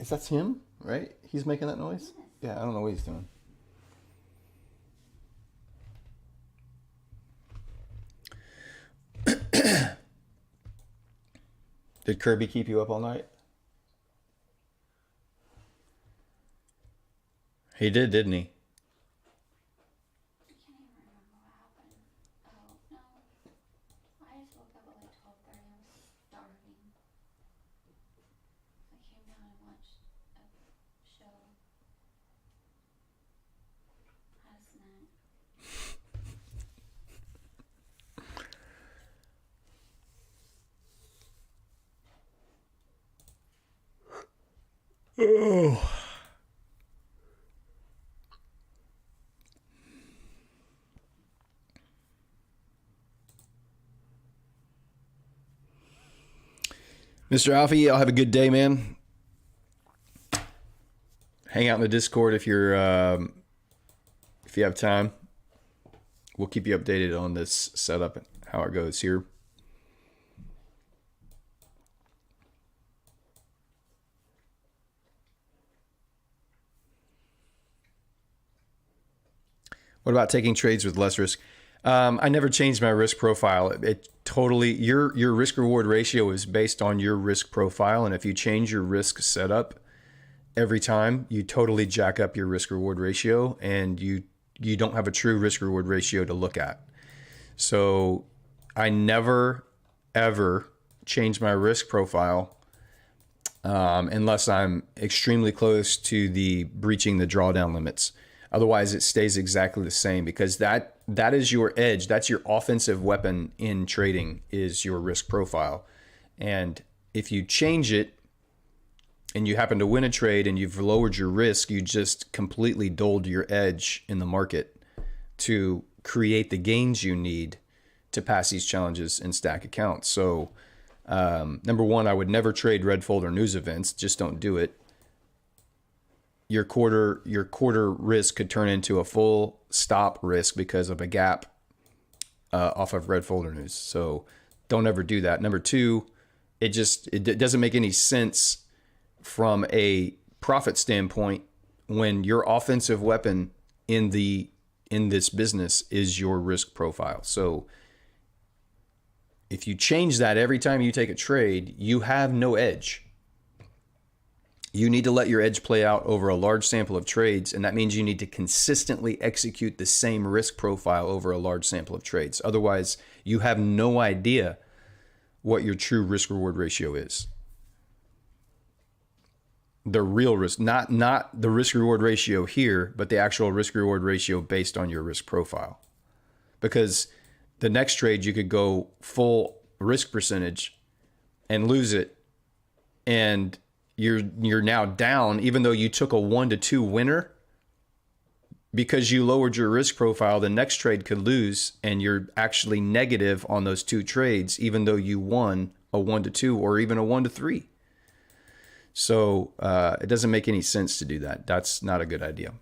Is that him, right? He's making that noise?
Yes.
Yeah, I don't know what he's doing. Did Kirby keep you up all night? He did, didn't he?
I can't even remember what happened. Oh, no. I just woke up at like 12:30. I was starving. I came down and watched a show. Had a snack.
Oh. Mr. Alfie, I'll have a good day, man. Hang out in the Discord if you have time. We'll keep you updated on this setup and how it goes here. What about taking trades with less risk? I never changed my risk profile. It totally your risk reward ratio is based on your risk profile, and if you change your risk setup every time, you totally jack up your risk reward ratio, and you don't have a true risk reward ratio to look at. So I never ever change my risk profile unless I'm extremely close to the breaching the drawdown limits. Otherwise, it stays exactly the same because that is your edge. That's your offensive weapon in trading is your risk profile. And if you change it and you happen to win a trade and you've lowered your risk, you just completely dulled your edge in the market to create the gains you need to pass these challenges and stack accounts. So number one, I would never trade red folder news events. Just don't do it. Your quarter risk could turn into a full stop risk because of a gap off of red folder news. So don't ever do that. Number two, it doesn't make any sense from a profit standpoint when your offensive weapon in this business is your risk profile. So if you change that every time you take a trade, you have no edge. You need to let your edge play out over a large sample of trades, and that means you need to consistently execute the same risk profile over a large sample of trades. Otherwise, you have no idea what your true risk-reward ratio is. The real risk, not the risk-reward ratio here, but the actual risk-reward ratio based on your risk profile. Because the next trade, you could go full risk percentage and lose it, and you're now down, even though you took a 1-2 winner, because you lowered your risk profile. The next trade could lose, and you're actually negative on those two trades, even though you won a 1-2 or even a 1-3. So it doesn't make any sense to do that. That's not a good idea.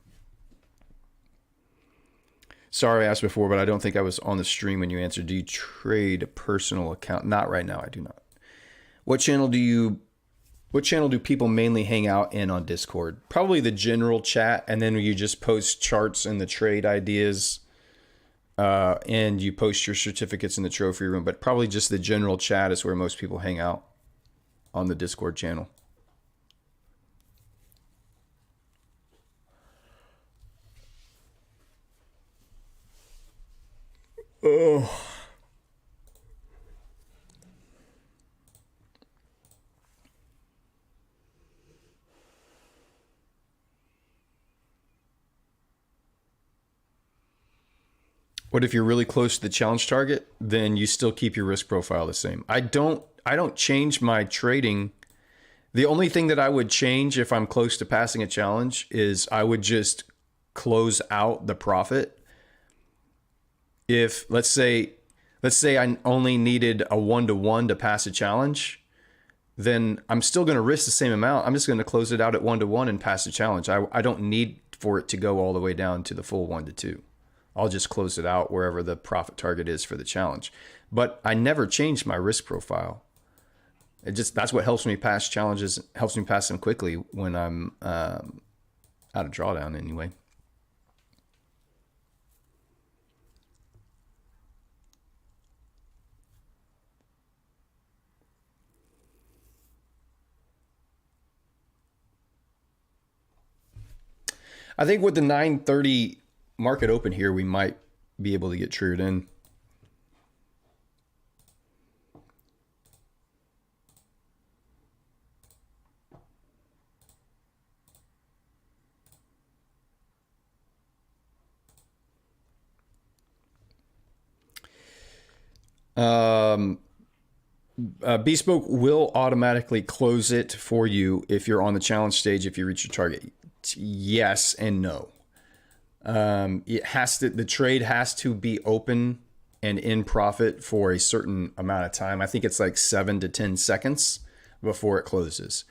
Sorry, I asked before, but I don't think I was on the stream when you answered. Do you trade a personal account? Not right now. I do not. What channel do people mainly hang out in on Discord? Probably the general chat, and then you just post charts and the trade ideas, and you post your certificates in the trophy room. But probably just the general chat is where most people hang out on the Discord channel. Oh. What if you're really close to the challenge target? Then you still keep your risk profile the same. I don't change my trading. The only thing that I would change if I'm close to passing a challenge is I would just close out the profit. If let's say I only needed a 1-1 to pass a challenge, then I'm still going to risk the same amount. I'm just going to close it out at 1-1 and pass the challenge. I don't need for it to go all the way down to the full 1-2. I'll just close it out wherever the profit target is for the challenge. But I never changed my risk profile. That's what helps me pass challenges, helps me pass them quickly when I'm out of drawdown anyway. I think with the 9:30 market open here, we might be able to get triggered in. Um, Bespoke will automatically close it for you if you're on the challenge stage if you reach your target. Yes and no. It has to. The trade has to be open and in profit for a certain amount of time. I think it's like 7 to 10 seconds before it closes.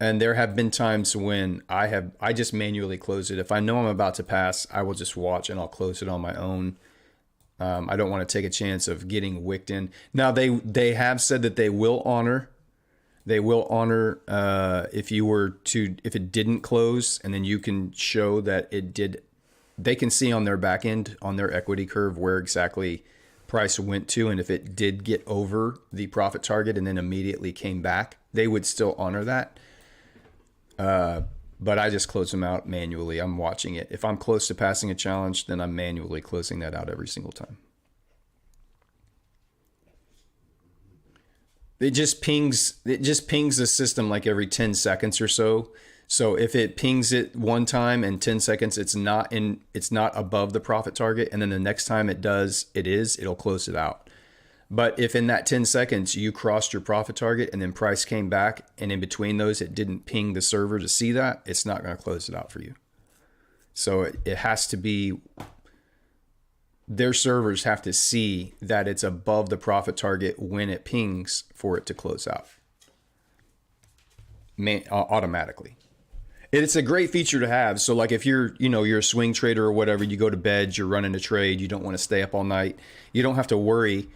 And there have been times when I just manually close it. If I know I'm about to pass, I will just watch and I'll close it on my own. I don't want to take a chance of getting wicked in. Now they have said that they will honor if it didn't close, and then you can show that it did. They can see on their back end on their equity curve where exactly price went to, and if it did get over the profit target and then immediately came back, they would still honor that. But I just close them out manually. I'm watching it. If I'm close to passing a challenge, then I'm manually closing that out every single time. It just pings the system like every 10 seconds or so. So if it pings it one time in 10 seconds, it's not above the profit target, and then the next time it'll close it out. But if in that 10 seconds you crossed your profit target and then price came back, and in between those it didn't ping the server to see that, it's not going to close it out for you. So it has to be, their servers have to see that it's above the profit target when it pings for it to close out automatically. It's a great feature to have. So like if you're a swing trader or whatever, you go to bed, you're running a trade, you don't want to stay up all night, you don't have to worry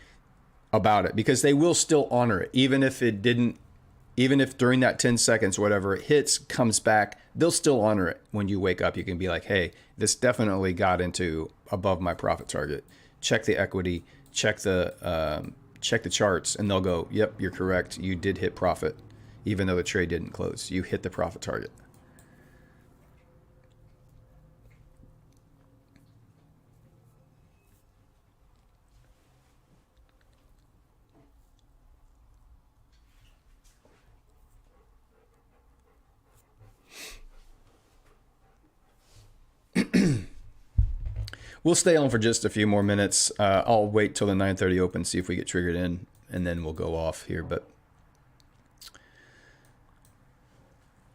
about it, because they will still honor it. Even if during that 10 seconds, whatever it hits, comes back, they'll still honor it. When you wake up, you can be like, hey, this definitely got into above my profit target. Check the equity, check the charts, and they'll go, yep, you're correct. You did hit profit, even though the trade didn't close. You hit the profit target. We'll stay on for just a few more minutes. I'll wait till the 9:30 open, see if we get triggered in, and then we'll go off here. But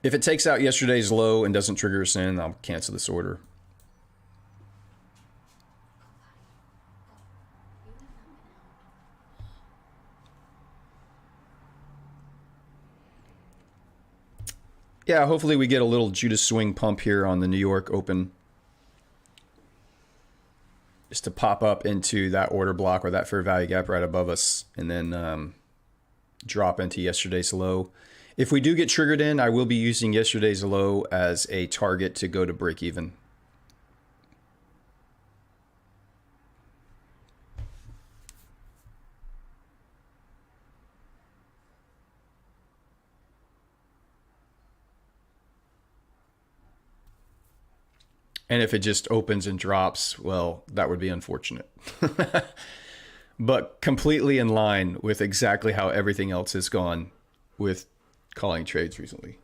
if it takes out yesterday's low and doesn't trigger us in, I'll cancel this order. Yeah, hopefully we get a little Judas swing pump here on the New York Open, just to pop up into that order block or that fair value gap right above us, and then drop into yesterday's low. If we do get triggered in, I will be using yesterday's low as a target to go to break even. And if it just opens and drops, well, that would be unfortunate. But completely in line with exactly how everything else has gone with calling trades recently.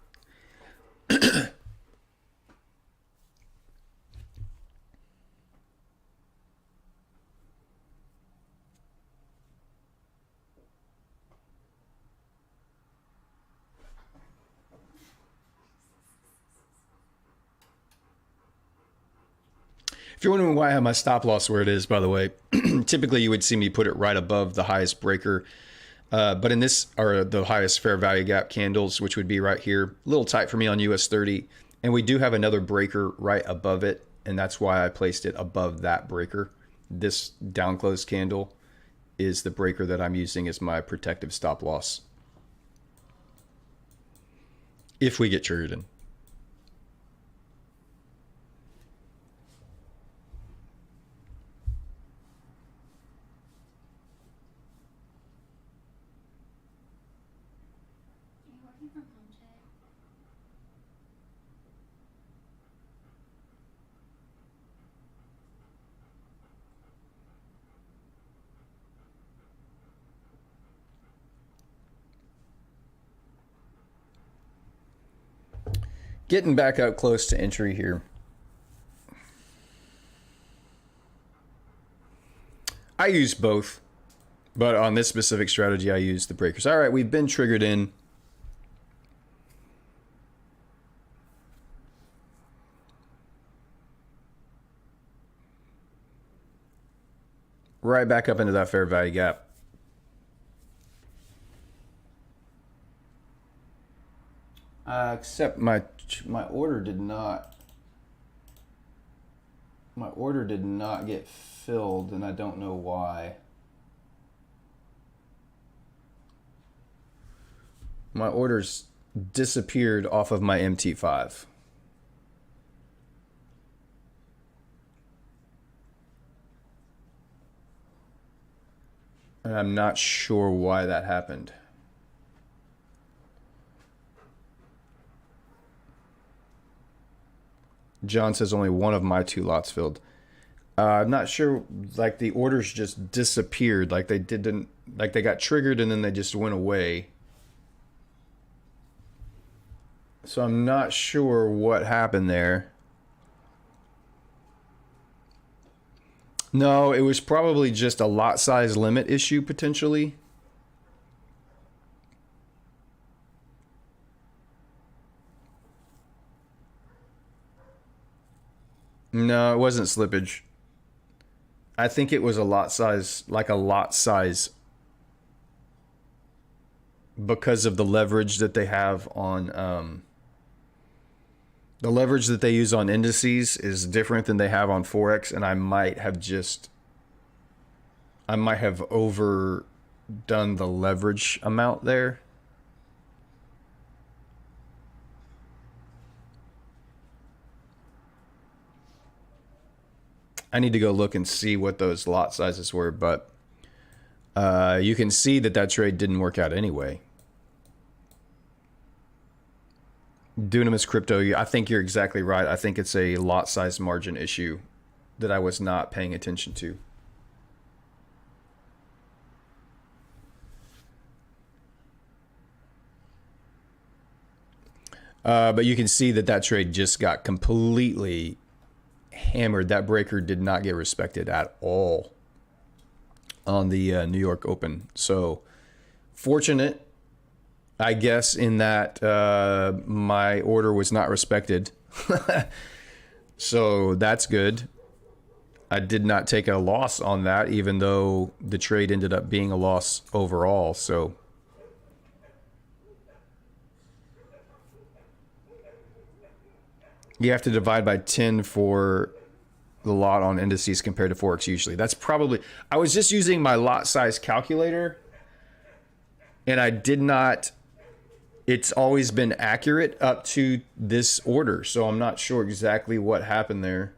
If you're wondering why I have my stop loss where it is, by the way, typically you would see me put it right above the highest breaker. But in this are the highest fair value gap candles, which would be right here. A little tight for me on US 30. And we do have another breaker right above it. And that's why I placed it above that breaker. This down close candle is the breaker that I'm using as my protective stop loss. if we get triggered in.
Are you working from home today?
Getting back out close to entry here. I use both, but on this specific strategy, I use the breakers. All right, we've been triggered in. Right back up into that fair value gap. Except my order did not. My order did not get filled, and I don't know why. My orders disappeared off of my MT5. And I'm not sure why that happened. John says only one of my 2 lots filled. I'm not sure, like the orders just disappeared, like they didn't, like they got triggered and then they just went away. So I'm not sure what happened there. No, it was probably just a lot size limit issue potentially. No, it wasn't slippage. I think it was a lot size, like a lot size, because of the leverage that they have on the leverage that they use on indices is different than they have on Forex, and I might have overdone the leverage amount there. I need to go look and see what those lot sizes were, but you can see that trade didn't work out anyway. Dunamis Crypto, I think you're exactly right. I think it's a lot size margin issue that I was not paying attention to. But you can see that trade just got completely hammered. That breaker did not get respected at all on the New York Open. So fortunate, I guess, in that my order was not respected. So that's good. I did not take a loss on that, even though the trade ended up being a loss overall. So you have to divide by 10 for the lot on indices compared to Forex usually. That's probably, I was just using my lot size calculator, and I did not, it's always been accurate up to this order. So I'm not sure exactly what happened there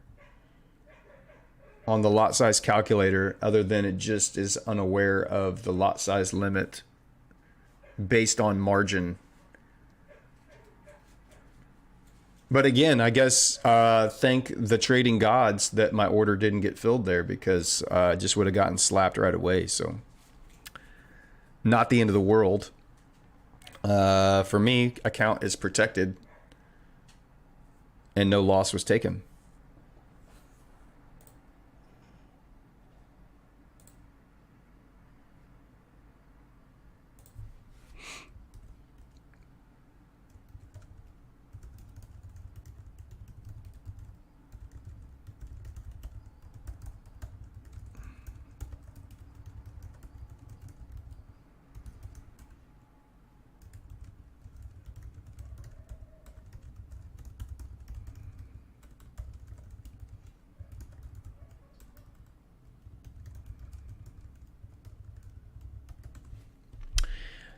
on the lot size calculator, other than it just is unaware of the lot size limit based on margin. But again, I guess thank the trading gods that my order didn't get filled there, because I just would have gotten slapped right away. So not the end of the world. For me, account is protected and no loss was taken.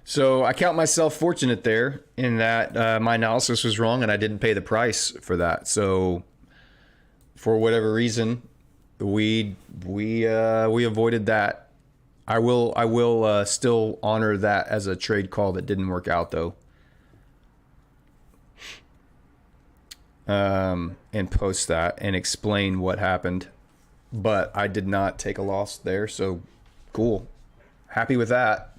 So I count myself fortunate there in that my analysis was wrong and I didn't pay the price for that. So for whatever reason, we avoided that. I will still honor that as a trade call that didn't work out though. And post that and explain what happened. But I did not take a loss there, so cool. Happy with that.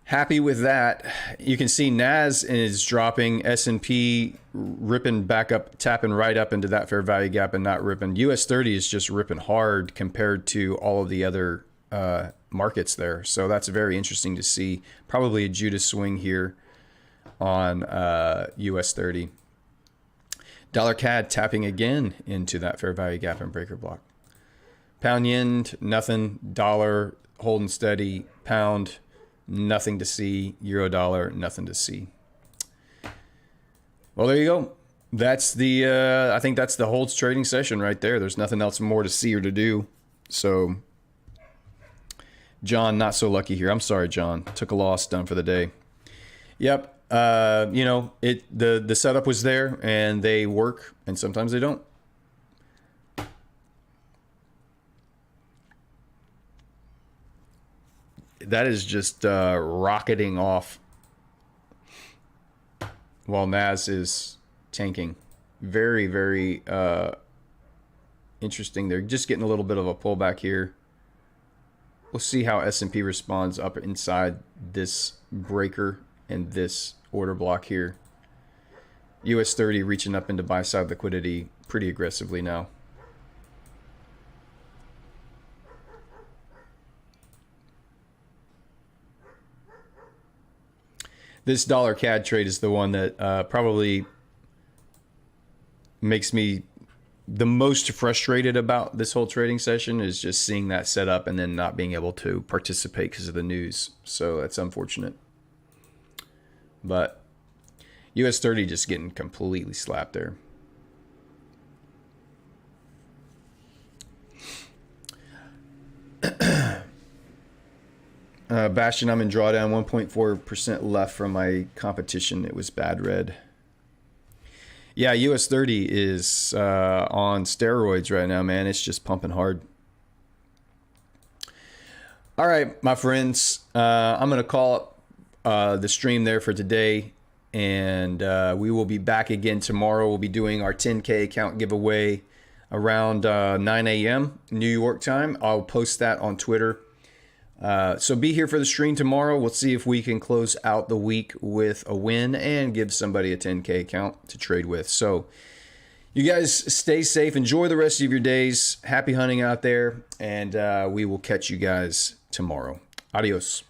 Happy with that. You can see NAS is dropping, S&P ripping back up, tapping right up into that fair value gap and not ripping. US 30 is just ripping hard compared to all of the other markets there. So that's very interesting to see. Probably a Judas swing here on US 30. Dollar CAD tapping again into that fair value gap and breaker block. Pound yen, nothing. Dollar holding steady. Pound, nothing to see. Euro dollar, nothing to see. Well, there you go. That's the I think that's the holds trading session right there. There's nothing else more to see or to do. So John, not so lucky here. I'm sorry, John. Took a loss, done for the day. Yep. You know, the setup was there and they work and sometimes they don't. That is just rocketing off while NAS is tanking. Very, very interesting. They're just getting a little bit of a pullback here. We'll see how S&P responds up inside this breaker and this order block here. US 30 reaching up into buy side liquidity pretty aggressively now. This dollar CAD trade is the one that probably makes me the most frustrated about this whole trading session, is just seeing that set up and then not being able to participate because of the news. So that's unfortunate. But US 30 just getting completely slapped there. Bastion, I'm in drawdown, 1.4% left from my competition. It was bad red. Yeah, US 30 is on steroids right now, man. It's just pumping hard. All right, my friends, I'm going to call the stream there for today, and we will be back again tomorrow. We'll be doing our 10K account giveaway around 9 a.m. New York time. I'll post that on Twitter. So be here for the stream tomorrow. We'll see if we can close out the week with a win and give somebody a 10K account to trade with. So you guys stay safe. Enjoy the rest of your days. Happy hunting out there, and we will catch you guys tomorrow. Adios.